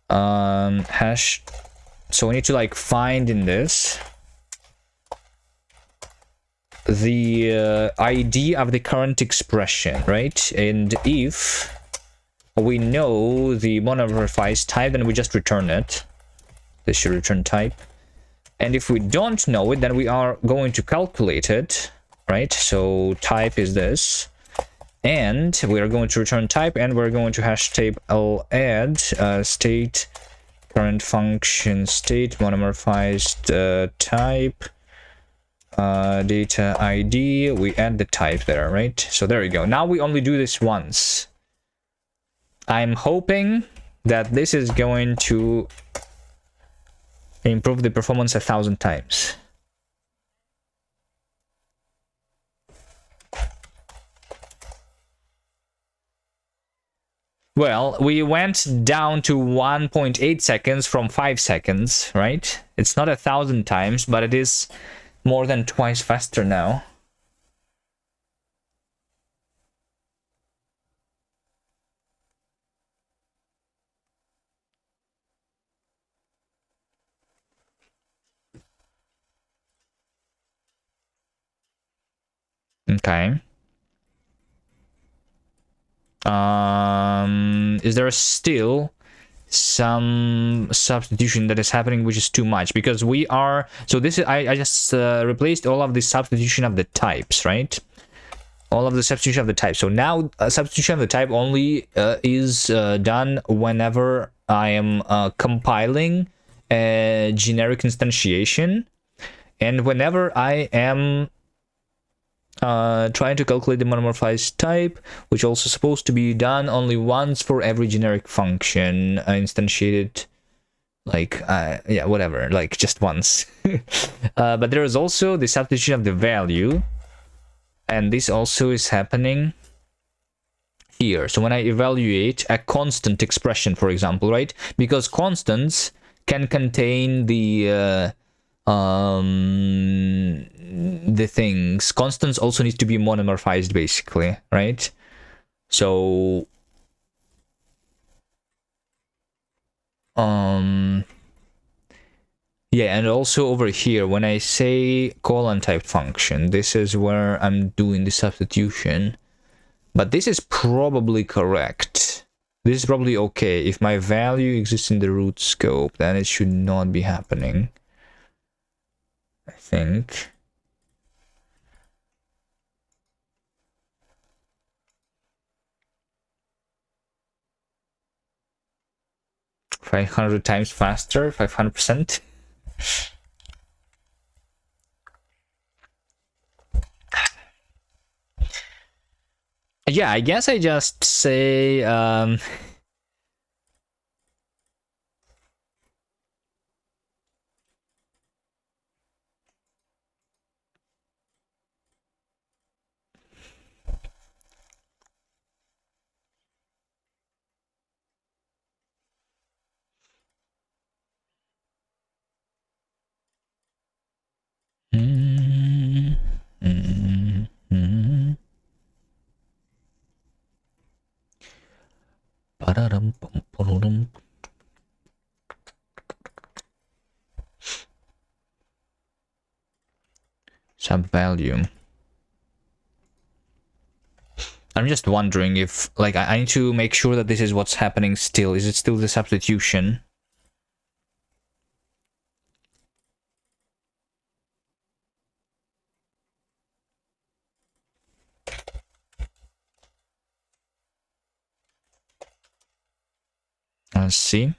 hash. So we need to like find in this the ID of the current expression, right? And if we know the monomorphized type, then we just return it. This should return type. And if we don't know it, then we are going to calculate it, right? So type is this. And we are going to return type, and we're going to hash type add state current function state monomorphized type data ID. We add the type there, right? So there you go. Now we only do this once. I'm hoping that this is going to improve the performance 1,000 times. Well, we went down to 1.8 seconds from 5 seconds, right? It's not 1,000 times, but it is more than twice faster now. Okay. Is there still some substitution that is happening which is too much? Because we are, so this is, I just replaced all of the substitution of the types, right? All of the substitution of the type. So now substitution of the type only is done whenever I am compiling a generic instantiation, and whenever I am trying to calculate the monomorphized type, which also supposed to be done only once for every generic function instantiated Like, yeah, whatever, like just once. But there is also the substitution of the value, and this also is happening here. So when I evaluate a constant expression, for example, right? Because constants can contain the things. Constants also need to be monomorphized, basically, right? So yeah, and also over here, when I say colon typed function, this is where I'm doing the substitution. But this is probably correct. This is probably okay. If my value exists in the root scope, then it should not be happening, I think. $500 times faster, 500%. Yeah, I guess I just say sub value. I'm just wondering if, like, I need to make sure that this is what's happening still. Is it still the substitution? Let's see.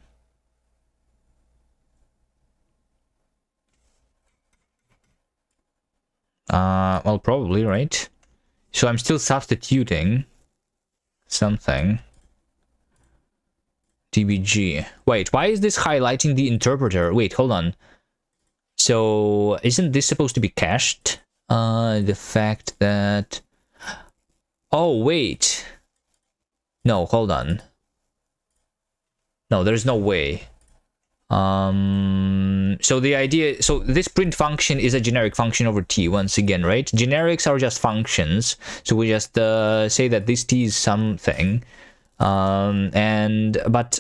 Well, probably, right? So I'm still substituting something. DBG. Wait, why is this highlighting the interpreter? Wait, hold on. So isn't this supposed to be cached? The fact that... Oh, wait. No, hold on. No, there's no way. So the idea, so this print function is a generic function over t once again, right? Generics are just functions, so we just say that this t is something, but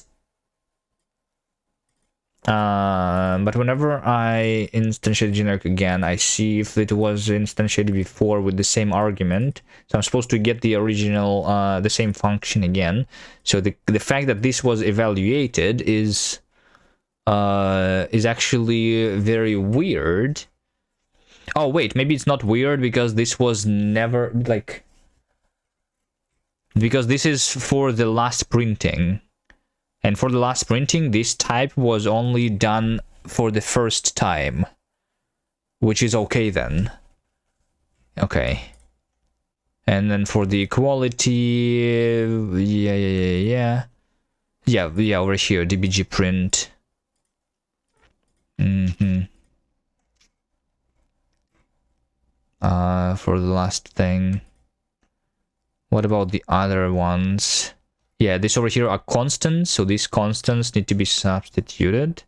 whenever I instantiate generic again, I see if it was instantiated before with the same argument. So I'm supposed to get the original, the same function again. So the fact that this was evaluated is actually very weird. Oh wait, maybe it's not weird because this was never, like, because this is for the last printing, and for the last printing this type was only done for the first time, which is okay then. Okay, and then for the equality, yeah over here, dbg print. For the last thing. What about the other ones? Yeah, this over here are constants, so these constants need to be substituted.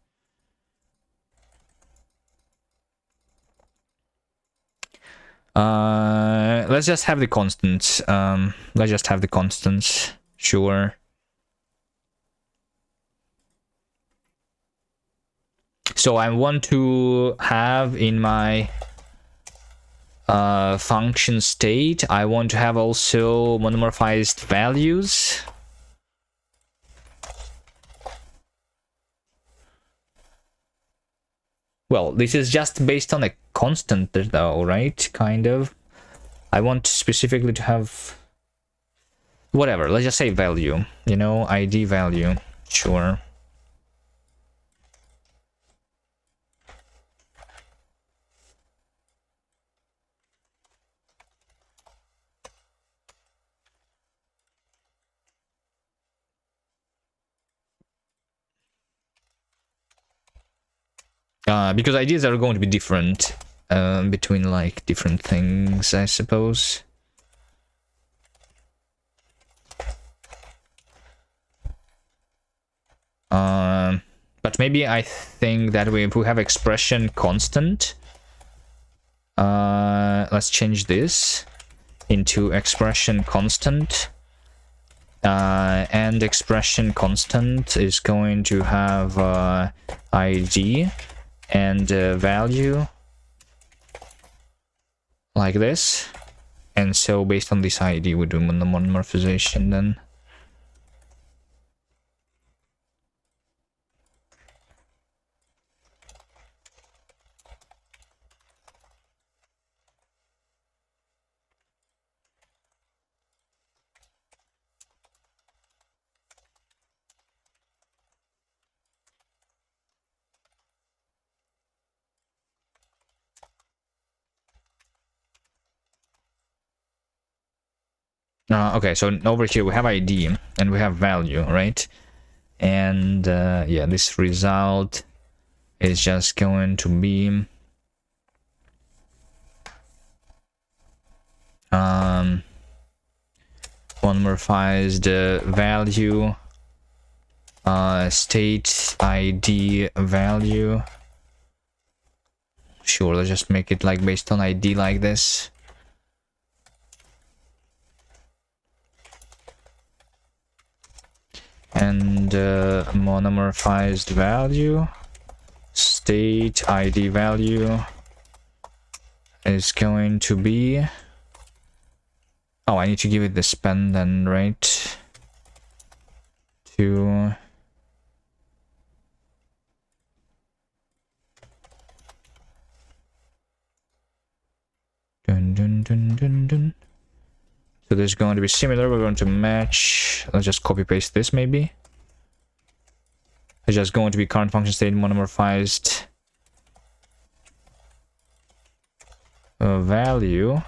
Let's just have the constants. Let's just have the constants. Sure. So I want to have in my function state, I want to have also monomorphized values. Well, this is just based on a constant though, right? Kind of. I want specifically to have whatever, let's just say value, you know, ID value. Sure. Because ideas are going to be different between like different things, I suppose. But maybe I think that if we have expression constant, let's change this into expression constant, and expression constant is going to have id and value like this, and so based on this id we do the monomorphization then. Okay, so over here we have id and we have value, right? And yeah, this result is just going to be monomorphized value, state id value. Sure, let's just make it like based on id like this. And monomorphized value, state id value is going to be, oh, I need to give it the span then, right? To dun dun dun dun dun. So this is going to be similar. We're going to match. Let's just copy paste this maybe. It's just going to be current function state monomorphized value.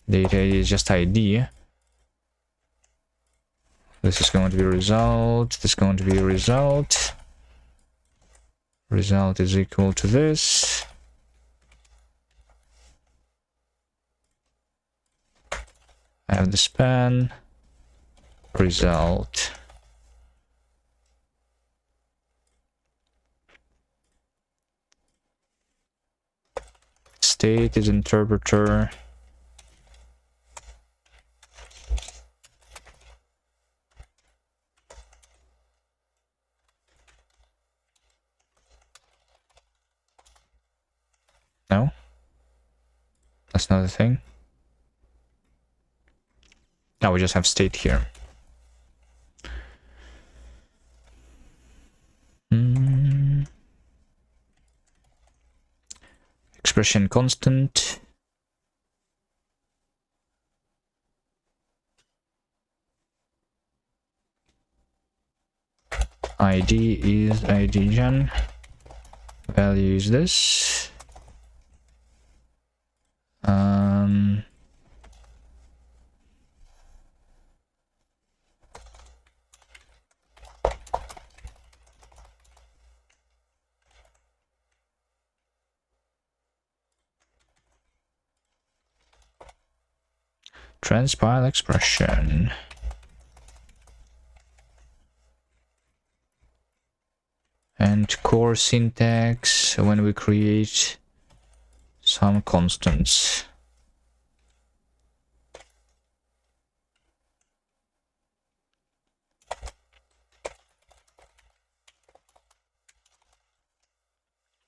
Data is just ID. This is going to be result. This is going to be result. Result is equal to this. I have the span. Result. State is interpreter. No, that's not a thing. Now we just have state here. Expression constant. ID is ID gen. Value is this. Transpile expression. And core syntax when we create some constants.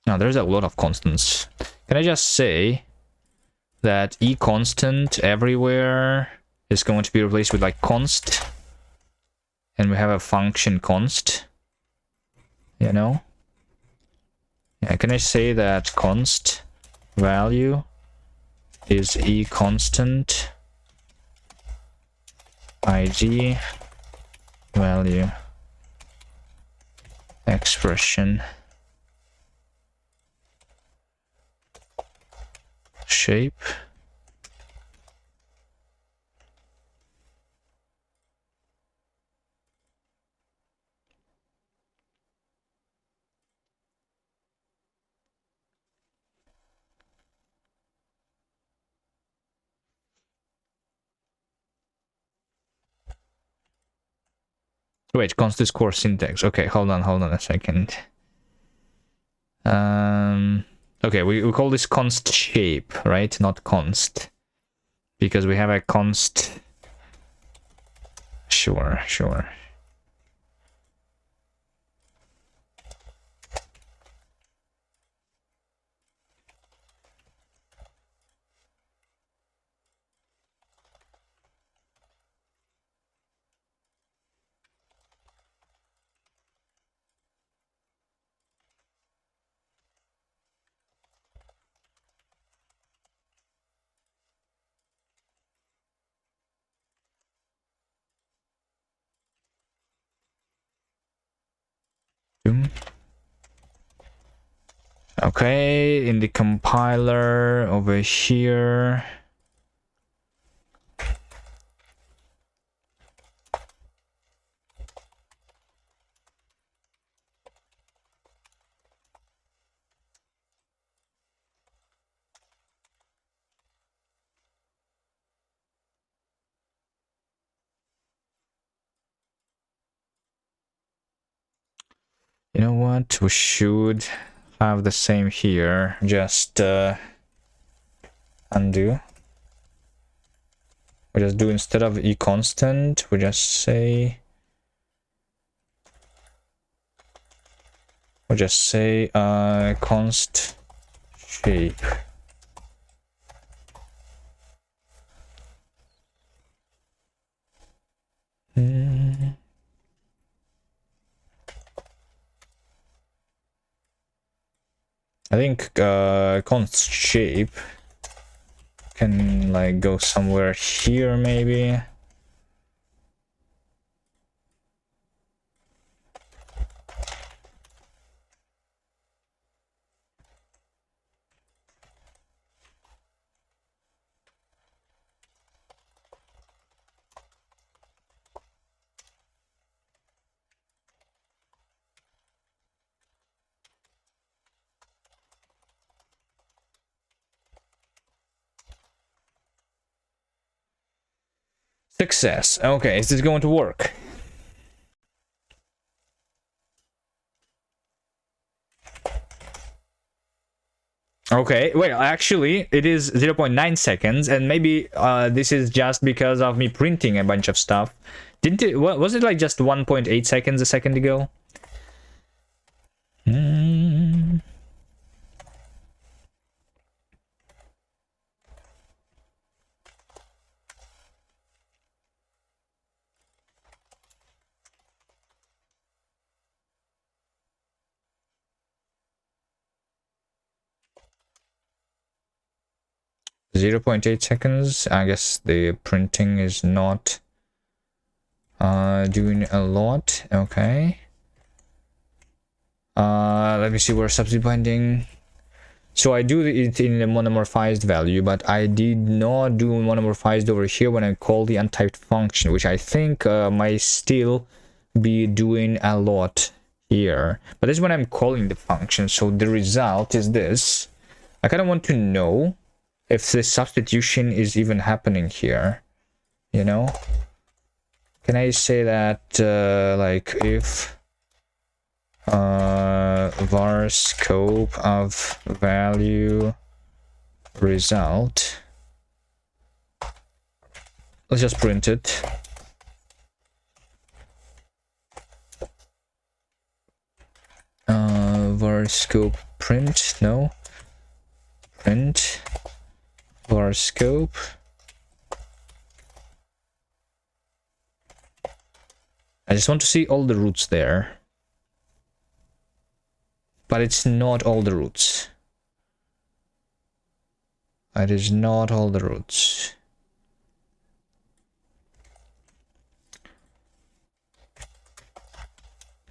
Now there's a lot of constants. Can I just say that e constant everywhere is going to be replaced with like const, and we have a function const, you know? Yeah, can I say that const value is e constant id value expression shape Wait, const is core syntax. Okay, hold on a second. Okay, we call this const shape, right? Not const. Because we have a const. Sure. Okay, in the compiler over here. You know what? We should have the same here. Just undo. We just do instead of e constant, we just say const shape. I think const shape can like go somewhere here maybe. Success. Okay, is this going to work? Okay, well, actually, it is 0.9 seconds, and maybe this is just because of me printing a bunch of stuff. Didn't it? Was it like just 1.8 seconds a second ago? 0.8 seconds. I guess the printing is not doing a lot. Okay. Let me see where substitute binding. So I do it in a monomorphized value, but I did not do monomorphized over here when I call the untyped function, which I think might still be doing a lot here. But this is when I'm calling the function, so the result is this. I kind of want to know if this substitution is even happening here, you know? Can I say that like if var scope of value result, let's just print it. Var scope print, no, print var scope I just want to see all the roots there, but it's not all the roots. It is not all the roots.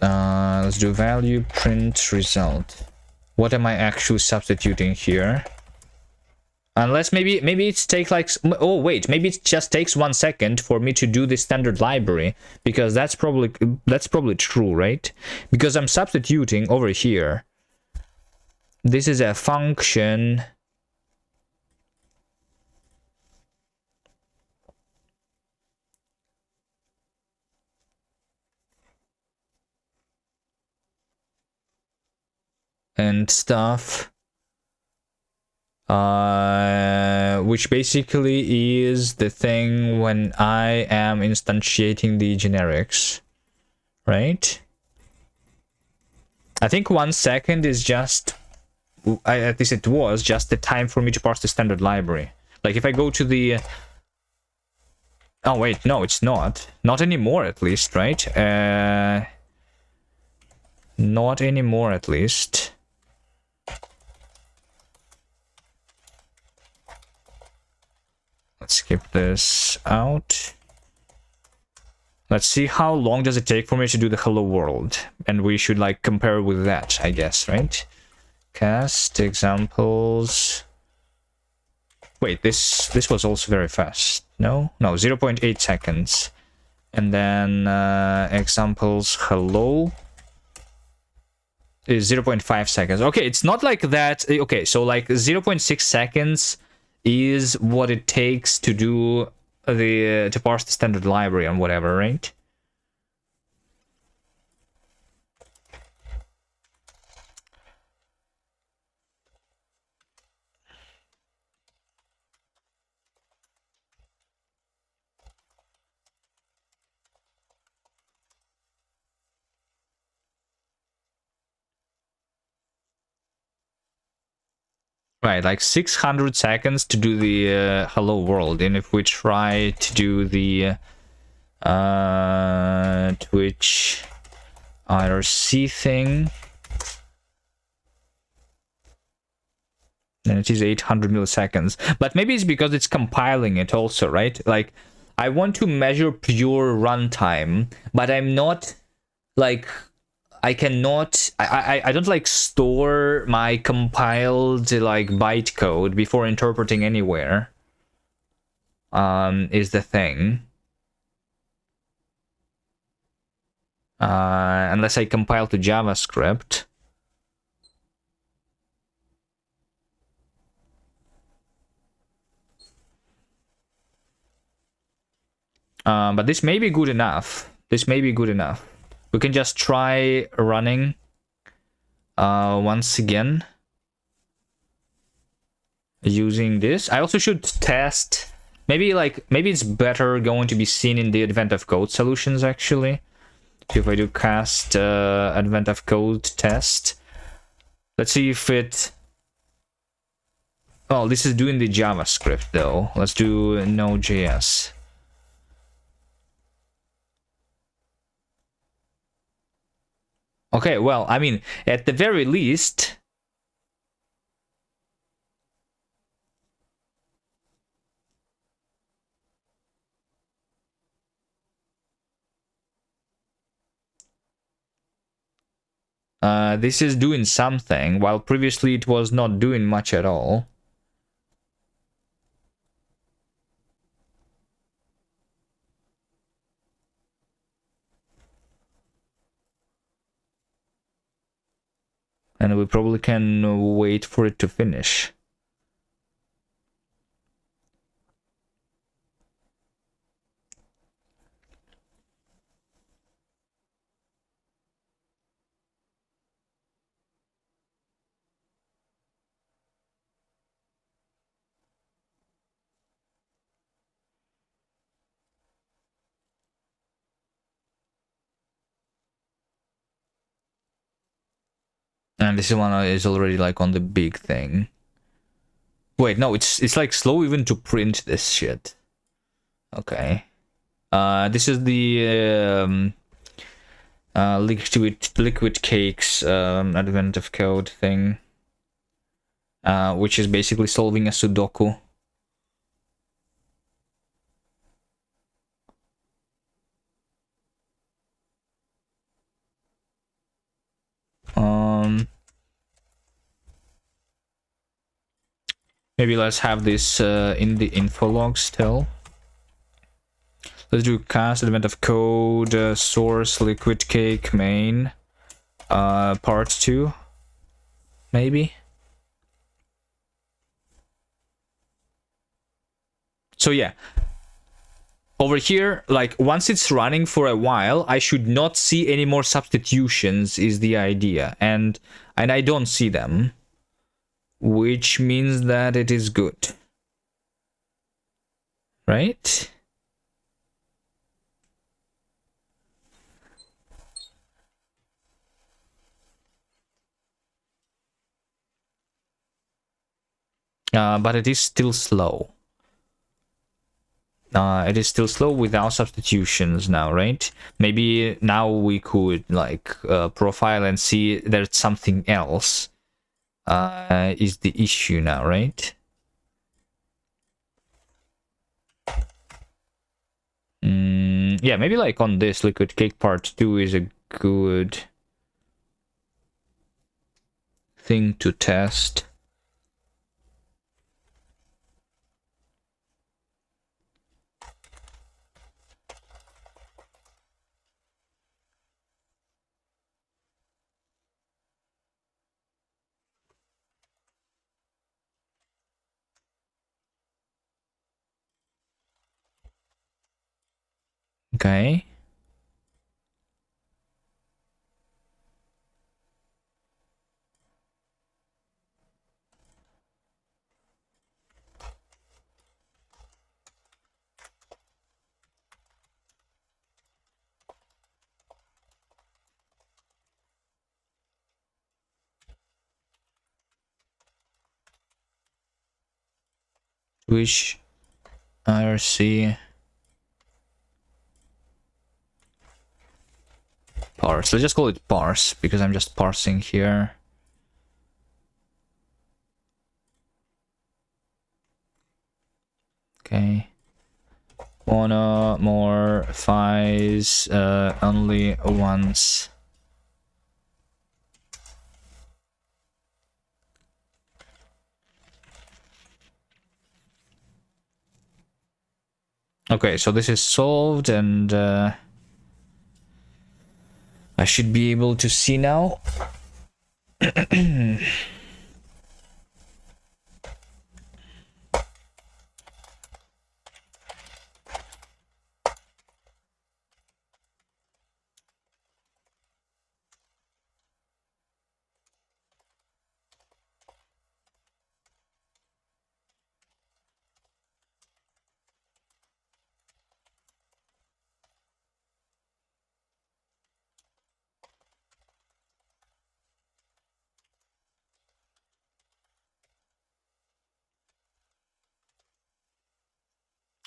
Let's do value print result. What am I actually substituting here? Unless maybe it takes like, oh wait, maybe it just takes 1 second for me to do the standard library, because that's probably true, right? Because I'm substituting over here. This is a function. and stuff. Which basically is the thing when I am instantiating the generics, right? I think 1 second is just, at least it was just the time for me to parse the standard library. Like if I go to the, oh wait, no, it's not anymore, at least, right? Not anymore, at least. Let's skip this out. Let's see how long does it take for me to do the hello world, and we should like compare with that, I guess, right? Kast examples. Wait, this was also very fast. No, 0.8 seconds. And then examples hello is 0.5 seconds. Okay, it's not like that. Okay, so like 0.6 seconds is what it takes to do the to parse the standard library and whatever, right? Right, like 600 seconds to do the hello world, and if we try to do the Twitch IRC thing, then it is 800 milliseconds. But maybe it's because it's compiling it also, right? Like, I want to measure pure runtime, but I'm not like, I cannot, I don't like store my compiled like bytecode before interpreting anywhere. Is the thing. Unless I compile to JavaScript. But this may be good enough. This may be good enough. We can just try running once again using this. I also should test. Maybe it's better going to be seen in the Advent of Code solutions actually. So if I do Kast Advent of Code test, let's see if it. Oh, this is doing the JavaScript though. Let's do Node.js. Okay, well, I mean, at the very least, this is doing something, while previously it was not doing much at all. And we probably can wait for it to finish. And this one is already like on the big thing. Wait, no, it's like slow even to print this shit. Okay. This is the liquid cakes Advent of Code thing, which is basically solving a Sudoku. Maybe let's have this in the info log still. Let's do Kast Advent of Code source liquid cake main part 2 maybe. So yeah, over here, like once it's running for a while, I should not see any more substitutions is the idea. And and I don't see them, which means that it is good, right? But it is still slow. It is still slow without substitutions now, right? Maybe now we could like profile and see there's something else is the issue now, right? Yeah, maybe like on this liquid cake part 2 is a good thing to test. Okay. Switch IRC parse. Let's just call it parse because I'm just parsing here. Okay. Mono more files only once. Okay, so this is solved, and I should be able to see now.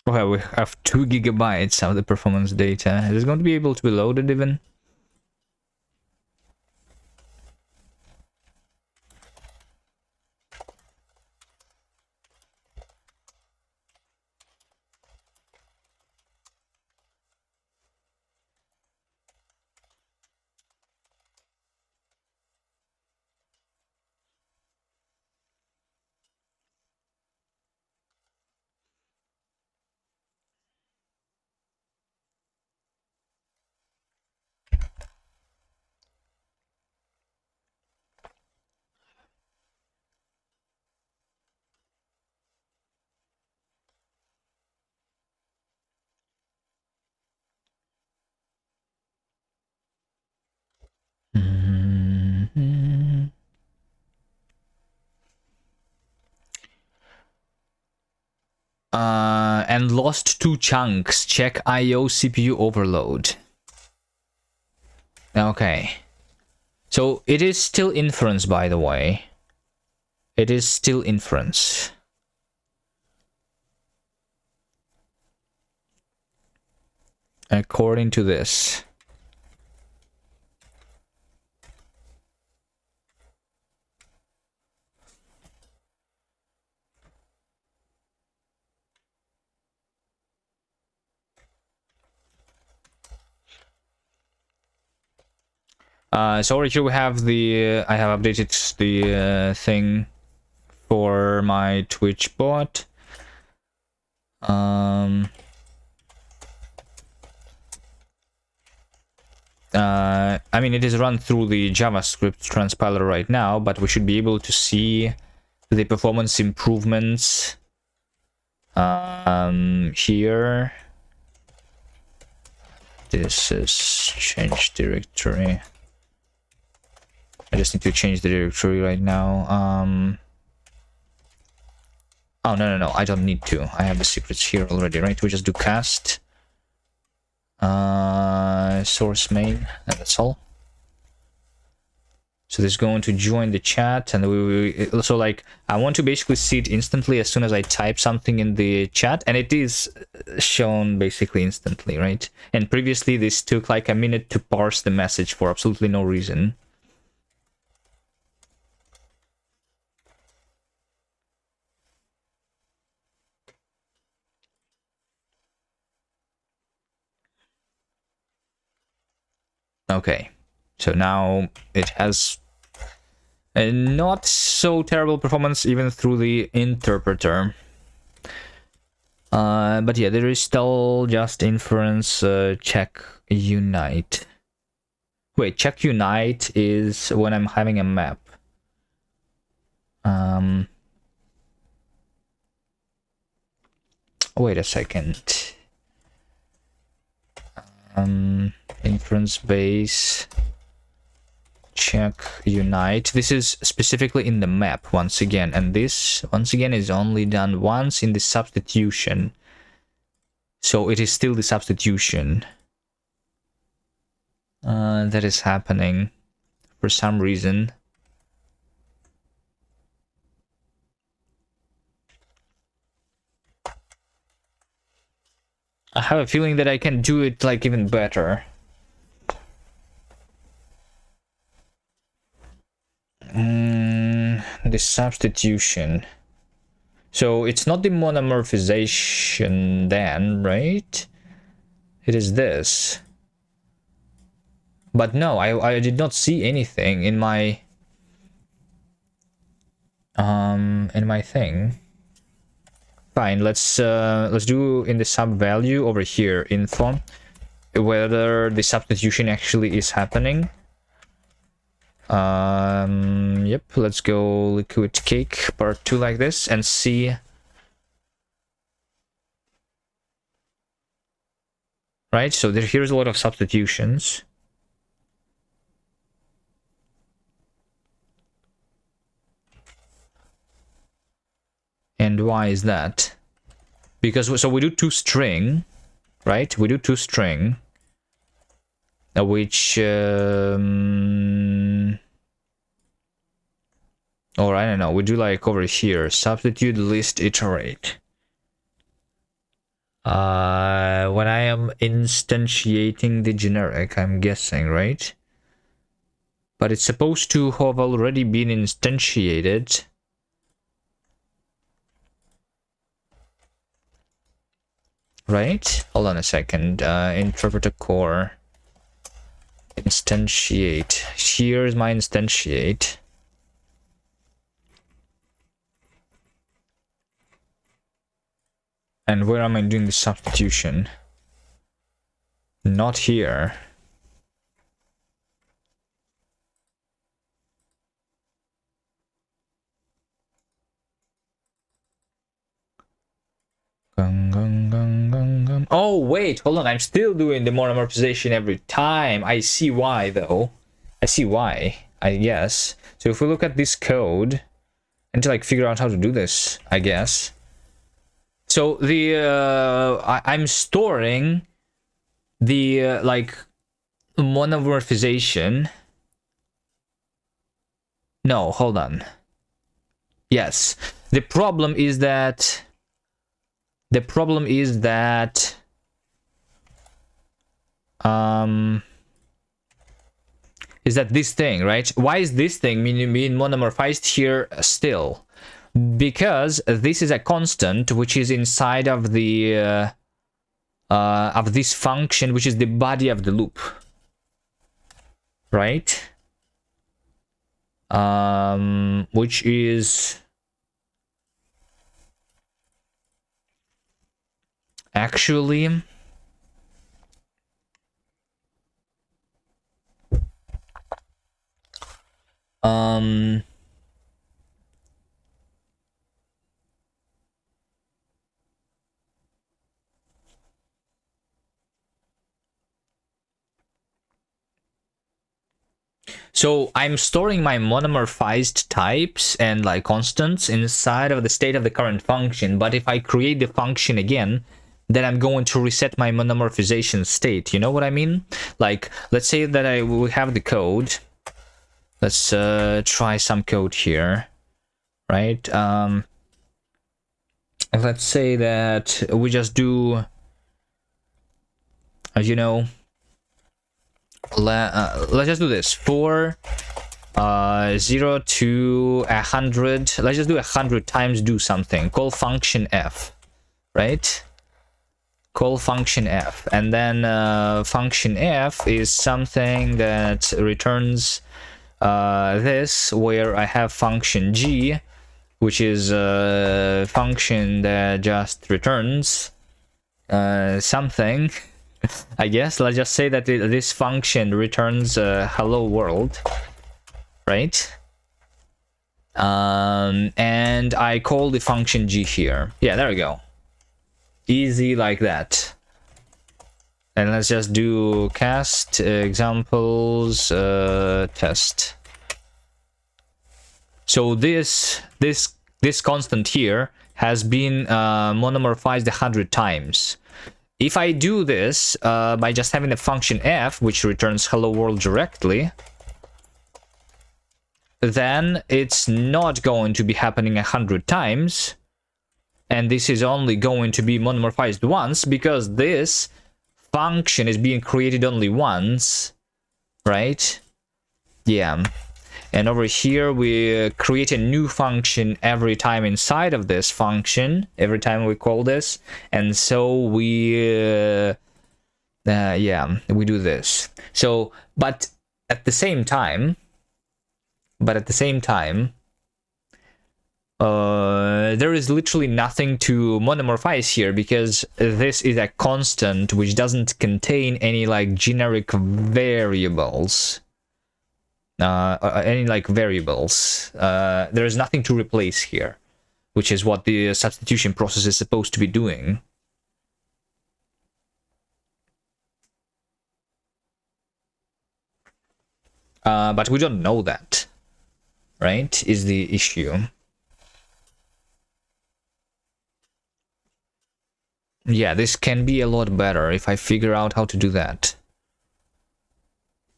Okay, we have 2 gigabytes of the performance data. Is it going to be able to be loaded even? And lost 2 chunks. Check IO CPU overload. Okay. So it is still inference, by the way. It is still inference. According to this. So over here we have the, I have updated the thing for my Twitch bot. I mean, it is run through the JavaScript transpiler right now, but we should be able to see the performance improvements here. This is change directory. I just need to change the directory right now. Oh, no, I don't need to. I have the secrets here already, right? We just do cast. Source main, and that's all. So this is going to join the chat, and we so like I want to basically see it instantly as soon as I type something in the chat, and it is shown basically instantly, right? And previously this took like a minute to parse the message for absolutely no reason. Okay, so now it has a not so terrible performance even through the interpreter. But yeah, there is still just inference check unite. Wait, check unite is when I'm having a map. Wait a second. Inference base check unite. This is specifically in the map once again, and this once again is only done once in the substitution. So it is still the substitution that is happening for some reason. I have a feeling that I can do it like even better. The substitution. So it's not the monomorphization then, right? It is this. But no, I did not see anything in my thing. Fine, let's do in the sub value over here info whether the substitution actually is happening. Yep, let's go liquid cake part 2 like this and see. Right, so here's a lot of substitutions. And why is that? Because so we do toString, right? We do toString, which or I don't know, we do like over here substitute list iterate. When I am instantiating the generic, I'm guessing, right? But it's supposed to have already been instantiated. Right? Hold on a second. Interpreter core. Instantiate. Here's my instantiate. And where am I doing the substitution? Not here. Oh, wait, hold on. I'm still doing the monomorphization every time. I see why, though. I see why, I guess. So if we look at this code, and to like figure out how to do this, I guess. So the I'm storing the like monomorphization. No, hold on. Yes, the problem is that this thing, right? Why is this thing being monomorphized here still? Because this is a constant which is inside of the of this function, which is the body of the loop, right? Which is actually So I'm storing my monomorphized types and like constants inside of the state of the current function. But if I create the function again, then I'm going to reset my monomorphization state. You know what I mean? Like, let's say that we have the code. Let's try some code here, right? Let's say that we just do, you know, let's just do this for 0 to 100. Let's just do 100 times do something. Call function f, right? Call function f, and then function f is something that returns this, where I have function g, which is a function that just returns something. I guess let's just say that this function returns hello world, right? And I call the function g here. Yeah, there we go. Easy like that. And let's just do cast examples test. So this constant here has been monomorphized 100 times. If I do this by just having the function f, which returns hello world directly, then it's not going to be happening 100 times, and this is only going to be monomorphized once, because this function is being created only once, right? Yeah. And over here we create a new function every time inside of this function, every time we call this, and so we yeah, we do this. So but at the same time there is literally nothing to monomorphize here, because this is a constant which doesn't contain any like generic variables. Any like variables. There is nothing to replace here, which is what the substitution process is supposed to be doing. But we don't know that, right? Is the issue. Yeah, this can be a lot better if I figure out how to do that.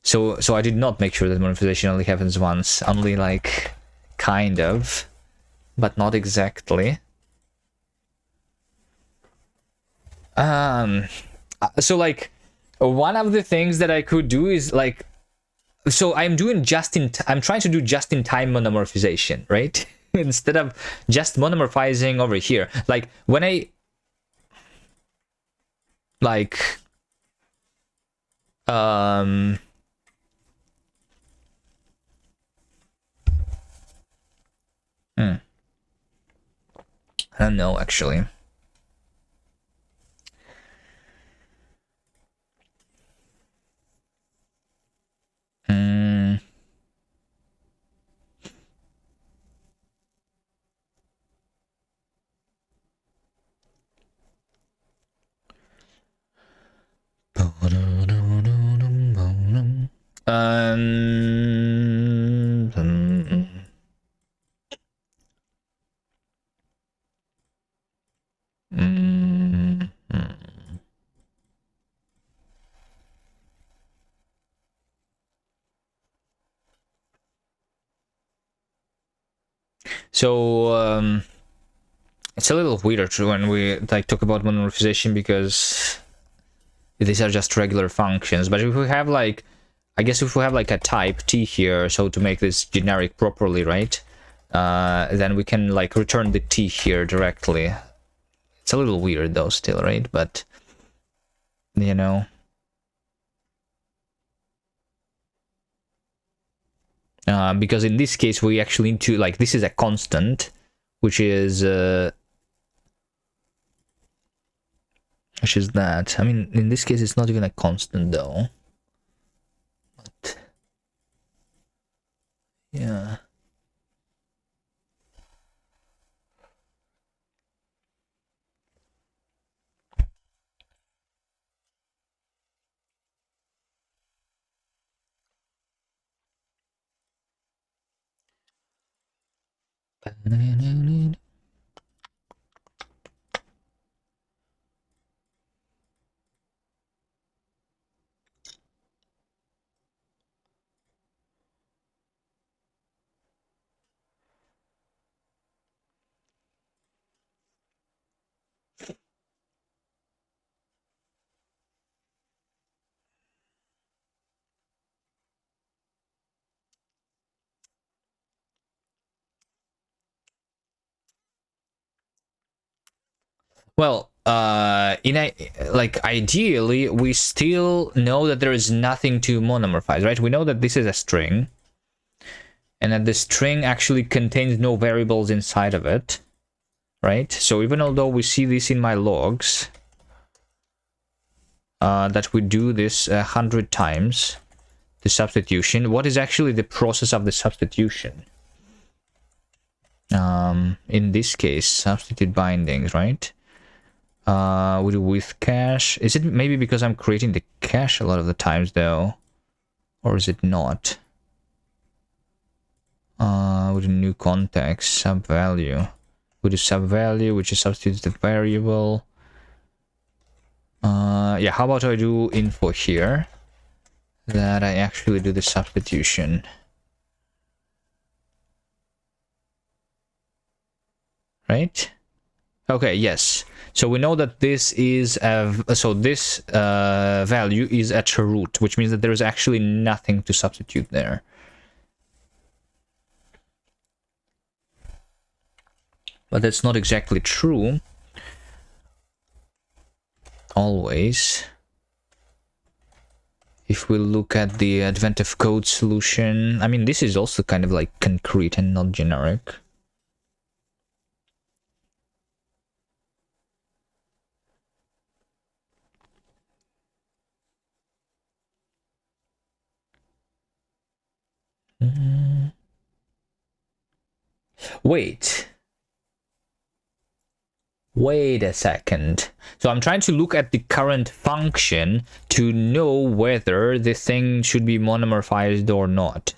So I did not make sure that monomorphization only happens once, only like kind of, but not exactly. So like one of the things that I could do is like, so I'm trying to do just in time monomorphization, right? Instead of just monomorphizing over here. Like when I like I don't know actually. So it's a little weird when we like talk about monomorphization, because these are just regular functions. But if we have like, I guess if we have like a type t here, so to make this generic properly, right? Then we can like return the t here directly. It's a little weird though still, right? But you know. Because in this case we actually need to, like, this is a constant, which is that. I mean, in this case it's not even a constant though. But yeah. Well, ideally, we still know that there is nothing to monomorphize, right? We know that this is a string, and that the string actually contains no variables inside of it, right? So even although we see this in my logs, that we do this 100 times, the substitution, what is actually the process of the substitution? In this case, substitute bindings, right? We do with cache. Is it maybe because I'm creating the cache a lot of the times though? Or is it not? With a new context, sub value. We do sub value, which is substitutes the variable. Yeah, how about I do info here? That I actually do the substitution. Right? Okay, yes. So we know that this is this value is at root, which means that there is actually nothing to substitute there. But that's not exactly true. Always. If we look at the advent of code solution, I mean, this is also kind of like concrete and not generic. Wait a second. So I'm trying to look at the current function to know whether the thing should be monomorphized or not.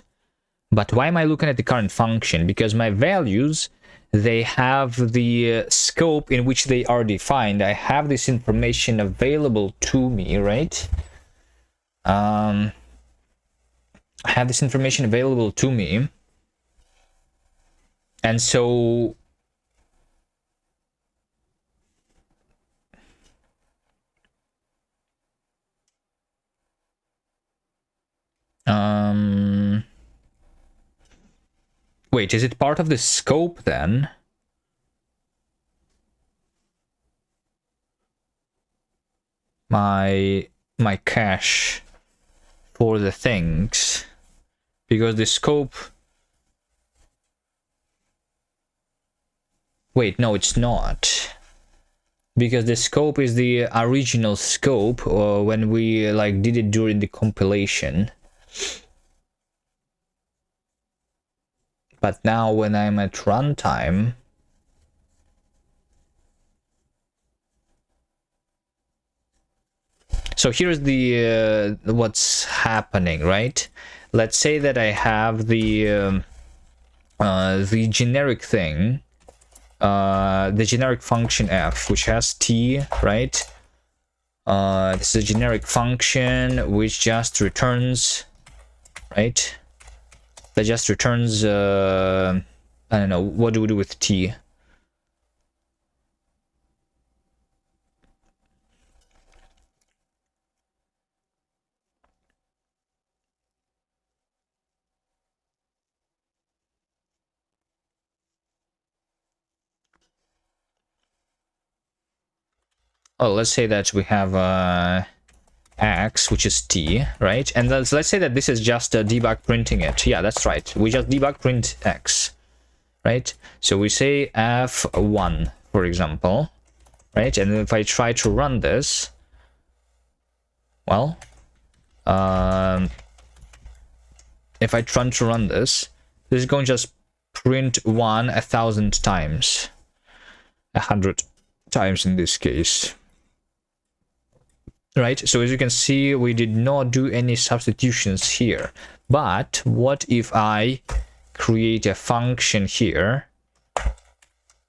But why am I looking at the current function? Because my values, they have the scope in which they are defined. I have this information available to me, right? I have this information available to me. And so wait, is it part of the scope then? My cache for the things, because the scope, wait, no, it's not, because the scope is the original scope when we like did it during the compilation. But now when I'm at runtime, so here's the what's happening, right? Let's say that I have the generic thing, the generic function f, which has t, right? This is a generic function which just returns, right? That just returns, I don't know, what do we do with t? Oh, let's say that we have x, which is t, right? And let's say that this is just a debug printing it. Yeah, that's right. We just debug print x, right? So we say f1, for example, right? And if I try to run this, well, if I try to run this, this is going to just print 1 1,000 times, 100 times in this case. Right, so as you can see, we did not do any substitutions here. But what if I create a function here,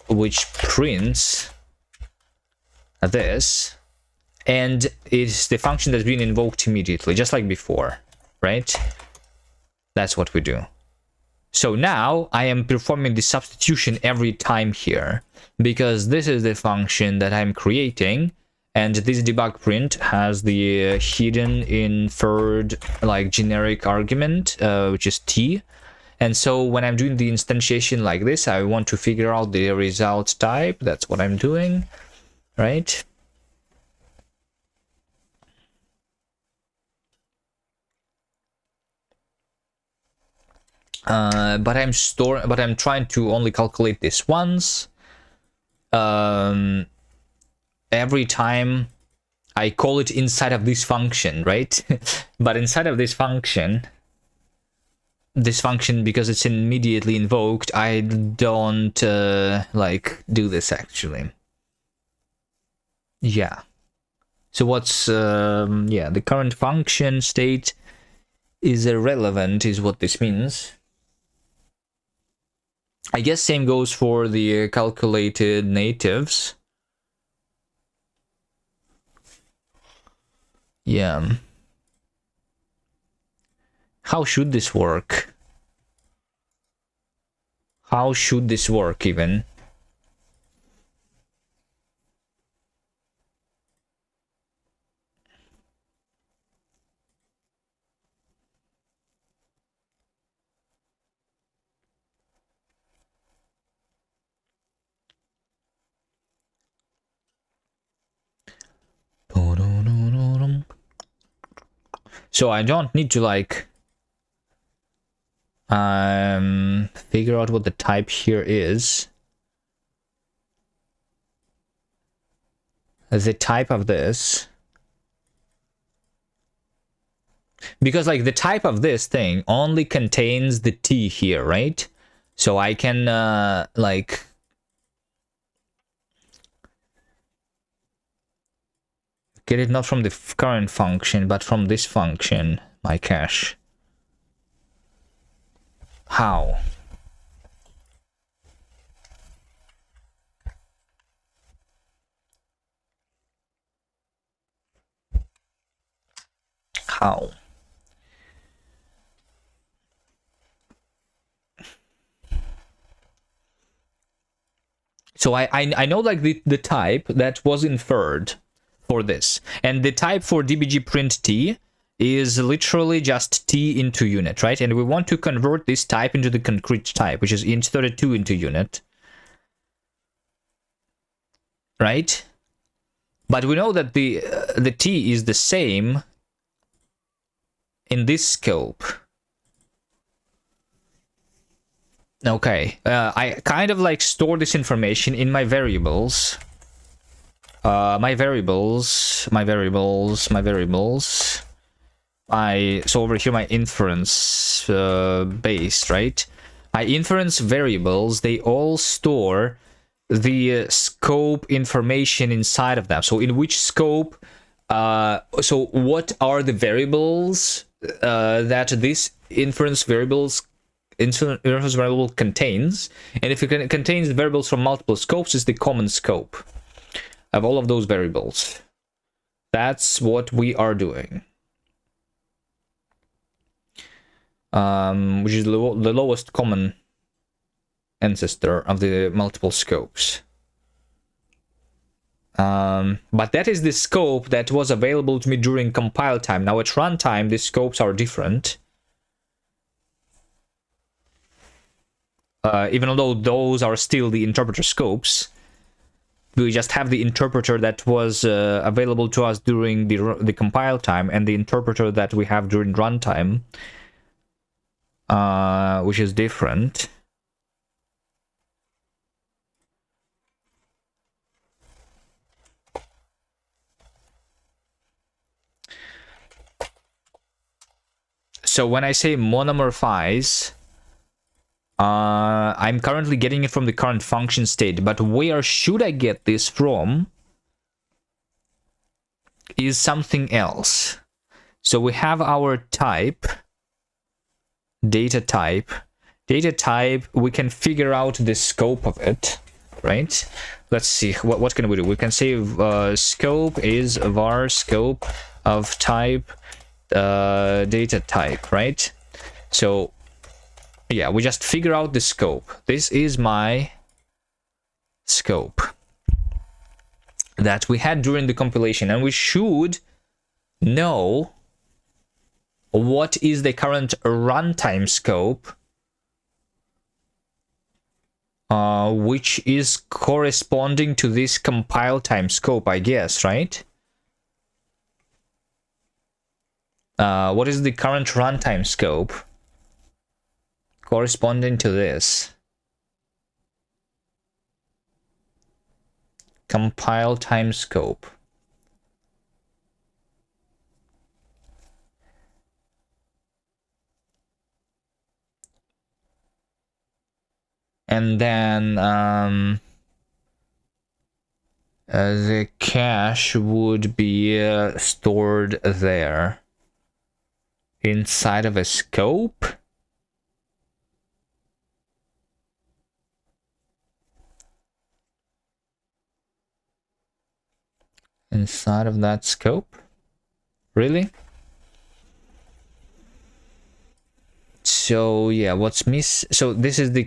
which prints this, and it's the function that's been invoked immediately, just like before, right? That's what we do. So now I am performing the substitution every time here, because this is the function that I'm creating, and this debug print has the hidden inferred like generic argument, which is t. And so when I'm doing the instantiation like this, I want to figure out the result type. That's what I'm doing, right? But I'm trying to only calculate this once. Every time I call it inside of this function, right? But inside of this function, because it's immediately invoked, I don't like do this actually. Yeah. So what's yeah, the current function state is irrelevant is what this means. I guess same goes for the calculated natives. Yeah. How should this work? How should this work even? So I don't need to like figure out what the type here is. The type of this, because like the type of this thing only contains the t here, right? So I can like get it not from the current function, but from this function, my cache. How? How? So I know like the type that was inferred for this, and the type for dbg print t is literally just t into unit, right? And we want to convert this type into the concrete type, which is int32 into unit, right? But we know that the t is the same in this scope. Okay, I kind of like store this information in my variables. My variables. So over here, my inference base, right? My inference variables, they all store the scope information inside of them. So in which scope, so what are the variables that this inference variable contains? And if it contains variables from multiple scopes, is the common scope of all of those variables. That's what we are doing. Which is the lowest common ancestor of the multiple scopes. But that is the scope that was available to me during compile time. Now at runtime, the scopes are different. Even though those are still the interpreter scopes, we just have the interpreter that was available to us during the compile time, and the interpreter that we have during runtime, which is different. So when I say monomorphize, I'm currently getting it from the current function state, but where should I get this from is something else. So we have our type, data type. Data type, we can figure out the scope of it. right? Let's see, what can we do? We can say scope is var scope of type data type, right? So yeah, we just figure out the scope. This is my scope that we had during the compilation, and we should know what is the current runtime scope, which is corresponding to this compile time scope, I guess, right? What is the current runtime scope corresponding to this compile time scope? And then the cache would be stored there inside of a scope. Inside of that scope? Really? So yeah, what's so this is the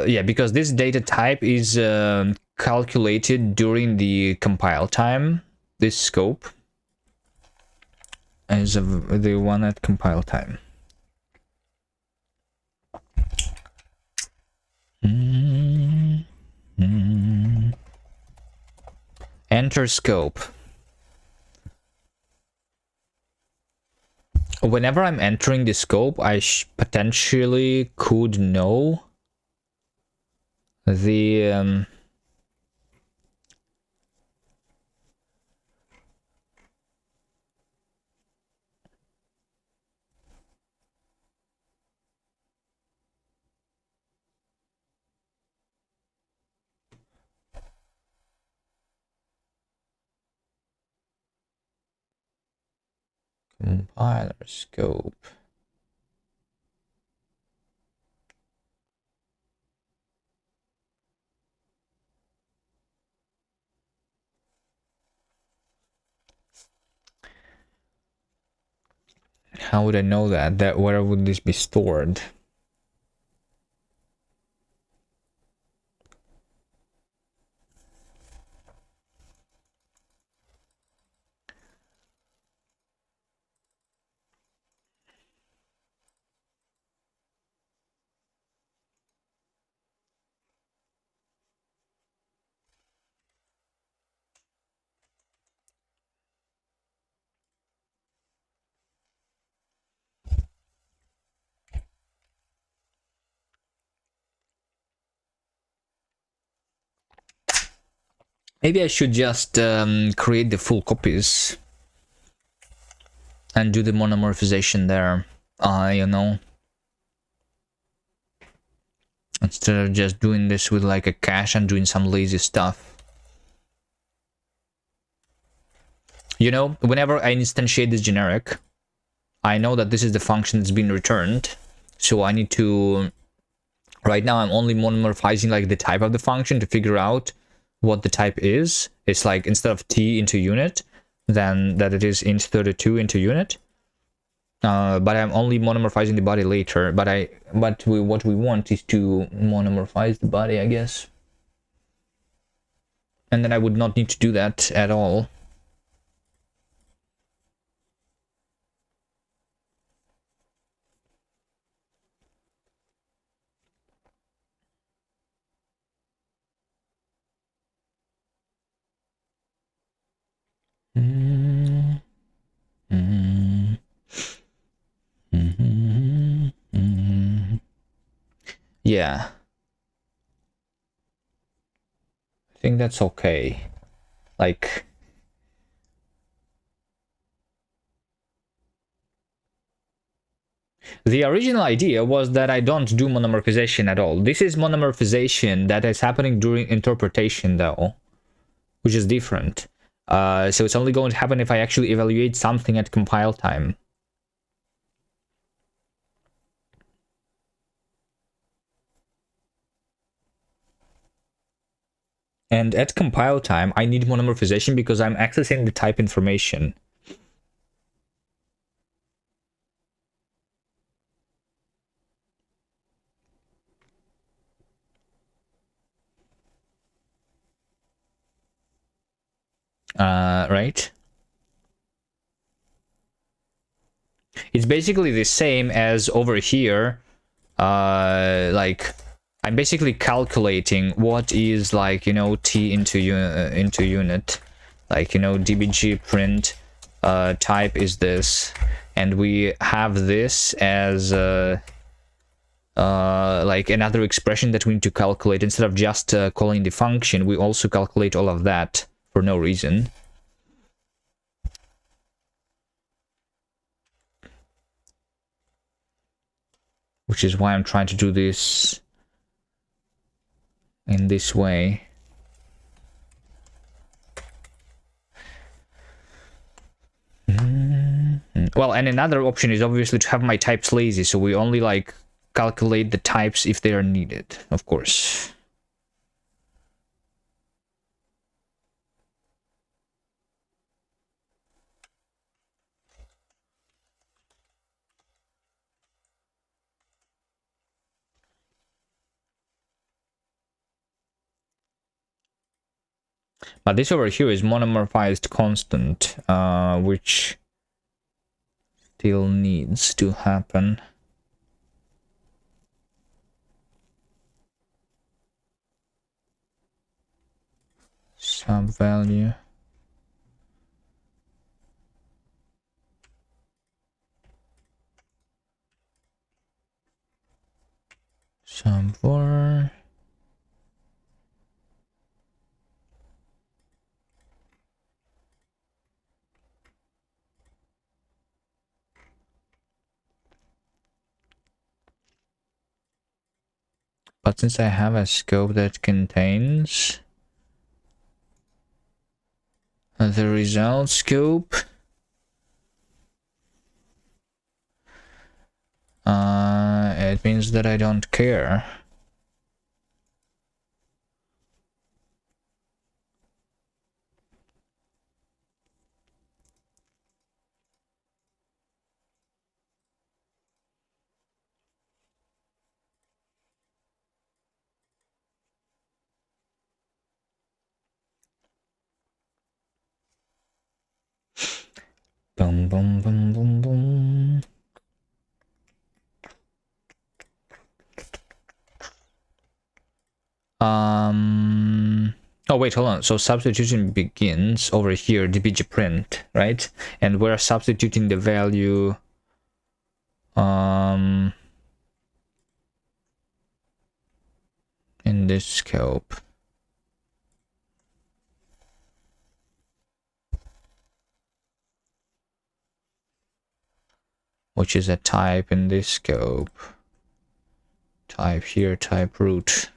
yeah, because this data type is calculated during the compile time. This scope is the one at compile time. Enter scope. Whenever I'm entering the scope, I potentially could know the compiler scope. How would I know that where would this be stored? Maybe I should just create the full copies and do the monomorphization there, you know, instead of just doing this with like a cache and doing some lazy stuff. You know, whenever I instantiate this generic, I know that this is the function that's been returned, so I need to, right now I'm only monomorphizing like the type of the function to figure out what the type is. It's like instead of t into unit, then that it is int32 into unit. But I'm only monomorphizing the body later. But what we want is to monomorphize the body, I guess. And then I would not need to do that at all. Yeah. I think that's okay. Like, the original idea was that I don't do monomorphization at all. This is monomorphization that is happening during interpretation though, which is different. So it's only going to happen if I actually evaluate something at compile time. And at compile time, I need monomorphization because I'm accessing the type information. Right? It's basically the same as over here. Like, I'm basically calculating what is, like, you know, t into unit. Like, you know, dbg print type is this, and we have this as like another expression that we need to calculate. Instead of just calling the function, we also calculate all of that for no reason. Which is why I'm trying to do this in this way. Well, and another option is obviously to have my types lazy, so we only like calculate the types if they are needed, of course. But this over here is monomorphized constant, which still needs to happen. Sub value. Sub var. But since I have a scope that contains the result scope, it means that I don't care. Boom, boom, boom, boom, boom. Oh wait, hold on. So substitution begins over here, dbg print, right? And we're substituting the value in this scope. Which is a type in this scope. Type here, type root.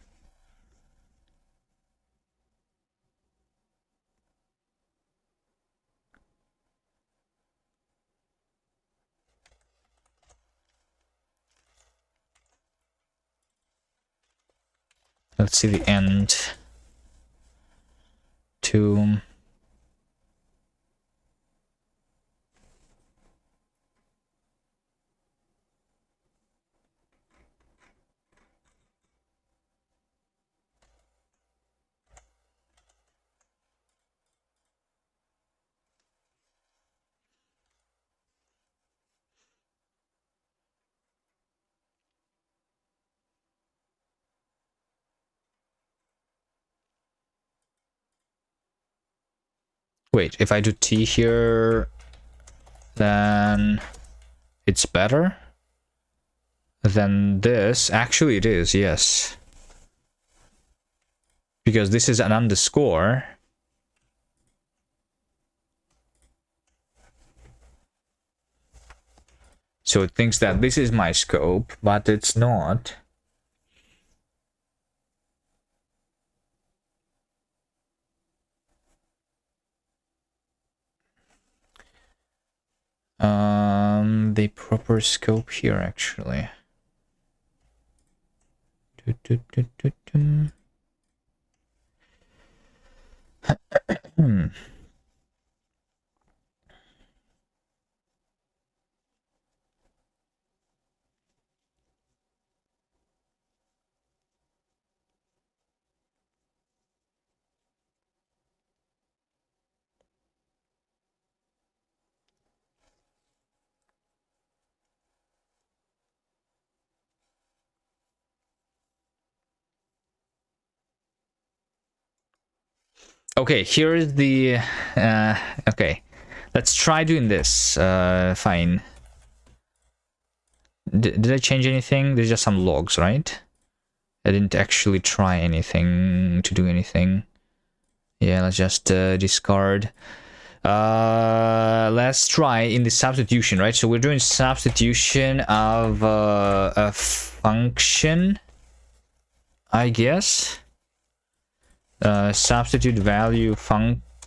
Let's see the end. To wait, if I do t here, then it's better than this. Actually, it is, yes. Because this is an underscore. So it thinks that this is my scope, but it's not. The proper scope here, actually. Hmm. Okay, here is the... okay, let's try doing this. Fine. Did I change anything? There's just some logs, right? I didn't actually try anything to do anything. Yeah, let's just discard. Let's try in the substitution, right? So we're doing substitution of a function, I guess. Substitute value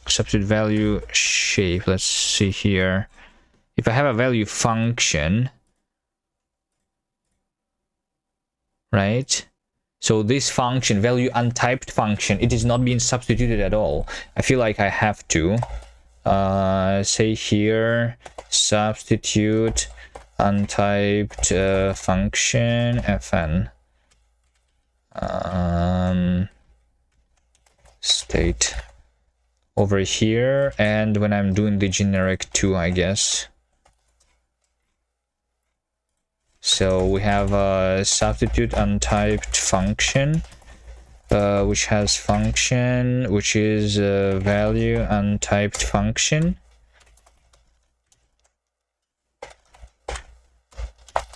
substitute value shape. Let's see here. If I have a value function, right? So this function, value untyped function, it is not being substituted at all. I feel like I have to say here substitute untyped function fn state over here, and when I'm doing the generic 2, I guess. So we have a substitute untyped function, which has function, which is a value untyped function.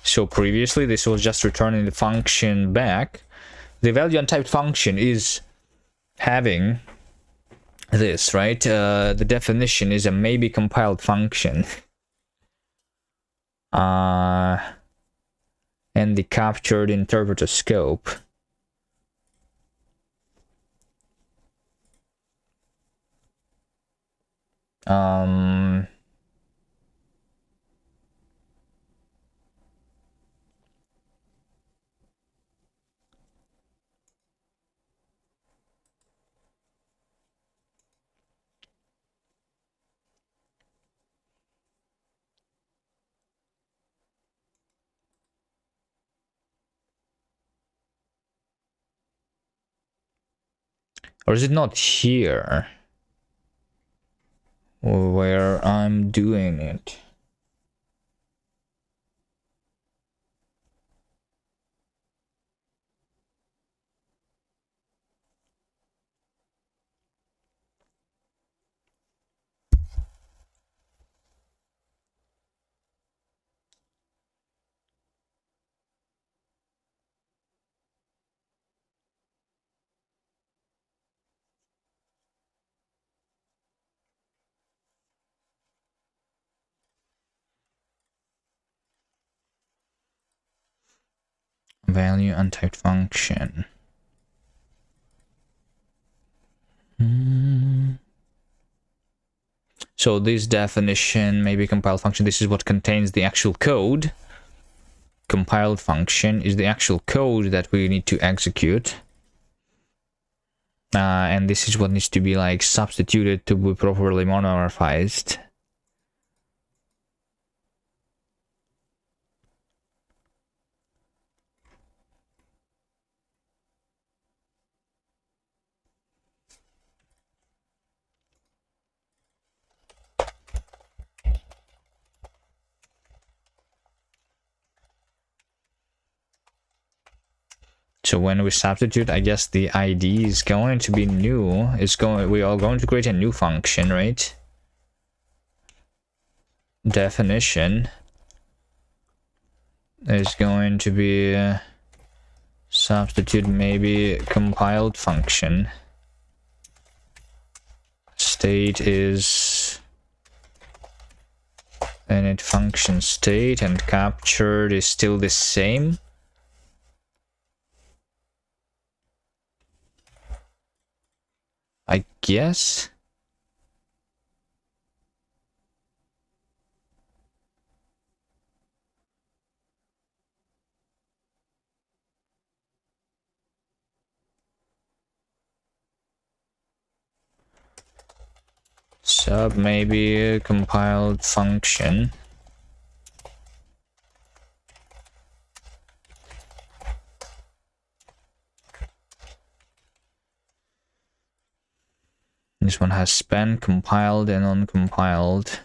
So previously this was just returning the function back. The value untyped function is having this, right? The definition is a maybe compiled function. And the captured interpreter scope. Or is it not here where I'm doing it? Value untyped function. So this definition, maybe compiled function, this is what contains the actual code. Compiled function is the actual code that we need to execute. And this is what needs to be like substituted to be properly monomorphized. So when we substitute, I guess the ID is going to be new. We are going to create a new function, right? Definition is going to be substitute maybe compiled function. State is init function state, and captured is still the same. I guess. sub maybe compiled function. This one has span, compiled and uncompiled.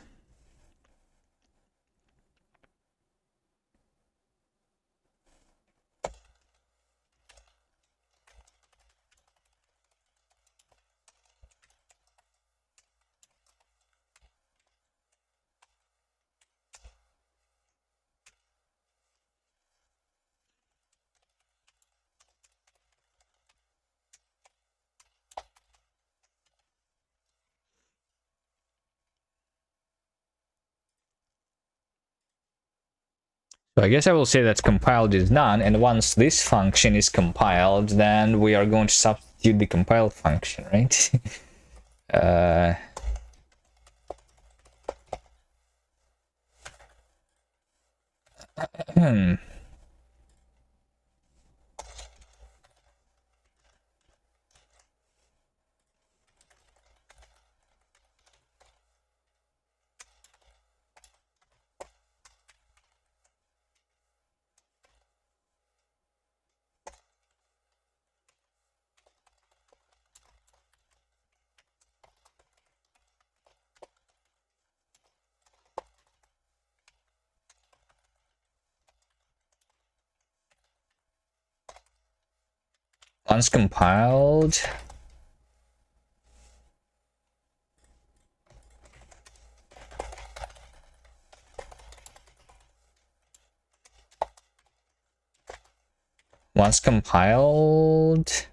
So I guess I will say that compiled is none, and once this function is compiled, then we are going to substitute the compiled function, right? Once compiled,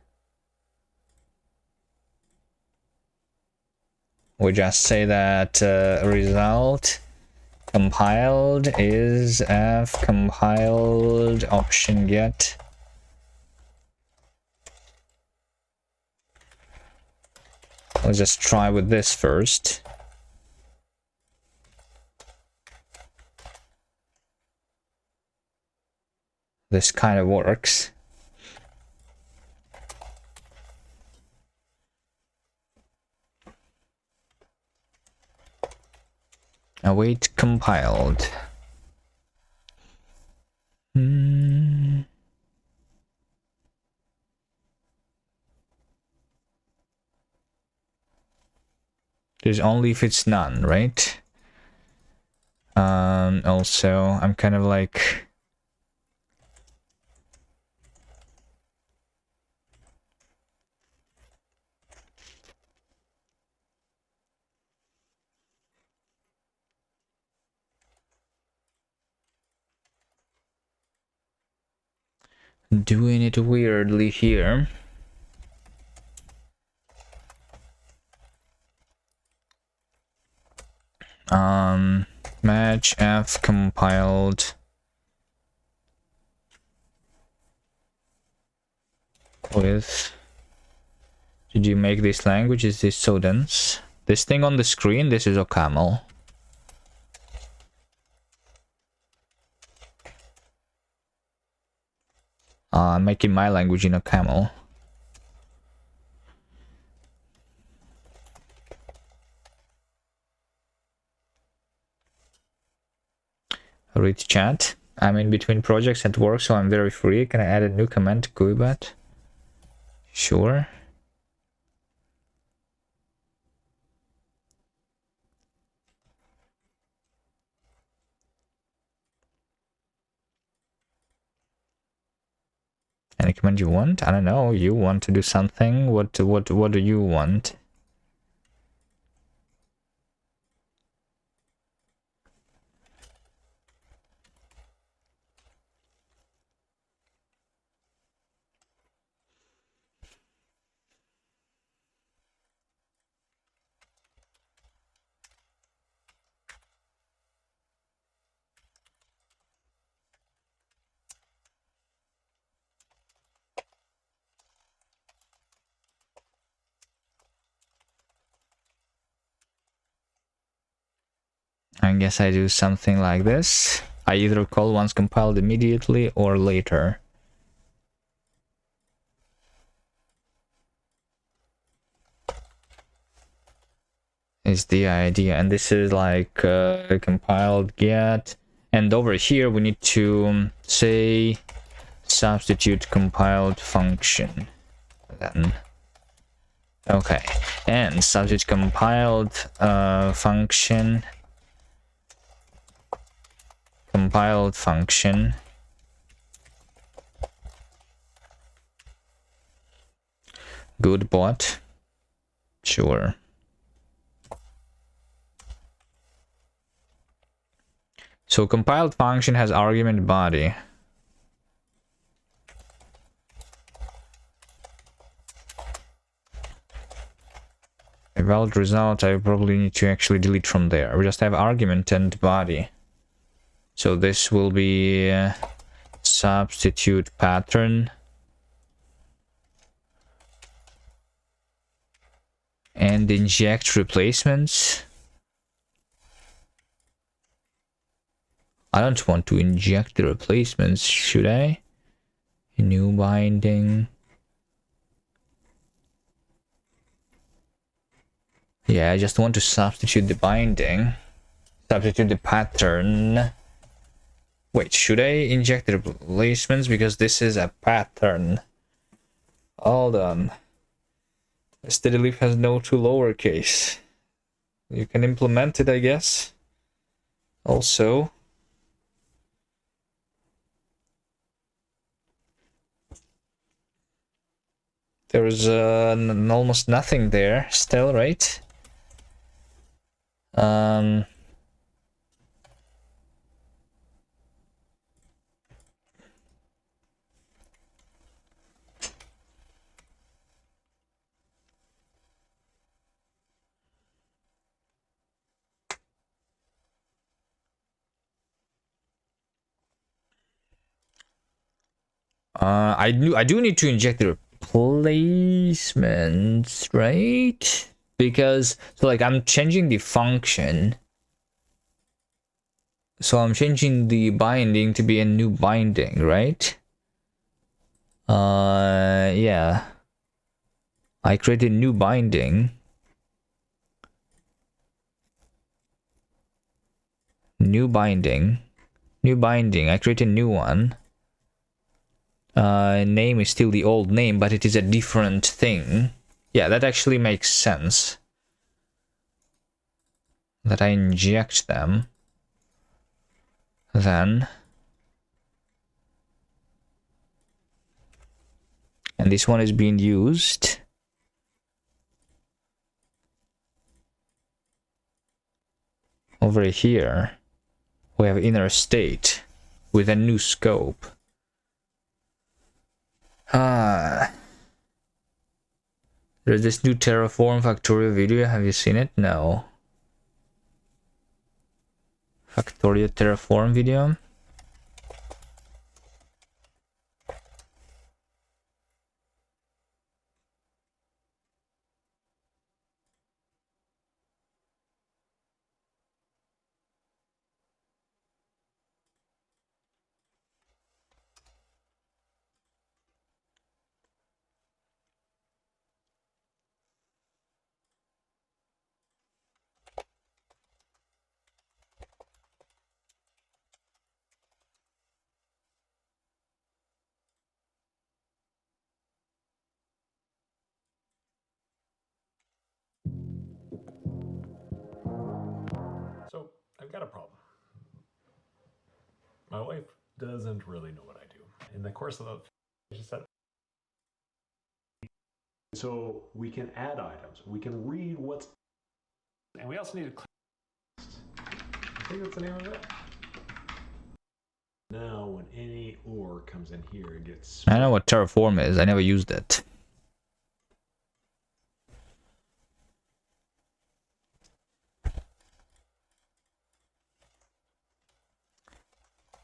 we just say that result compiled is f compiled option get. Let's just try with this first. This kind of works. Await compiled. There's only if it's none, right? Also, I'm kind of like... doing it weirdly here. Match f compiled with... Did you make this language? Is this so dense? This thing on the screen, this is OCaml. I'm making my language in OCaml. Read chat. I'm in between projects at work, so I'm very free. Can I add a new comment to GUIBot? Sure. Any command you want? I don't know. You want to do something? What do you want? I guess I do something like this. I either call once compiled immediately or later. is the idea. And this is like compiled get. And over here we need to say substitute compiled function. Then okay, and substitute compiled function. Compiled function. Good bot. Sure. So compiled function has argument body. A valid result I probably need to actually delete from there. We just have argument and body. So this will be substitute pattern. And inject replacements. I don't want to inject the replacements, should I? New binding. Yeah, I just want to substitute the binding. Substitute the pattern. Wait, should I inject the replacements? Because this is a pattern. Hold on. Steady has no to lowercase. You can implement it, I guess. Also. There's almost nothing there still, right? I do need to inject the replacements, right? Because so like I'm changing the function. So I'm changing the binding to be a new binding, right? Yeah. I created a new binding. New binding. New binding. I created a new one. Name is still the old name, but it is a different thing. Yeah, that actually makes sense. That I inject them. Then. And this one is being used. Over here, we have inner state with a new scope. There's this new Terraform Factorio video. Have you seen it? No. Factorio Terraform video. So I've got a problem. My wife doesn't really know what I do. In the course of the she said, so we can add items. We can read what's, and we also need to. I think that's the name of it. Now, when any ore comes in here, it gets. I know what Terraform is. I never used it.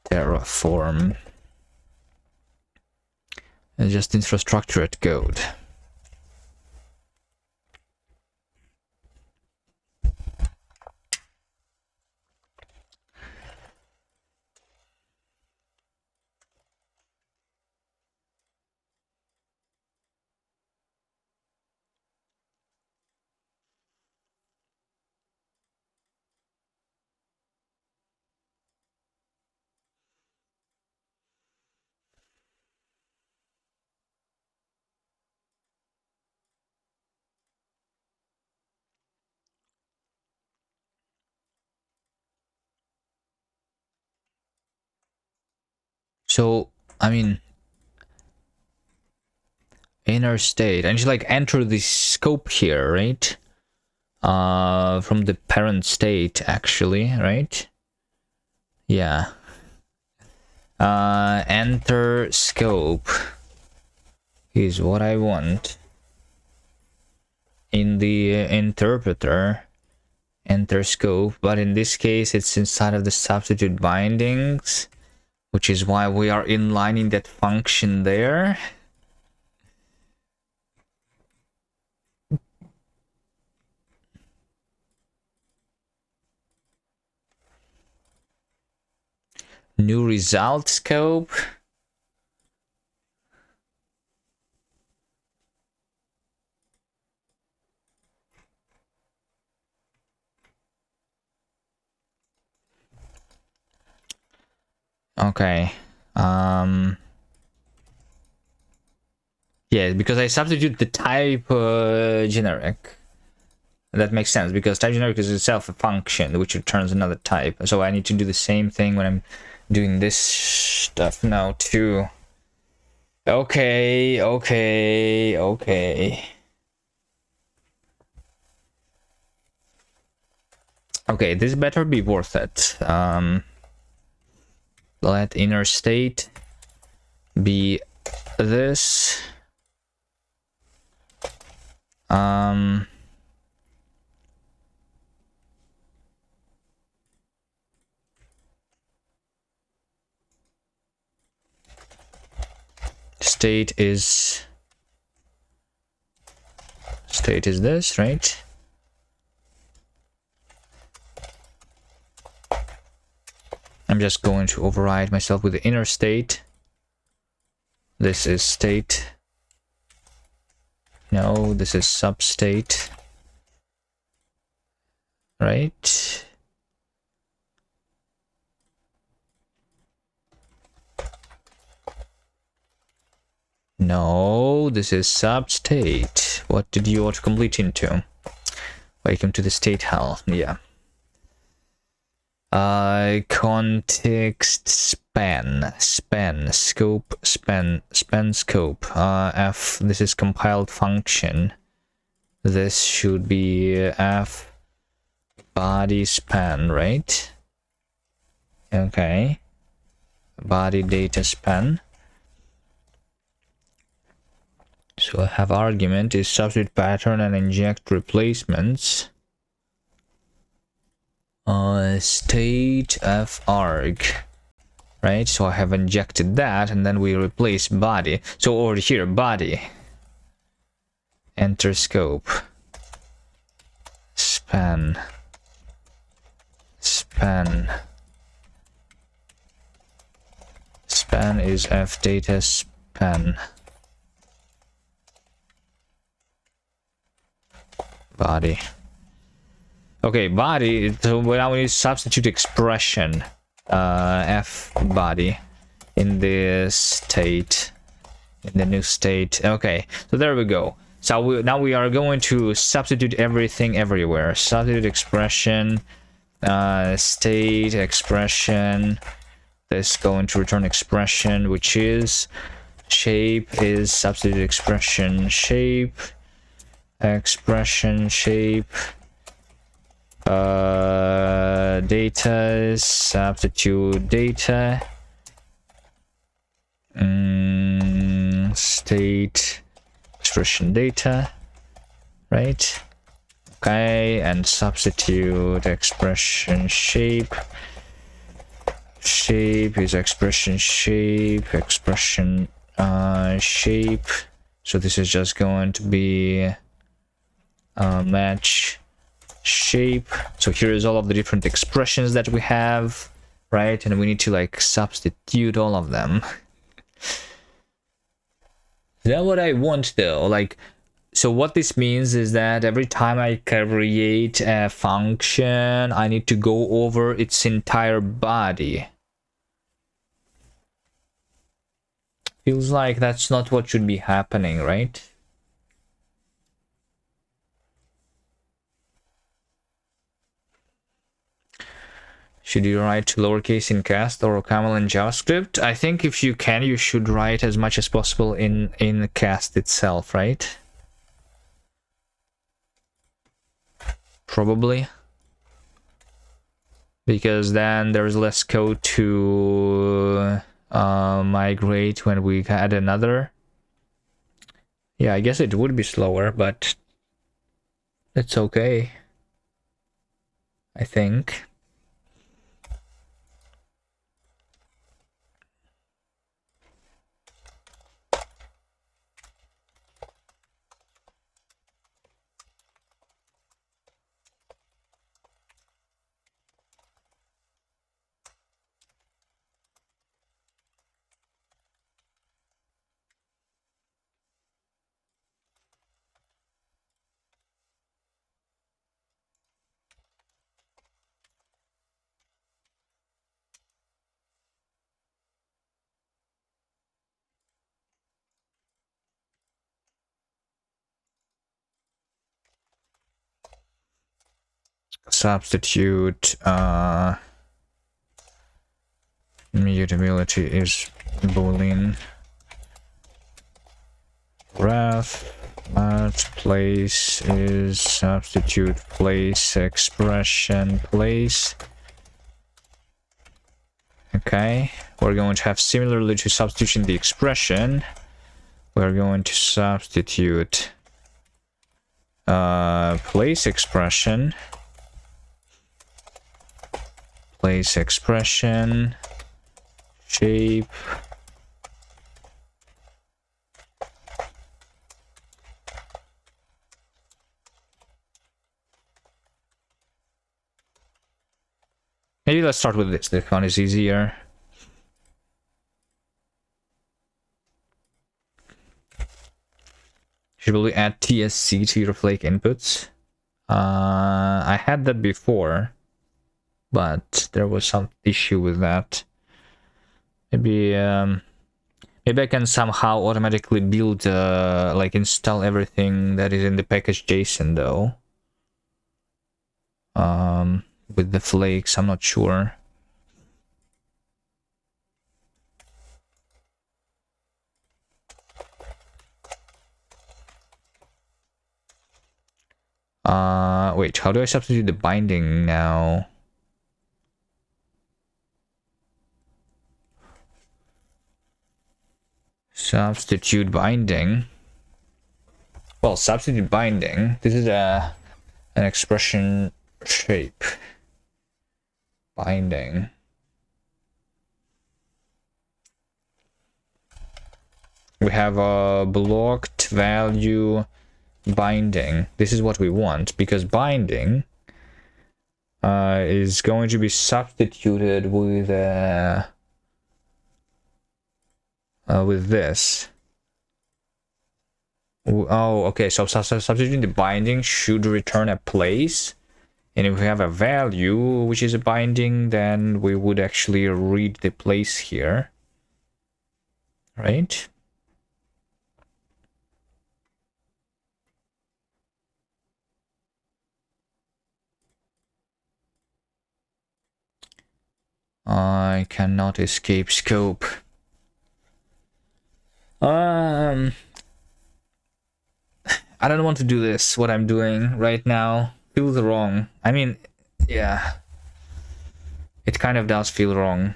Terraform. It's just infrastructure at code. So, I mean, inner state, and you like enter the scope here, right? From the parent state, actually, right? Yeah. Enter scope is what I want. In the interpreter, enter scope, but in this case it's inside of the substitute bindings, which is why we are inlining that function there. New result scope. Okay. Yeah, because I substitute the type generic. That makes sense, because type generic is itself a function which returns another type. So I need to do the same thing when I'm doing this stuff now too. Okay. Okay, this better be worth it. Let inner state be this. State is this, right? I'm just going to override myself with the inner state. This is state. No, this is substate. Right? No, this is substate. What did you autocomplete into? Welcome to the state hell. Yeah. Context span scope span scope. F, this is compiled function. This should be F body span, right? Okay. Body data span. So I have argument is substitute pattern and inject replacements. State f arg, right? So I have injected that, and then we replace body. So over here, body. Enter scope. Span. Span is f data span. Body. Okay, body. So now we substitute expression. F body in this state, in the new state. Okay, so there we go. So now we are going to substitute everything everywhere. Substitute expression, state expression. This is going to return expression, which is shape is substitute expression shape. Expression shape. Data is substitute data. State expression data, right? Okay, and substitute expression shape. Shape is expression shape. Expression shape. So this is just going to be match shape. So here is all of the different expressions that we have, right? And we need to like substitute all of them. Is that what I want though? Like, so what this means is that every time I create a function, I need to go over its entire body. Feels like that's not what should be happening, right? Should you write lowercase in Kast or camel in JavaScript? I think if you can, you should write as much as possible in Kast itself, right? Probably. Because then there's less code to migrate when we add another. Yeah, I guess it would be slower, but it's okay, I think. Substitute mutability is boolean. Ref at place is substitute place expression place. Okay, we're going to have similarly to substitution the expression. We're going to substitute place expression. Place expression shape maybe let's start with this. This one is easier. Should we add TSC to your flake inputs? I had that before, but there was some issue with that. Maybe maybe I can somehow automatically build like install everything that is in the package JSON though. With the flakes, I'm not sure. Wait, how do I substitute the binding now? Substitute binding. Well, substitute binding. This is an expression shape. Binding. We have a blocked value binding. This is what we want because binding is going to be substituted with this. Oh, okay. So substituting the binding should return a place, and if we have a value which is a binding, then we would actually read the place here, right? I cannot escape scope. I don't want to do this. What I'm doing right now feels wrong. I mean, yeah, it kind of does feel wrong.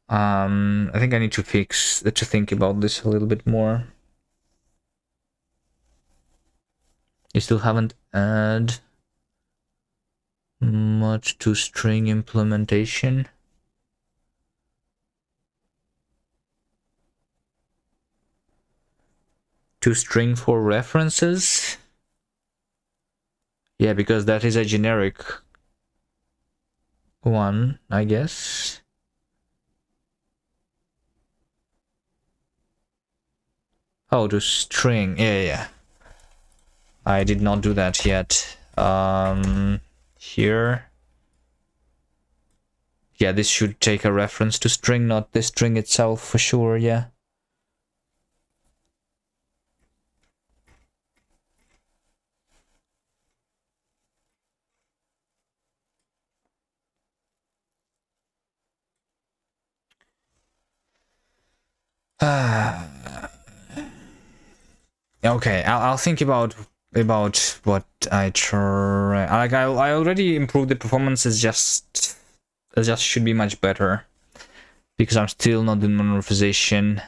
I think I need to think about this a little bit more. You still haven't added much to string implementation. To string for references? Yeah, because that is a generic one, I guess. Oh, to string. Yeah. I did not do that yet. Here. Yeah, this should take a reference to string, not the string itself for sure, yeah. Okay, I'll think about what I try. Like I already improved the performance. It just should be much better because I'm still not doing monomerization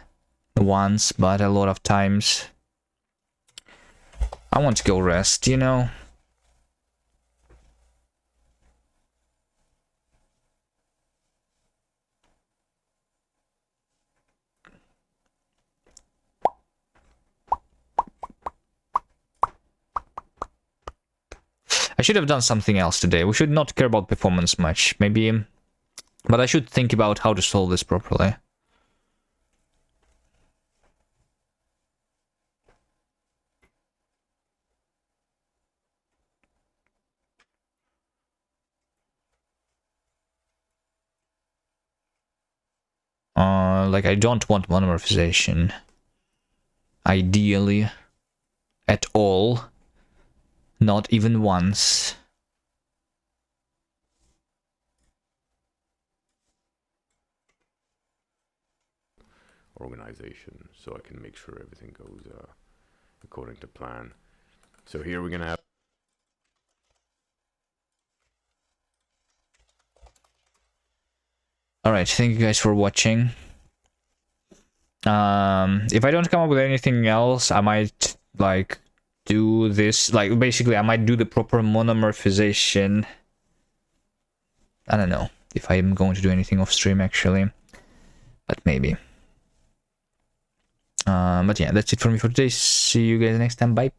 once, but a lot of times. I want to go rest, you know. I should have done something else today. We should not care about performance much, maybe, but I should think about how to solve this properly. Like I don't want monomerization. Ideally, at all. Not even once. Organization, so I can make sure everything goes according to plan. So here we're gonna have Alright, thank you guys for watching. If I don't come up with anything else, I might like do this, like basically I might do the proper monomerization. I don't know if I'm going to do anything off stream actually, but maybe. But yeah, that's it for me for today. See you guys next time. Bye.